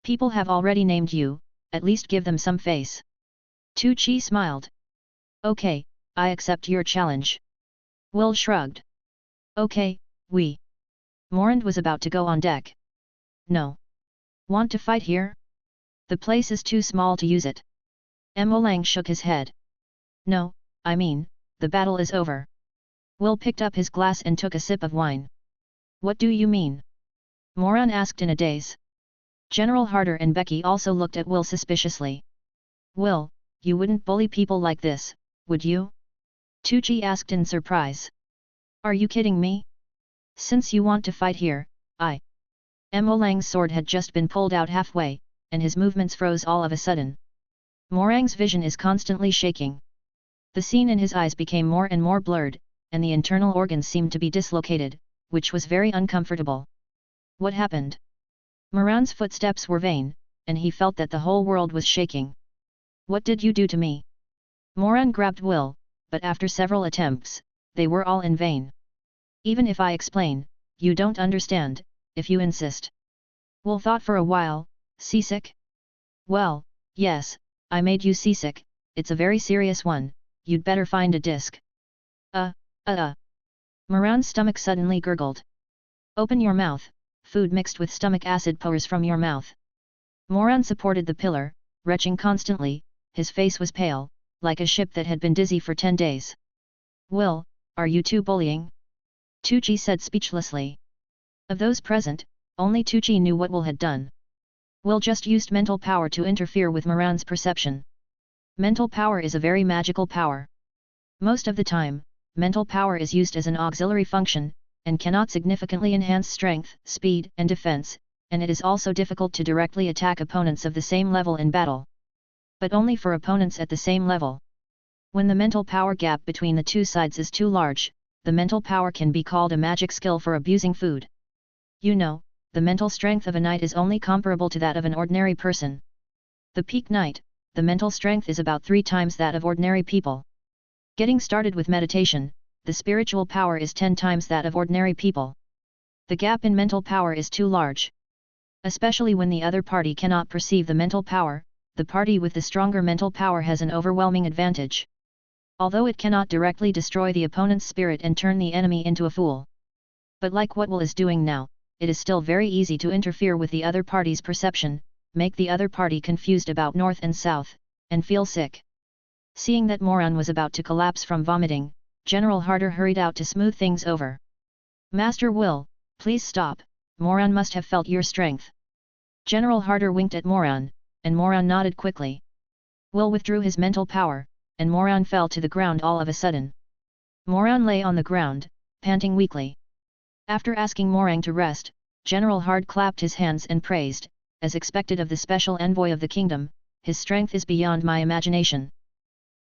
A: People have already named you, at least give them some face. Tucci smiled. Okay, I accept your challenge. Will shrugged. Okay, we. Moran was about to go on deck. No. Want to fight here? The place is too small to use it. Mo Lang shook his head. No, I mean, the battle is over. Will picked up his glass and took a sip of wine. What do you mean? Moran asked in a daze. General Harder and Becky also looked at Will suspiciously. Will, you wouldn't bully people like this, would you? Tucci asked in surprise. Are you kidding me? Since you want to fight here, I. Mo Lang's sword had just been pulled out halfway, and his movements froze all of a sudden. Morang's vision is constantly shaking. The scene in his eyes became more and more blurred, and the internal organs seemed to be dislocated, which was very uncomfortable. What happened? Moran's footsteps were vain, and he felt that the whole world was shaking. What did you do to me? Moran grabbed Will, but after several attempts, they were all in vain. Even if I explain, you don't understand, if you insist. Will thought for a while. Seasick? Well, yes, I made you seasick, it's a very serious one, you'd better find a disc. Moran's stomach suddenly gurgled. Open your mouth, food mixed with stomach acid pours from your mouth. Moran supported the pillar, retching constantly, his face was pale, like a ship that had been dizzy for 10 days. Will, are you two bullying? Tucci said speechlessly. Of those present, only Tucci knew what Will had done. Will just used mental power to interfere with Moran's perception. Mental power is a very magical power. Most of the time, mental power is used as an auxiliary function, and cannot significantly enhance strength, speed, and defense, and it is also difficult to directly attack opponents of the same level in battle. But only for opponents at the same level. When the mental power gap between the two sides is too large, the mental power can be called a magic skill for abusing food. You know, the mental strength of a knight is only comparable to that of an ordinary person. The peak knight, the mental strength is about 3 times that of ordinary people. Getting started with meditation, the spiritual power is 10 times that of ordinary people. The gap in mental power is too large. Especially when the other party cannot perceive the mental power, the party with the stronger mental power has an overwhelming advantage. Although it cannot directly destroy the opponent's spirit and turn the enemy into a fool. But like what Will is doing now, it is still very easy to interfere with the other party's perception, make the other party confused about north and south, and feel sick. Seeing that Moran was about to collapse from vomiting, General Harder hurried out to smooth things over. Master Will, please stop, Moran must have felt your strength. General Harder winked at Moran, and Moran nodded quickly. Will withdrew his mental power, and Moran fell to the ground all of a sudden. Moran lay on the ground, panting weakly. After asking Moran to rest, General Hard clapped his hands and praised, as expected of the special envoy of the kingdom, his strength is beyond my imagination.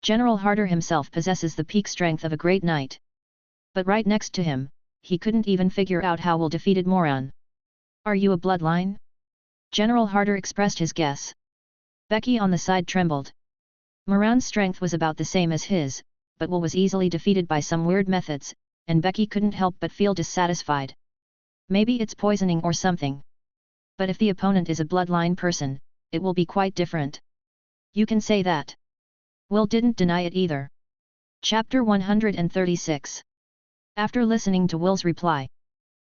A: General Harder himself possesses the peak strength of a great knight. But right next to him, he couldn't even figure out how Will defeated Moran. Are you a bloodline? General Harder expressed his guess. Becky on the side trembled. Moran's strength was about the same as his, but Will was easily defeated by some weird methods, and Becky couldn't help but feel dissatisfied. Maybe it's poisoning or something. But if the opponent is a bloodline person, it will be quite different. You can say that. Will didn't deny it either. Chapter 136. After listening to Will's reply,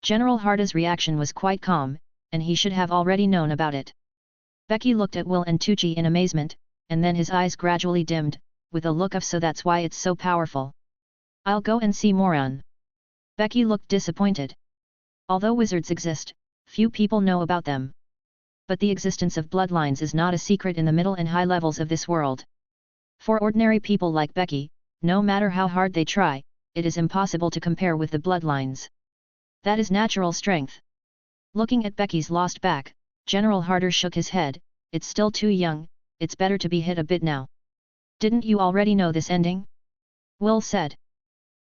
A: General Harda's reaction was quite calm, and he should have already known about it. Becky looked at Will and Tucci in amazement, and then his eyes gradually dimmed, with a look of "so that's why it's so powerful. I'll go and see Moran." Becky looked disappointed. Although wizards exist, few people know about them. But the existence of bloodlines is not a secret in the middle and high levels of this world. For ordinary people like Becky, no matter how hard they try, it is impossible to compare with the bloodlines. That is natural strength. Looking at Becky's lost back, General Harder shook his head. It's still too young, it's better to be hit a bit now. Didn't you already know this ending? Will said.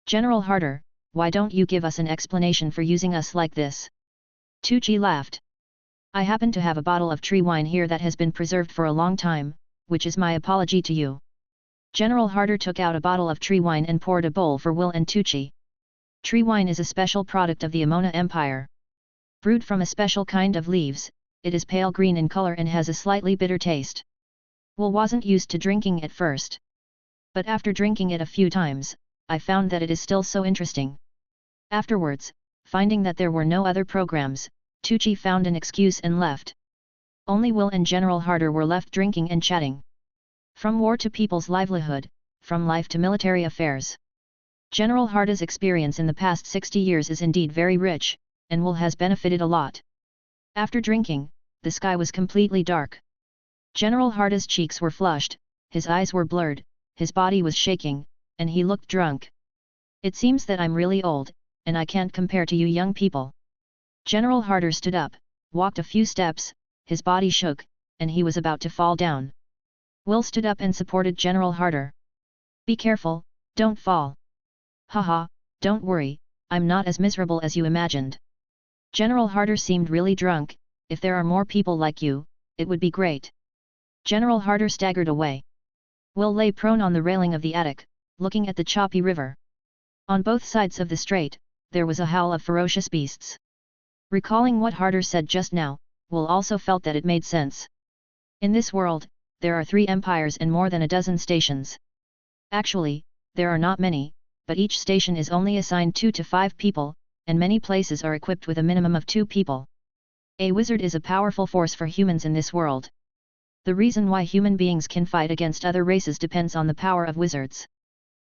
A: General Harder, why don't you give us an explanation for using us like this? Tucci laughed. I happen to have a bottle of tree wine here that has been preserved for a long time, which is my apology to you. General Harder took out a bottle of tree wine and poured a bowl for Will and Tucci. Tree wine is a special product of the Amona Empire. Brewed from a special kind of leaves, it is pale green in color and has a slightly bitter taste. Will wasn't used to drinking at first. But after drinking it a few times, I found that it is still so interesting. Afterwards, finding that there were no other programs, Tucci found an excuse and left. Only Will and General Harder were left drinking and chatting. From war to people's livelihood, from life to military affairs. General Harda's experience in the past 60 years is indeed very rich, and Will has benefited a lot. After drinking, the sky was completely dark. General Harda's cheeks were flushed, his eyes were blurred, his body was shaking, and he looked drunk. It seems that I'm really old, and I can't compare to you young people. General Harder stood up, walked a few steps, his body shook, and he was about to fall down. Will stood up and supported General Harder. Be careful, don't fall. Haha, don't worry, I'm not as miserable as you imagined. General Harder seemed really drunk. If there are more people like you, it would be great. General Harder staggered away. Will lay prone on the railing of the attic, looking at the choppy river. On both sides of the strait, there was a howl of ferocious beasts. Recalling what Harder said just now, Will also felt that it made sense. In this world, there are 3 empires and more than a dozen stations. Actually, there are not many, but each station is only assigned 2 to 5 people, and many places are equipped with a minimum of 2 people. A wizard is a powerful force for humans in this world. The reason why human beings can fight against other races depends on the power of wizards.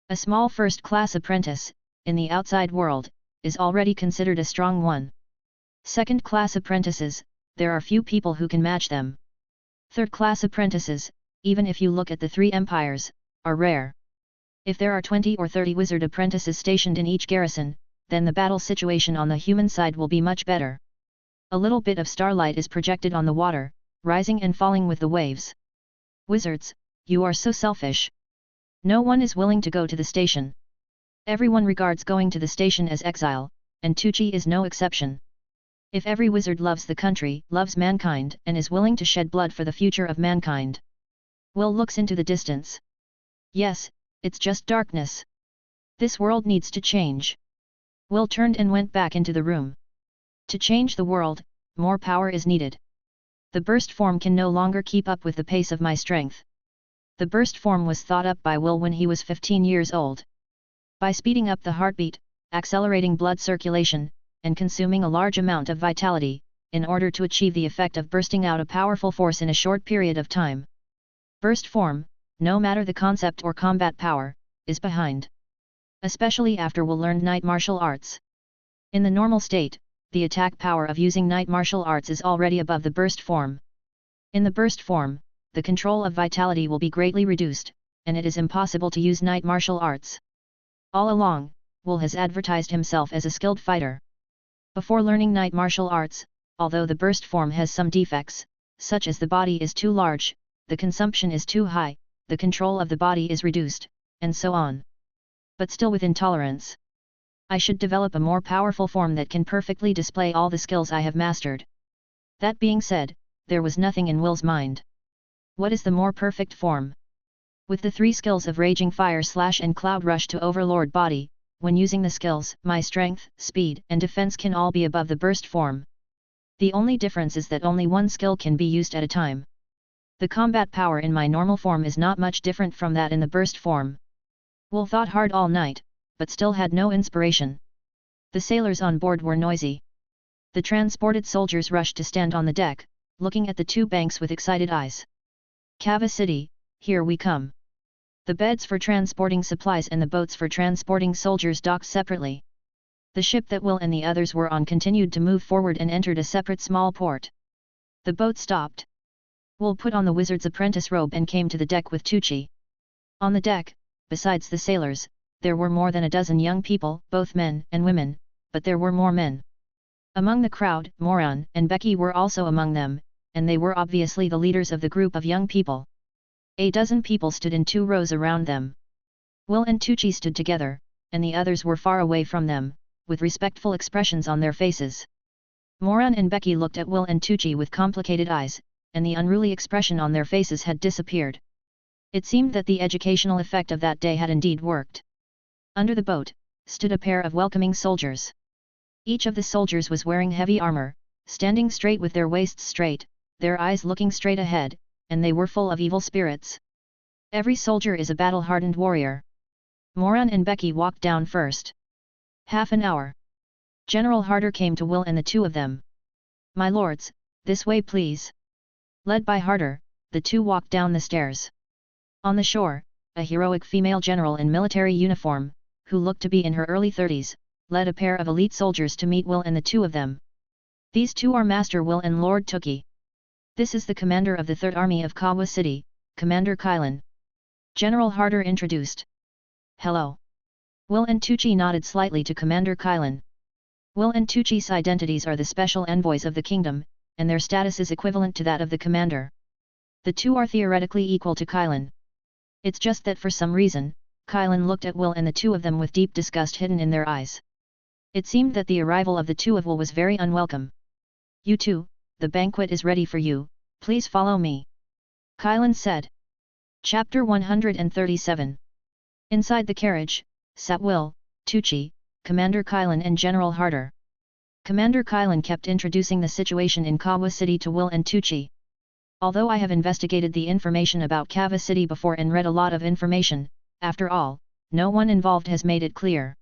A: A small first-class apprentice, in the outside world, is already considered a strong one. Second-class apprentices, there are few people who can match them. Third-class apprentices, even if you look at the 3 empires, are rare. If there are 20 or 30 wizard apprentices stationed in each garrison, then the battle situation on the human side will be much better. A little bit of starlight is projected on the water, rising and falling with the waves. Wizards, you are so selfish. No one is willing to go to the station. Everyone regards going to the station as exile, and Tucci is no exception. If every wizard loves the country, loves mankind, and is willing to shed blood for the future of mankind. Will looks into the distance. Yes, it's just darkness. This world needs to change. Will turned and went back into the room. To change the world, more power is needed. The burst form can no longer keep up with the pace of my strength. The burst form was thought up by Will when he was 15 years old. By speeding up the heartbeat, accelerating blood circulation, and consuming a large amount of vitality, in order to achieve the effect of bursting out a powerful force in a short period of time. Burst form, no matter the concept or combat power, is behind. Especially after Will learned night martial arts. In the normal state, the attack power of using night martial arts is already above the burst form. In the burst form, the control of vitality will be greatly reduced, and it is impossible to use night martial arts. All along, Will has advertised himself as a skilled fighter. Before learning night martial arts, although the burst form has some defects, such as the body is too large, the consumption is too high, the control of the body is reduced, and so on. But still within tolerance. I should develop a more powerful form that can perfectly display all the skills I have mastered. That being said, there was nothing in Will's mind. What is the more perfect form? With the 3 skills of Raging Fire / and Cloud Rush to Overlord Body, when using the skills, my strength, speed, and defense can all be above the burst form. The only difference is that only one skill can be used at a time. The combat power in my normal form is not much different from that in the burst form. Will thought hard all night, but still had no inspiration. The sailors on board were noisy. The transported soldiers rushed to stand on the deck, looking at the 2 banks with excited eyes. Kava City, here we come. The beds for transporting supplies and the boats for transporting soldiers docked separately. The ship that Will and the others were on continued to move forward and entered a separate small port. The boat stopped. Will put on the wizard's apprentice robe and came to the deck with Tucci. On the deck, besides the sailors, there were more than a dozen young people, both men and women, but there were more men. Among the crowd, Moran and Becky were also among them, and they were obviously the leaders of the group of young people. A dozen people stood in 2 rows around them. Will and Tucci stood together, and the others were far away from them, with respectful expressions on their faces. Moran and Becky looked at Will and Tucci with complicated eyes, and the unruly expression on their faces had disappeared. It seemed that the educational effect of that day had indeed worked. Under the boat, stood a pair of welcoming soldiers. Each of the soldiers was wearing heavy armor, standing straight with their waists straight, their eyes looking straight ahead, and they were full of evil spirits. Every soldier is a battle-hardened warrior. Moran and Becky walked down first. Half an hour. General Harder came to Will and the 2 of them. My lords, this way please. Led by Harder, the 2 walked down the stairs. On the shore, a heroic female general in military uniform, who looked to be in her early 30s, led a pair of elite soldiers to meet Will and the 2 of them. These 2 are Master Will and Lord Tuki. This is the commander of the 3rd Army of Kawa City, Commander Kylan. General Harder introduced. Hello. Will and Tucci nodded slightly to Commander Kylan. Will and Tucci's identities are the special envoys of the kingdom, and their status is equivalent to that of the commander. The 2 are theoretically equal to Kylan. It's just that for some reason, Kylan looked at Will and the 2 of them with deep disgust hidden in their eyes. It seemed that the arrival of the 2 of Will was very unwelcome. You 2, the banquet is ready for you, please follow me. Kylan said. Chapter 137. Inside the carriage, sat Will, Tucci, Commander Kylan and General Harder. Commander Kylan kept introducing the situation in Kawa City to Will and Tucci. Although I have investigated the information about Kawa City before and read a lot of information, after all, no one involved has made it clear.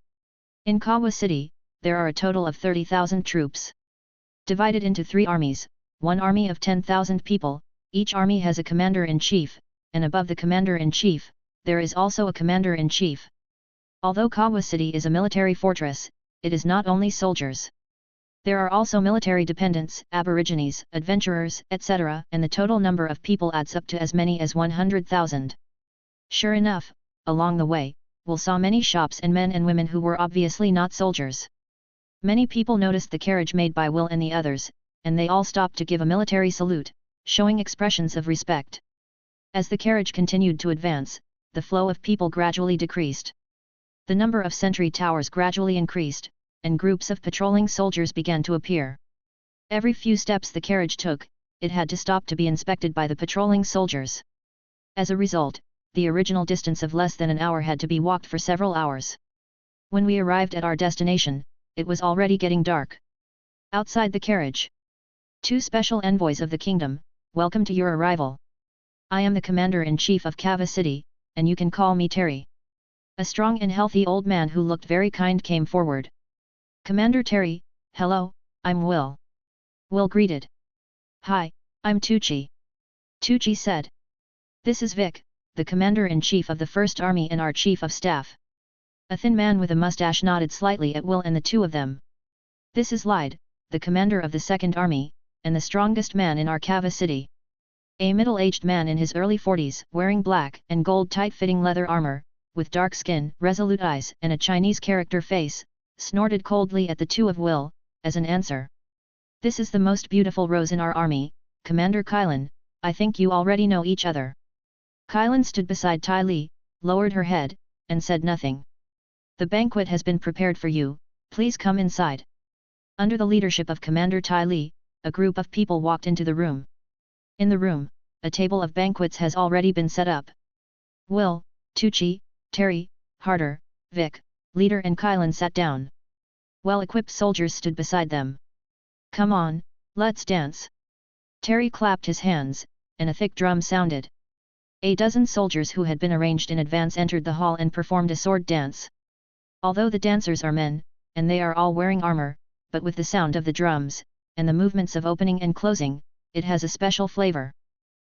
A: In Kawa City, there are a total of 30,000 troops. Divided into 3 armies, 1 army of 10,000 people, each army has a commander-in-chief, and above the commander-in-chief, there is also a commander-in-chief. Although Kawa City is a military fortress, it is not only soldiers. There are also military dependents, aborigines, adventurers, etc., and the total number of people adds up to as many as 100,000. Sure enough, along the way, Will saw many shops and men and women who were obviously not soldiers. Many people noticed the carriage made by Will and the others, and they all stopped to give a military salute, showing expressions of respect. As the carriage continued to advance, the flow of people gradually decreased. The number of sentry towers gradually increased, and groups of patrolling soldiers began to appear. Every few steps the carriage took, it had to stop to be inspected by the patrolling soldiers. As a result, the original distance of less than an hour had to be walked for several hours. When we arrived at our destination, it was already getting dark. Outside the carriage, 2 special envoys of the kingdom, welcome to your arrival. I am the commander-in-chief of Kawa City, and you can call me Terry. A strong and healthy old man who looked very kind came forward. Commander Terry, hello, I'm Will. Will greeted. Hi, I'm Tucci. Tucci said. This is Vic, the commander-in-chief of the 1st Army and our chief of staff. A thin man with a mustache nodded slightly at Will and the 2 of them. This is Lyde, the commander of the 2nd Army, and the strongest man in our Kawa City. A middle-aged man in his early 40s, wearing black and gold tight-fitting leather armor, with dark skin, resolute eyes and a Chinese character face, snorted coldly at the 2 of Will, as an answer. This is the most beautiful rose in our army, Commander Kylan, I think you already know each other. Kylan stood beside Ty Lee, lowered her head, and said nothing. The banquet has been prepared for you, please come inside. Under the leadership of Commander Ty Lee, a group of people walked into the room. In the room, a table of banquets has already been set up. Will, Tucci, Terry, Harder, Vic, Leader and Kylan sat down. Well-equipped soldiers stood beside them. Come on, let's dance. Terry clapped his hands, and a thick drum sounded. A dozen soldiers who had been arranged in advance entered the hall and performed a sword dance. Although the dancers are men, and they are all wearing armor, but with the sound of the drums, and the movements of opening and closing, it has a special flavor.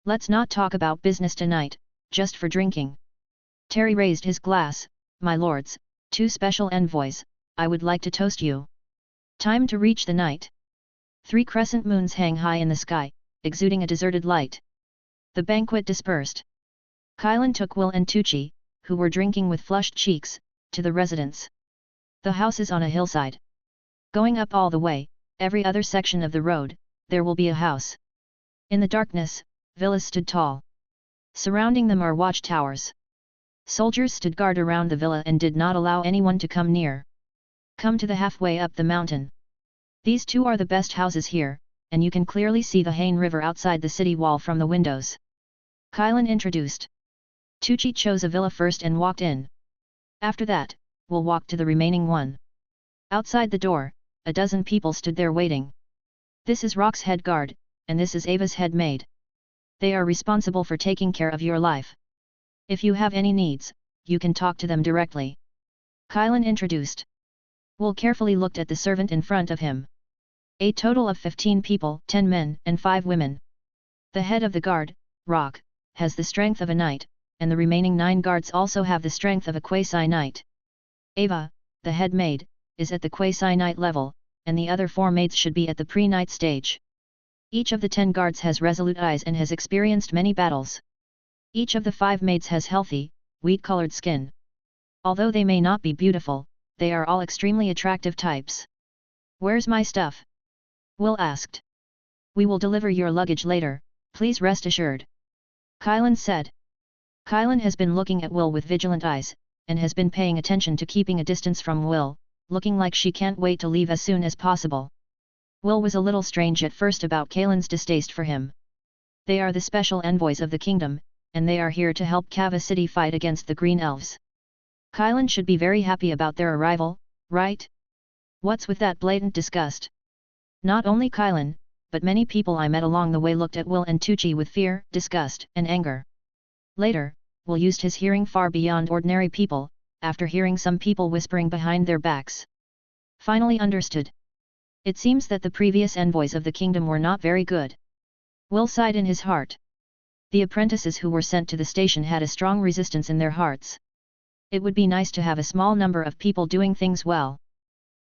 A: Let's not talk about business tonight, just for drinking. Terry raised his glass. My lords, two special envoys, I would like to toast you. Time to reach the night. 3 crescent moons hang high in the sky, exuding a deserted light. The banquet dispersed. Kylan took Will and Tucci, who were drinking with flushed cheeks, to the residence. The house is on a hillside. Going up all the way, every other section of the road, there will be a house. In the darkness, villas stood tall. Surrounding them are watchtowers. Soldiers stood guard around the villa and did not allow anyone to come near. Come to the halfway up the mountain. These two are the best houses here, and you can clearly see the Haine River outside the city wall from the windows. Kylan introduced. Tucci chose a villa first and walked in. After that, we'll walk to the remaining one. Outside the door, a dozen people stood there waiting. This is Rock's head guard, and this is Ava's head maid. They are responsible for taking care of your life. If you have any needs, you can talk to them directly. Kylan introduced. Will carefully looked at the servant in front of him. A total of 15 people, 10 men and 5 women. The head of the guard, Rock, has the strength of a knight, and the remaining 9 guards also have the strength of a quasi-knight. Ava, the head maid, is at the quasi-knight level, and the other 4 maids should be at the pre-knight stage. Each of the 10 guards has resolute eyes and has experienced many battles. Each of the 5 maids has healthy, wheat-colored skin. Although they may not be beautiful, they are all extremely attractive types. Where's my stuff? Will asked. We will deliver your luggage later, please rest assured. Kylan said. Kylan has been looking at Will with vigilant eyes, and has been paying attention to keeping a distance from Will, looking like she can't wait to leave as soon as possible. Will was a little strange at first about Kylan's distaste for him. They are the special envoys of the kingdom, and they are here to help Kava City fight against the Green Elves. Kylan should be very happy about their arrival, right? What's with that blatant disgust? Not only Kylan, but many people I met along the way looked at Will and Tucci with fear, disgust, and anger. Later, Will used his hearing far beyond ordinary people, after hearing some people whispering behind their backs. Finally understood. It seems that the previous envoys of the kingdom were not very good. Will sighed in his heart. The apprentices who were sent to the station had a strong resistance in their hearts. It would be nice to have a small number of people doing things well.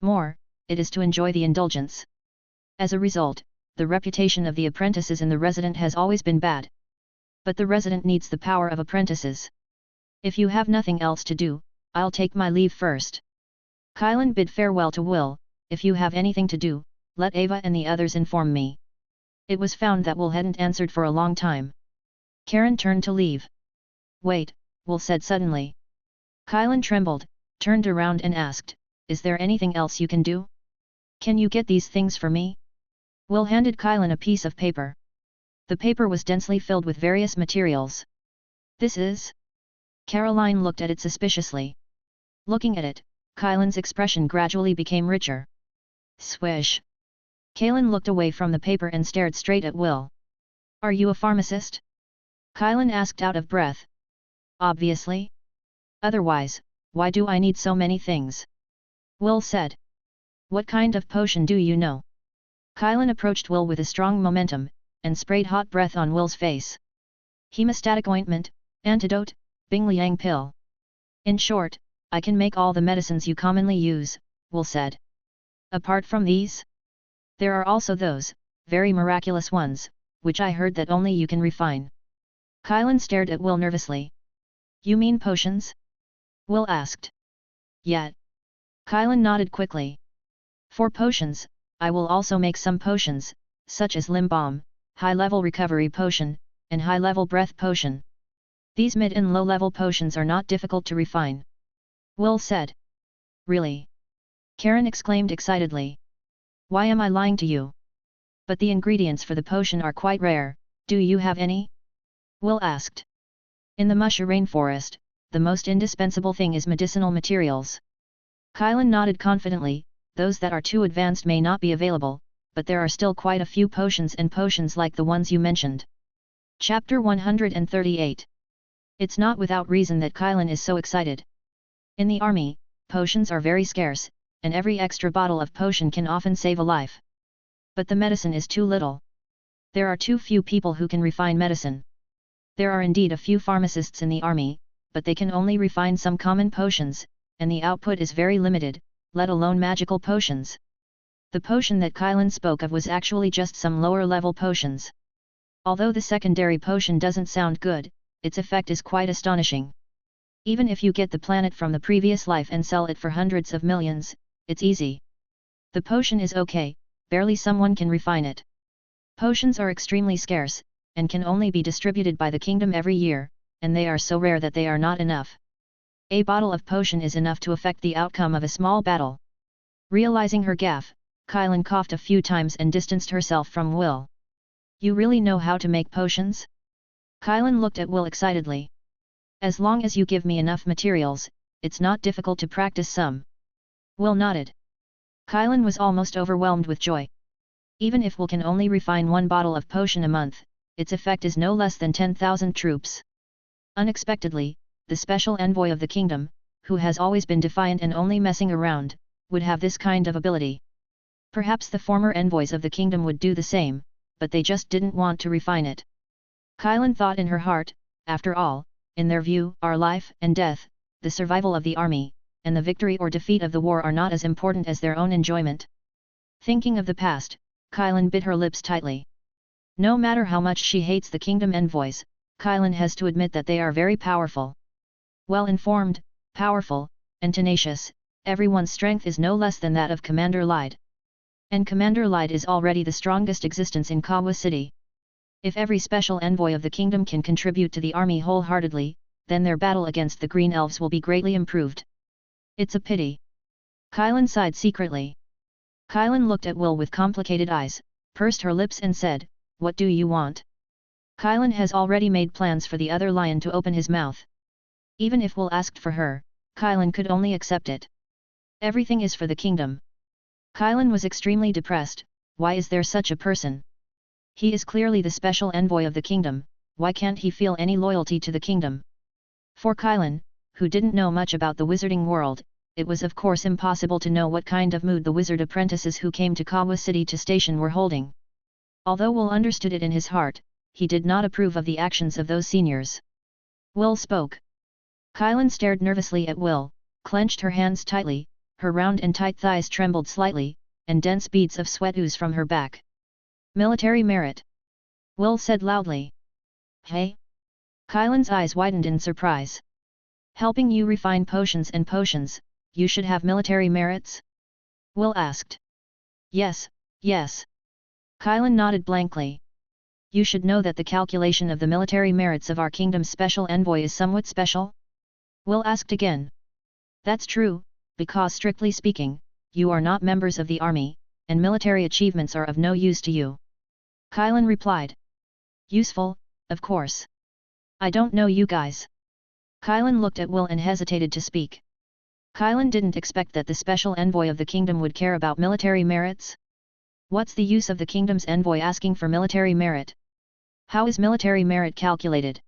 A: More, it is to enjoy the indulgence. As a result, the reputation of the apprentices in the resident has always been bad. But the resident needs the power of apprentices. If you have nothing else to do, I'll take my leave first. Kylan bid farewell to Will. If you have anything to do, let Ava and the others inform me. It was found that Will hadn't answered for a long time. Karen turned to leave. Wait, Will said suddenly. Kylan trembled, turned around and asked, is there anything else you can do? Can you get these things for me? Will handed Kylan a piece of paper. The paper was densely filled with various materials. This is? Caroline looked at it suspiciously. Looking at it, Kylan's expression gradually became richer. Swish. Kylan looked away from the paper and stared straight at Will. Are you a pharmacist? Kylan asked out of breath. Obviously. Otherwise, why do I need so many things? Will said. What kind of potion do you know? Kylan approached Will with a strong momentum, and sprayed hot breath on Will's face. Hemostatic ointment, antidote, Bing Liang pill. In short, I can make all the medicines you commonly use, Will said. Apart from these? There are also those, very miraculous ones, which I heard that only you can refine. Kylan stared at Will nervously. You mean potions? Will asked. Yeah. Kylan nodded quickly. For potions, I will also make some potions, such as limb balm, high-level recovery potion, and high-level breath potion. These mid and low-level potions are not difficult to refine. Will said. Really? Karen exclaimed excitedly. Why am I lying to you? But the ingredients for the potion are quite rare, do you have any? Will asked. In the Musha rainforest, the most indispensable thing is medicinal materials. Kylan nodded confidently, those that are too advanced may not be available, but there are still quite a few potions and potions like the ones you mentioned. Chapter 138. It's not without reason that Kylan is so excited. In the army, potions are very scarce, and every extra bottle of potion can often save a life. But the medicine is too little. There are too few people who can refine medicine. There are indeed a few pharmacists in the army, but they can only refine some common potions, and the output is very limited, let alone magical potions. The potion that Kylan spoke of was actually just some lower-level potions. Although the secondary potion doesn't sound good, its effect is quite astonishing. Even if you get the planet from the previous life and sell it for hundreds of millions, it's easy. The potion is okay, barely someone can refine it. Potions are extremely scarce, and can only be distributed by the kingdom every year, and they are so rare that they are not enough. A bottle of potion is enough to affect the outcome of a small battle. Realizing her gaffe, Kylan coughed a few times and distanced herself from Will. You really know how to make potions? Kylan looked at Will excitedly. As long as you give me enough materials, it's not difficult to practice some. Will nodded. Kylan was almost overwhelmed with joy. Even if Will can only refine one bottle of potion a month, its effect is no less than 10,000 troops. Unexpectedly, the special envoy of the kingdom, who has always been defiant and only messing around, would have this kind of ability. Perhaps the former envoys of the kingdom would do the same, but they just didn't want to refine it. Kylan thought in her heart, after all, in their view, our life and death, the survival of the army, and the victory or defeat of the war are not as important as their own enjoyment. Thinking of the past, Kylan bit her lips tightly. No matter how much she hates the kingdom envoys, Kylan has to admit that they are very powerful. Well-informed, powerful, and tenacious, everyone's strength is no less than that of Commander Lyde. And Commander Lyde is already the strongest existence in Kawa City. If every special envoy of the kingdom can contribute to the army wholeheartedly, then their battle against the Green Elves will be greatly improved. It's a pity. Kylan sighed secretly. Kylan looked at Will with complicated eyes, pursed her lips and said, What do you want? Kylan has already made plans for the other lion to open his mouth. Even if Will asked for her, Kylan could only accept it. Everything is for the kingdom. Kylan was extremely depressed. Why is there such a person? He is clearly the special envoy of the kingdom, why can't he feel any loyalty to the kingdom? For Kylan, who didn't know much about the wizarding world, it was of course impossible to know what kind of mood the wizard apprentices who came to Kawa City to station were holding. Although Will understood it in his heart, he did not approve of the actions of those seniors. Will spoke. Kylan stared nervously at Will, clenched her hands tightly, her round and tight thighs trembled slightly, and dense beads of sweat oozed from her back. Military merit. Will said loudly. Hey? Kylan's eyes widened in surprise. Helping you refine potions and potions, you should have military merits? Will asked. Yes, yes. Kylan nodded blankly. You should know that the calculation of the military merits of our kingdom's special envoy is somewhat special? Will asked again. That's true, because strictly speaking, you are not members of the army, and military achievements are of no use to you. Kylan replied. Useful, of course. I don't know you guys. Kylan looked at Will and hesitated to speak. Kylan didn't expect that the special envoy of the kingdom would care about military merits. What's the use of the kingdom's envoy asking for military merit? How is military merit calculated?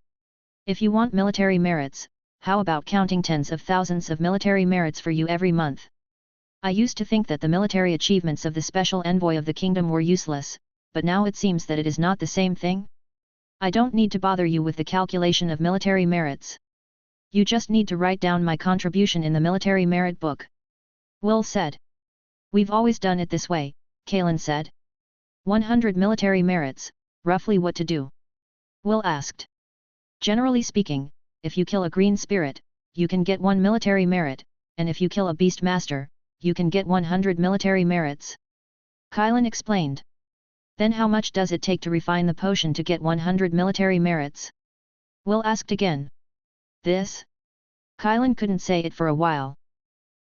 A: If you want military merits, how about counting tens of thousands of military merits for you every month? I used to think that the military achievements of the special envoy of the kingdom were useless, but now it seems that it is not the same thing. I don't need to bother you with the calculation of military merits. You just need to write down my contribution in the military merit book. Will said. We've always done it this way, Kylan said. 100 military merits, roughly what to do? Will asked. Generally speaking, if you kill a green spirit, you can get 1 military merit, and if you kill a beast master, you can get 100 military merits. Kylan explained. Then how much does it take to refine the potion to get 100 military merits? Will asked again. This? Kylan couldn't say it for a while.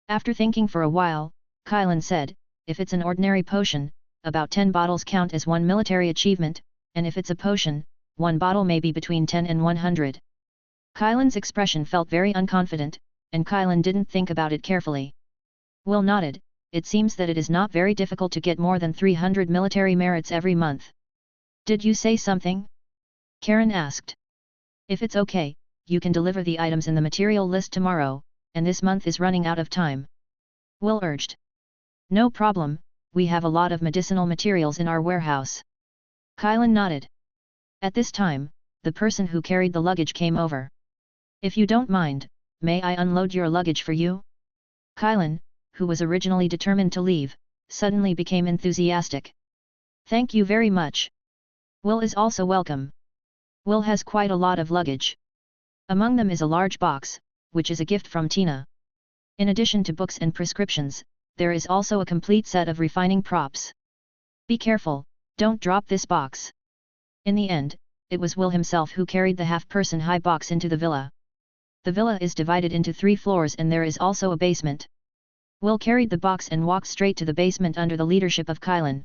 A: After thinking for a while, Kylan said, if it's an ordinary potion, about 10 bottles count as one military achievement, and if it's a potion, one bottle may be between 10 and 100. Kylan's expression felt very unconfident, and Kylan didn't think about it carefully. Will nodded, it seems that it is not very difficult to get more than 300 military merits every month. Did you say something? Karen asked. If it's okay, you can deliver the items in the material list tomorrow, and this month is running out of time. Will urged. No problem, we have a lot of medicinal materials in our warehouse. Kylan nodded. At this time, the person who carried the luggage came over. If you don't mind, may I unload your luggage for you? Kylan, who was originally determined to leave, suddenly became enthusiastic. Thank you very much. Will is also welcome. Will has quite a lot of luggage. Among them is a large box, which is a gift from Tina. In addition to books and prescriptions, there is also a complete set of refining props. Be careful, don't drop this box. In the end, it was Will himself who carried the half-person high box into the villa. The villa is divided into 3 floors and there is also a basement. Will carried the box and walked straight to the basement under the leadership of Kylan.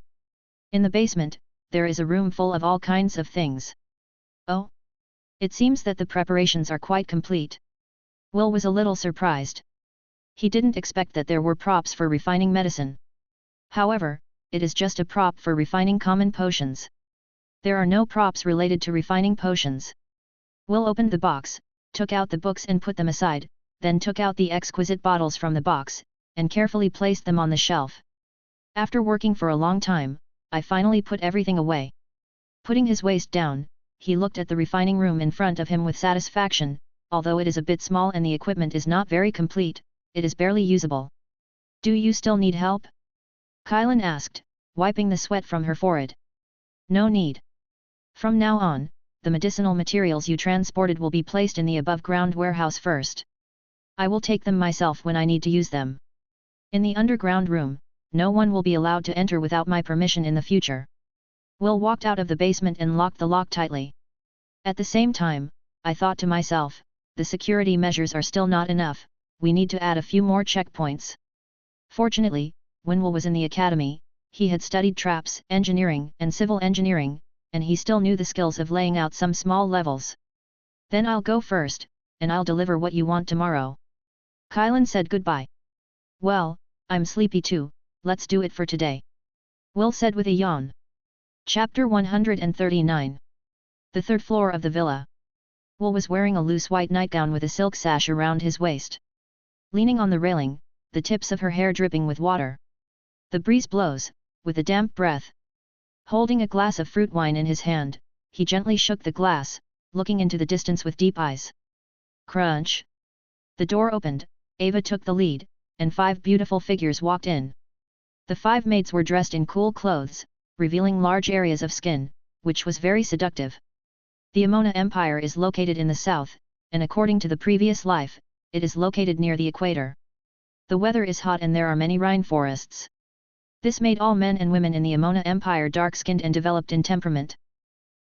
A: In the basement, there is a room full of all kinds of things. Oh? It seems that the preparations are quite complete. Will was a little surprised. He didn't expect that there were props for refining medicine. However, it is just a prop for refining common potions. There are no props related to refining potions. Will opened the box, took out the books and put them aside, then took out the exquisite bottles from the box, and carefully placed them on the shelf. After working for a long time, I finally put everything away. Putting his waist down, he looked at the refining room in front of him with satisfaction. Although it is a bit small and the equipment is not very complete, it is barely usable. Do you still need help? Kylan asked, wiping the sweat from her forehead. No need. From now on, the medicinal materials you transported will be placed in the above-ground warehouse first. I will take them myself when I need to use them. In the underground room, no one will be allowed to enter without my permission in the future. Will walked out of the basement and locked the lock tightly. At the same time, I thought to myself, the security measures are still not enough, we need to add a few more checkpoints. Fortunately, when Will was in the academy, he had studied traps, engineering and civil engineering, and he still knew the skills of laying out some small levels. Then I'll go first, and I'll deliver what you want tomorrow. Kylan said goodbye. Well, I'm sleepy too, let's do it for today. Will said with a yawn. Chapter 139. The third floor of the villa. Will was wearing a loose white nightgown with a silk sash around his waist. Leaning on the railing, the tips of her hair dripping with water. The breeze blows, with a damp breath. Holding a glass of fruit wine in his hand, he gently shook the glass, looking into the distance with deep eyes. Crunch! The door opened, Ava took the lead, and 5 beautiful figures walked in. The 5 maids were dressed in cool clothes, revealing large areas of skin, which was very seductive. The Amona Empire is located in the south, and according to the previous life, it is located near the equator. The weather is hot and there are many rainforests. This made all men and women in the Amona Empire dark-skinned and developed in temperament.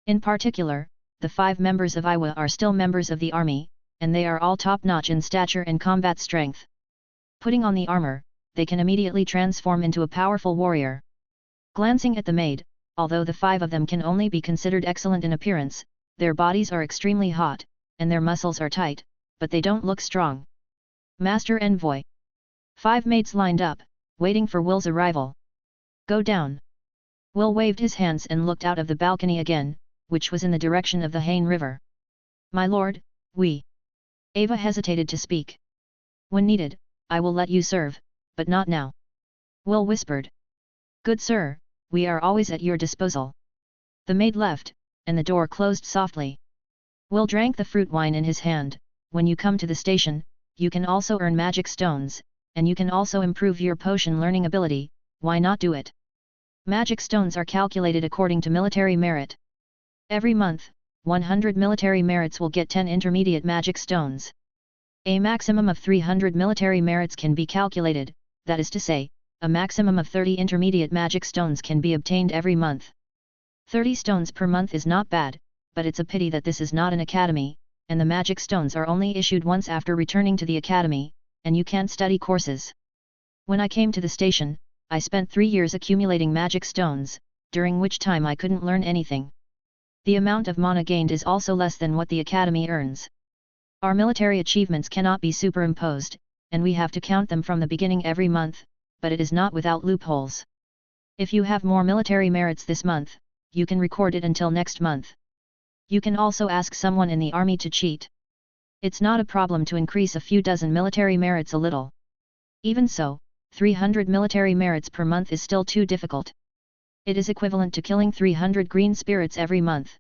A: In particular, the 5 members of Iwa are still members of the army, and they are all top-notch in stature and combat strength. Putting on the armor, they can immediately transform into a powerful warrior. Glancing at the maid, although the 5 of them can only be considered excellent in appearance, their bodies are extremely hot, and their muscles are tight, but they don't look strong. Master Envoy. 5 maids lined up, waiting for Will's arrival. Go down. Will waved his hands and looked out of the balcony again, which was in the direction of the Haine River. My lord, we. Ava hesitated to speak. When needed, I will let you serve, but not now. Will whispered. Good sir, we are always at your disposal. The maid left, and the door closed softly. Will drank the fruit wine in his hand. When you come to the station, you can also earn magic stones, and you can also improve your potion learning ability, why not do it? Magic stones are calculated according to military merit. Every month, 100 military merits will get 10 intermediate magic stones. A maximum of 300 military merits can be calculated, that is to say, a maximum of 30 intermediate magic stones can be obtained every month. 30 stones per month is not bad, but it's a pity that this is not an academy, and the magic stones are only issued once after returning to the academy, and you can't study courses. When I came to the station, I spent 3 years accumulating magic stones, during which time I couldn't learn anything. The amount of mana gained is also less than what the academy earns. Our military achievements cannot be superimposed, and we have to count them from the beginning every month, but it is not without loopholes. If you have more military merits this month, you can record it until next month. You can also ask someone in the army to cheat. It's not a problem to increase a few dozen military merits a little. Even so, 300 military merits per month is still too difficult. It is equivalent to killing 300 green spirits every month.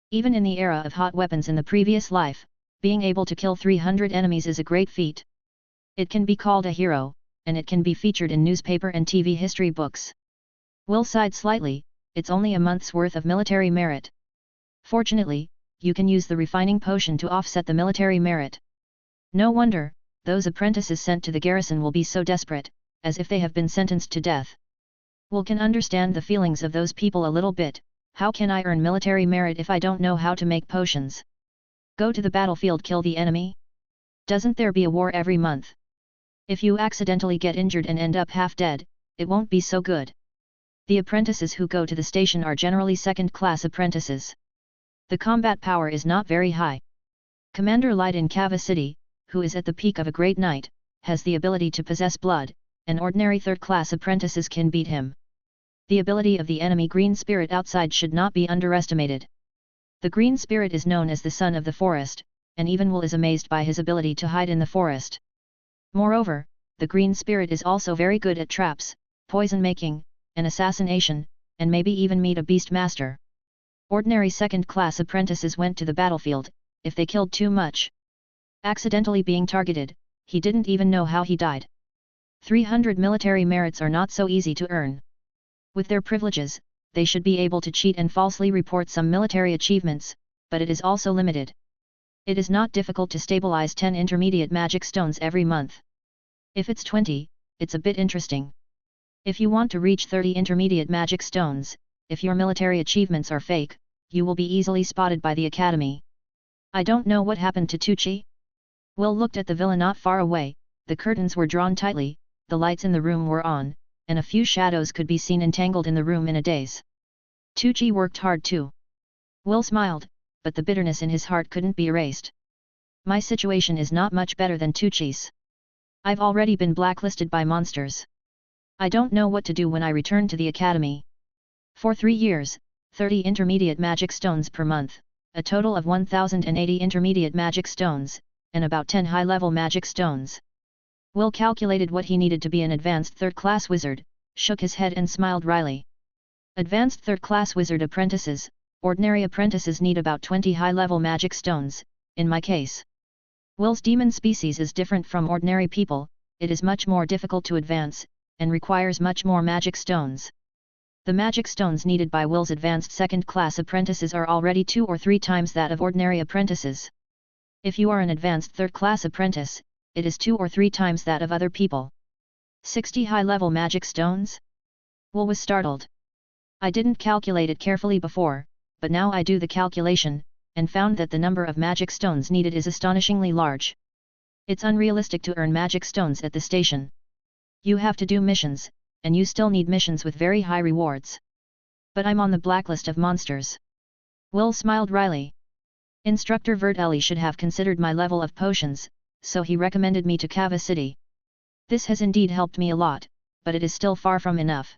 A: Even in the era of hot weapons in the previous life, being able to kill 300 enemies is a great feat. It can be called a hero, and it can be featured in newspaper and TV history books. Will sighed slightly, it's only a month's worth of military merit. Fortunately, you can use the refining potion to offset the military merit. No wonder, those apprentices sent to the garrison will be so desperate, as if they have been sentenced to death. Will can understand the feelings of those people a little bit. How can I earn military merit if I don't know how to make potions? Go to the battlefield, kill the enemy? Doesn't there be a war every month? If you accidentally get injured and end up half dead, it won't be so good. The apprentices who go to the station are generally second-class apprentices. The combat power is not very high. Commander Light in Kava City, who is at the peak of a great knight, has the ability to possess blood, and ordinary third-class apprentices can beat him. The ability of the enemy green spirit outside should not be underestimated. The green spirit is known as the son of the forest, and even Will is amazed by his ability to hide in the forest. Moreover, the green spirit is also very good at traps, poison making, and assassination, and maybe even meet a beast master. Ordinary second-class apprentices went to the battlefield, if they killed too much. Accidentally being targeted, he didn't even know how he died. 300 military merits are not so easy to earn. With their privileges, they should be able to cheat and falsely report some military achievements, but it is also limited. It is not difficult to stabilize 10 intermediate magic stones every month. If it's 20, it's a bit interesting. If you want to reach 30 intermediate magic stones, if your military achievements are fake, you will be easily spotted by the academy. I don't know what happened to Tucci. Will looked at the villa not far away. The curtains were drawn tightly, the lights in the room were on, and a few shadows could be seen entangled in the room in a daze. Tucci worked hard too. Will smiled, but the bitterness in his heart couldn't be erased. My situation is not much better than Tucci's. I've already been blacklisted by monsters. I don't know what to do when I return to the academy. For 3 years, 30 intermediate magic stones per month, a total of 1080 intermediate magic stones, and about 10 high-level magic stones. Will calculated what he needed to be an advanced third-class wizard, shook his head and smiled wryly. Advanced third-class wizard apprentices, ordinary apprentices need about 20 high-level magic stones, in my case. Will's demon species is different from ordinary people, it is much more difficult to advance, and requires much more magic stones. The magic stones needed by Will's advanced second-class apprentices are already 2 or 3 times that of ordinary apprentices. If you are an advanced third-class apprentice, it is 2 or 3 times that of other people. 60 high-level magic stones? Will was startled. I didn't calculate it carefully before, but now I do the calculation, and found that the number of magic stones needed is astonishingly large. It's unrealistic to earn magic stones at the station. You have to do missions, and you still need missions with very high rewards. But I'm on the blacklist of monsters. Will smiled wryly. Instructor Vertelli should have considered my level of potions, so he recommended me to Kava City. This has indeed helped me a lot, but it is still far from enough.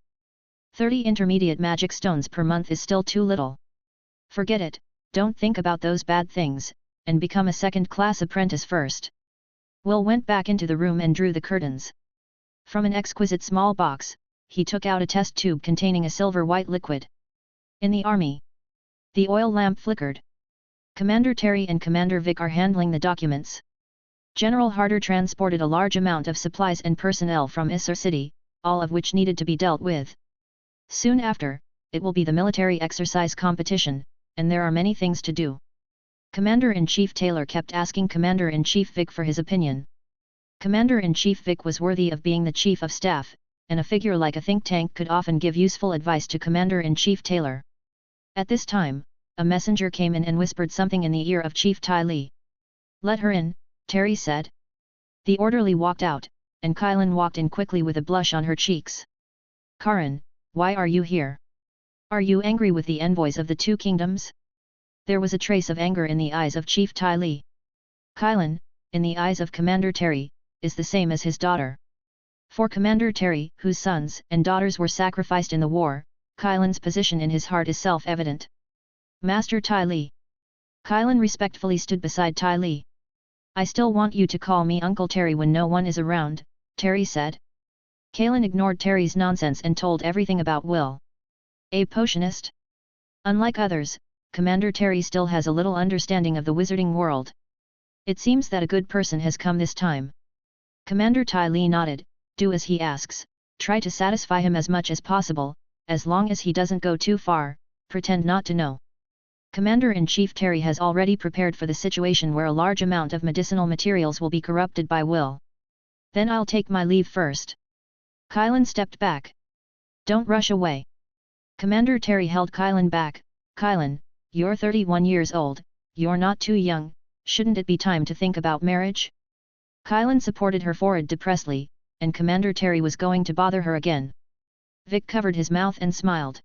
A: 30 intermediate magic stones per month is still too little. Forget it, don't think about those bad things, and become a second-class apprentice first. Will went back into the room and drew the curtains. From an exquisite small box, he took out a test tube containing a silver-white liquid. In the army. The oil lamp flickered. Commander Terry and Commander Vic are handling the documents. General Harder transported a large amount of supplies and personnel from Isar City, all of which needed to be dealt with. Soon after, it will be the military exercise competition, and there are many things to do. Commander-in-Chief Taylor kept asking Commander-in-Chief Vic for his opinion. Commander-in-Chief Vic was worthy of being the Chief of Staff, and a figure like a think tank could often give useful advice to Commander-in-Chief Taylor. At this time, a messenger came in and whispered something in the ear of Chief Tai Li. "Let her in," Terry said. The orderly walked out, and Kylan walked in quickly with a blush on her cheeks. "Karan, why are you here? Are you angry with the envoys of the two kingdoms?" There was a trace of anger in the eyes of Chief Tai Li. Kylan, in the eyes of Commander Terry, is the same as his daughter. For Commander Terry, whose sons and daughters were sacrificed in the war, Kylan's position in his heart is self-evident. "Master Tai Li." Kylan respectfully stood beside Tai Li. "I still want you to call me Uncle Terry when no one is around," Terry said. Kylan ignored Terry's nonsense and told everything about Will. A potionist? Unlike others, Commander Terry still has a little understanding of the wizarding world. "It seems that a good person has come this time." Commander Tai Li nodded. "Do as he asks, try to satisfy him as much as possible, as long as he doesn't go too far, pretend not to know." Commander-in-Chief Terry has already prepared for the situation where a large amount of medicinal materials will be corrupted by Will. "Then I'll take my leave first." Kylan stepped back. "Don't rush away." Commander Terry held Kylan back. "Kylan, you're 31 years old, you're not too young, shouldn't it be time to think about marriage?" Kylan supported her forehead depressedly, and Commander Terry was going to bother her again. Vic covered his mouth and smiled.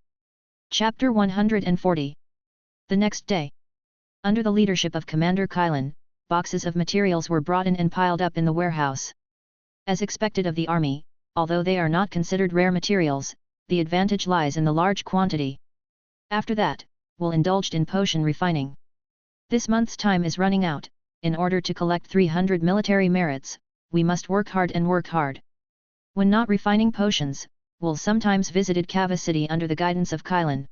A: Chapter 140. The next day, under the leadership of Commander Kylan, boxes of materials were brought in and piled up in the warehouse. As expected of the army, although they are not considered rare materials, the advantage lies in the large quantity. After that, Will indulged in potion refining. This month's time is running out. In order to collect 300 military merits, we must work hard and work hard. When not refining potions, Will sometimes visited Kava City under the guidance of Kylan.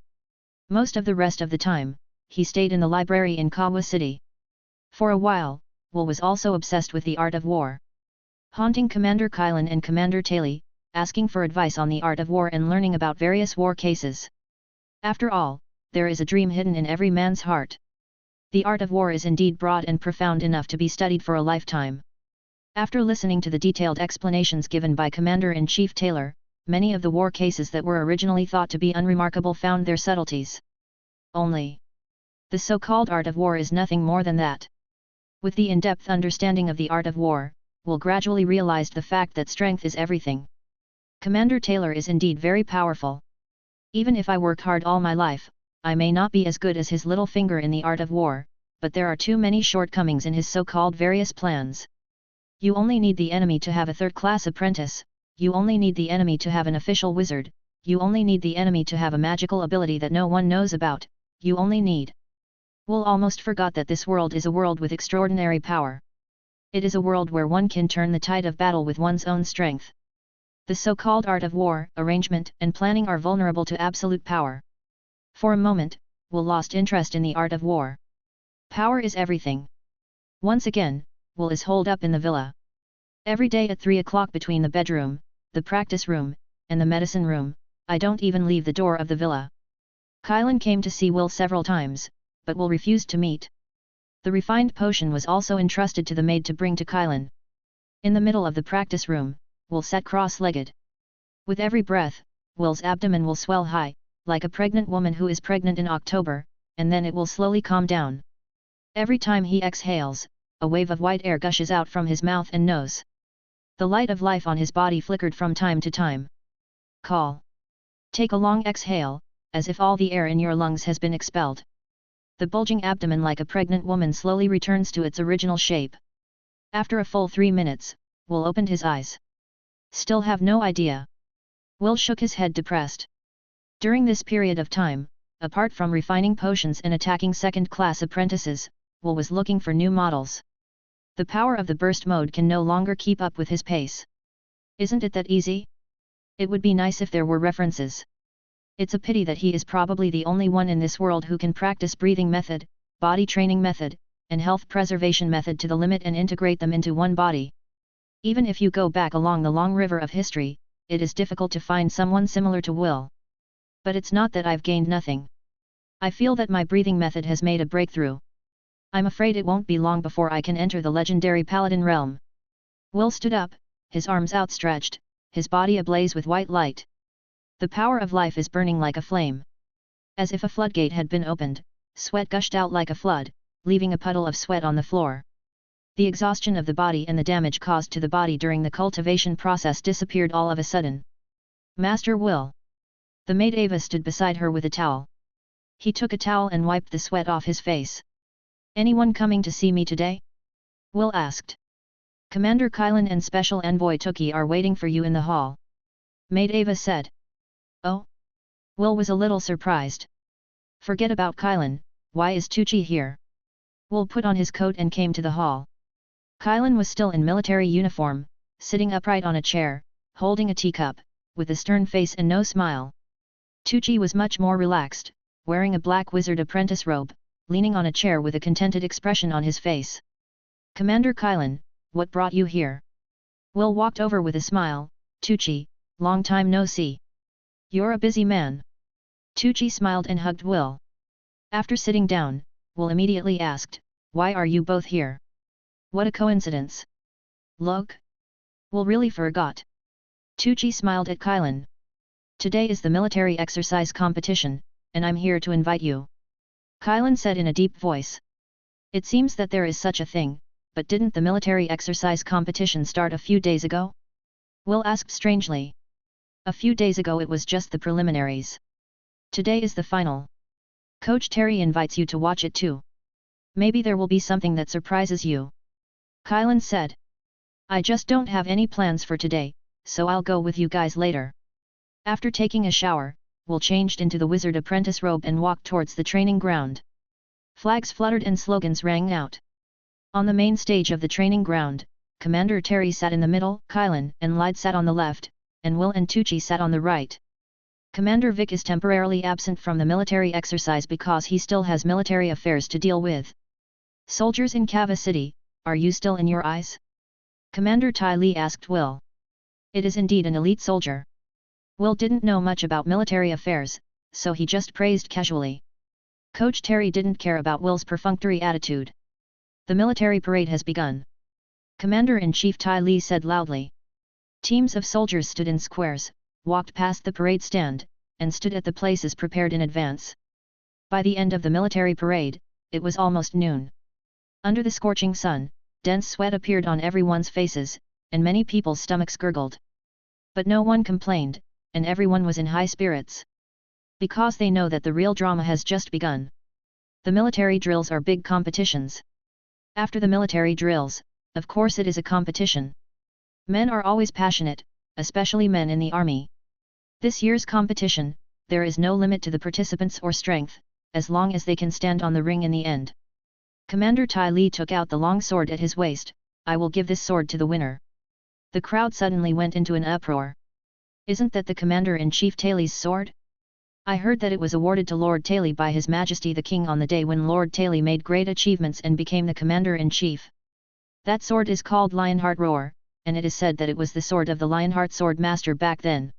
A: Most of the rest of the time, he stayed in the library in Kawa City. For a while, Will was also obsessed with the art of war. Haunting Commander Kylan and Commander Taylor, asking for advice on the art of war and learning about various war cases. After all, there is a dream hidden in every man's heart. The art of war is indeed broad and profound enough to be studied for a lifetime. After listening to the detailed explanations given by Commander-in-Chief Taylor, many of the war cases that were originally thought to be unremarkable found their subtleties. Only, the so-called art of war is nothing more than that. With the in-depth understanding of the art of war, Will gradually realized the fact that strength is everything. Commander Taylor is indeed very powerful. Even if I work hard all my life, I may not be as good as his little finger in the art of war, but there are too many shortcomings in his so-called various plans. You only need the enemy to have a third-class apprentice, you only need the enemy to have an official wizard, you only need the enemy to have a magical ability that no one knows about, you only need. Will almost forgot that this world is a world with extraordinary power. It is a world where one can turn the tide of battle with one's own strength. The so-called art of war, arrangement and planning are vulnerable to absolute power. For a moment, Will lost interest in the art of war. Power is everything. Once again, Will is holed up in the villa. Every day at 3 o'clock between the bedroom, the practice room, and the medicine room, I don't even leave the door of the villa. Kylan came to see Will several times, but Will refused to meet. The refined potion was also entrusted to the maid to bring to Kylan. In the middle of the practice room, Will sat cross-legged. With every breath, Will's abdomen will swell high, like a pregnant woman who is pregnant in October, and then it will slowly calm down. Every time he exhales, a wave of white air gushes out from his mouth and nose. The light of life on his body flickered from time to time. Call. Take a long exhale, as if all the air in your lungs has been expelled. The bulging abdomen like a pregnant woman slowly returns to its original shape. After a full 3 minutes, Will opened his eyes. Still have no idea. Will shook his head depressed. During this period of time, apart from refining potions and attacking second-class apprentices, Will was looking for new models. The power of the burst mode can no longer keep up with his pace. Isn't it that easy? It would be nice if there were references. It's a pity that he is probably the only one in this world who can practice breathing method, body training method, and health preservation method to the limit and integrate them into one body. Even if you go back along the long river of history, it is difficult to find someone similar to Will. But it's not that I've gained nothing. I feel that my breathing method has made a breakthrough. I'm afraid it won't be long before I can enter the legendary Paladin realm. Will stood up, his arms outstretched, his body ablaze with white light. The power of life is burning like a flame. As if a floodgate had been opened, sweat gushed out like a flood, leaving a puddle of sweat on the floor. The exhaustion of the body and the damage caused to the body during the cultivation process disappeared all of a sudden. Master Will. The maid Ava stood beside her with a towel. He took a towel and wiped the sweat off his face. Anyone coming to see me today? Will asked. Commander Kylan and Special Envoy Tookie are waiting for you in the hall. Maid Ava said. Oh? Will was a little surprised. Forget about Kylan, why is Tookie here? Will put on his coat and came to the hall. Kylan was still in military uniform, sitting upright on a chair, holding a teacup, with a stern face and no smile. Tookie was much more relaxed, wearing a black wizard apprentice robe, leaning on a chair with a contented expression on his face. Commander Kylan, what brought you here? Will walked over with a smile. Tookie, long time no see. You're a busy man. Tookie smiled and hugged Will. After sitting down, Will immediately asked, why are you both here? What a coincidence. Look. Will really forgot. Tookie smiled at Kylan. Today is the military exercise competition, and I'm here to invite you. Kylan said in a deep voice. It seems that there is such a thing, but didn't the military exercise competition start a few days ago? Will asked strangely. A few days ago it was just the preliminaries. Today is the final. Coach Terry invites you to watch it too. Maybe there will be something that surprises you. Kylan said. I just don't have any plans for today, so I'll go with you guys later. After taking a shower, Will changed into the wizard apprentice robe and walked towards the training ground. Flags fluttered and slogans rang out. On the main stage of the training ground, Commander Terry sat in the middle, Kylan and Lyde sat on the left, and Will and Tookie sat on the right. Commander Vic is temporarily absent from the military exercise because he still has military affairs to deal with. Soldiers in Kava City, are you still in your eyes? Commander Tai Li asked Will. It is indeed an elite soldier. Will didn't know much about military affairs, so he just praised casually. Coach Terry didn't care about Will's perfunctory attitude. The military parade has begun. Commander-in-Chief Tai Li said loudly. Teams of soldiers stood in squares, walked past the parade stand, and stood at the places prepared in advance. By the end of the military parade, it was almost noon. Under the scorching sun, dense sweat appeared on everyone's faces, and many people's stomachs gurgled. But no one complained, and everyone was in high spirits. Because they know that the real drama has just begun. The military drills are big competitions. After the military drills, of course it is a competition. Men are always passionate, especially men in the army. This year's competition, there is no limit to the participants or strength, as long as they can stand on the ring in the end. Commander Tai Li took out the long sword at his waist. I will give this sword to the winner. The crowd suddenly went into an uproar. Isn't that the Commander-in-Chief Taili's sword? I heard that it was awarded to Lord Taili by His Majesty the King on the day when Lord Taili made great achievements and became the Commander-in-Chief. That sword is called Lionheart Roar, and it is said that it was the sword of the Lionheart Sword Master back then.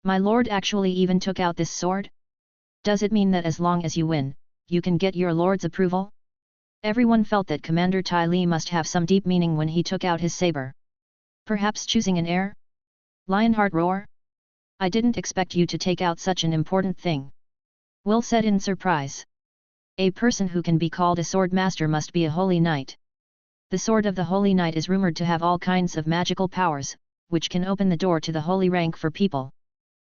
A: My lord actually even took out this sword? Does it mean that as long as you win, you can get your lord's approval? Everyone felt that Commander Tai Li must have some deep meaning when he took out his saber. Perhaps choosing an heir? Lionheart Roar? I didn't expect you to take out such an important thing. Will said in surprise. A person who can be called a sword master must be a holy knight. The sword of the holy knight is rumored to have all kinds of magical powers, which can open the door to the holy rank for people.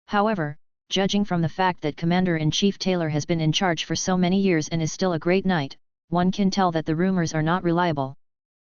A: However, judging from the fact that Commander-in-Chief Taylor has been in charge for so many years and is still a great knight, one can tell that the rumors are not reliable.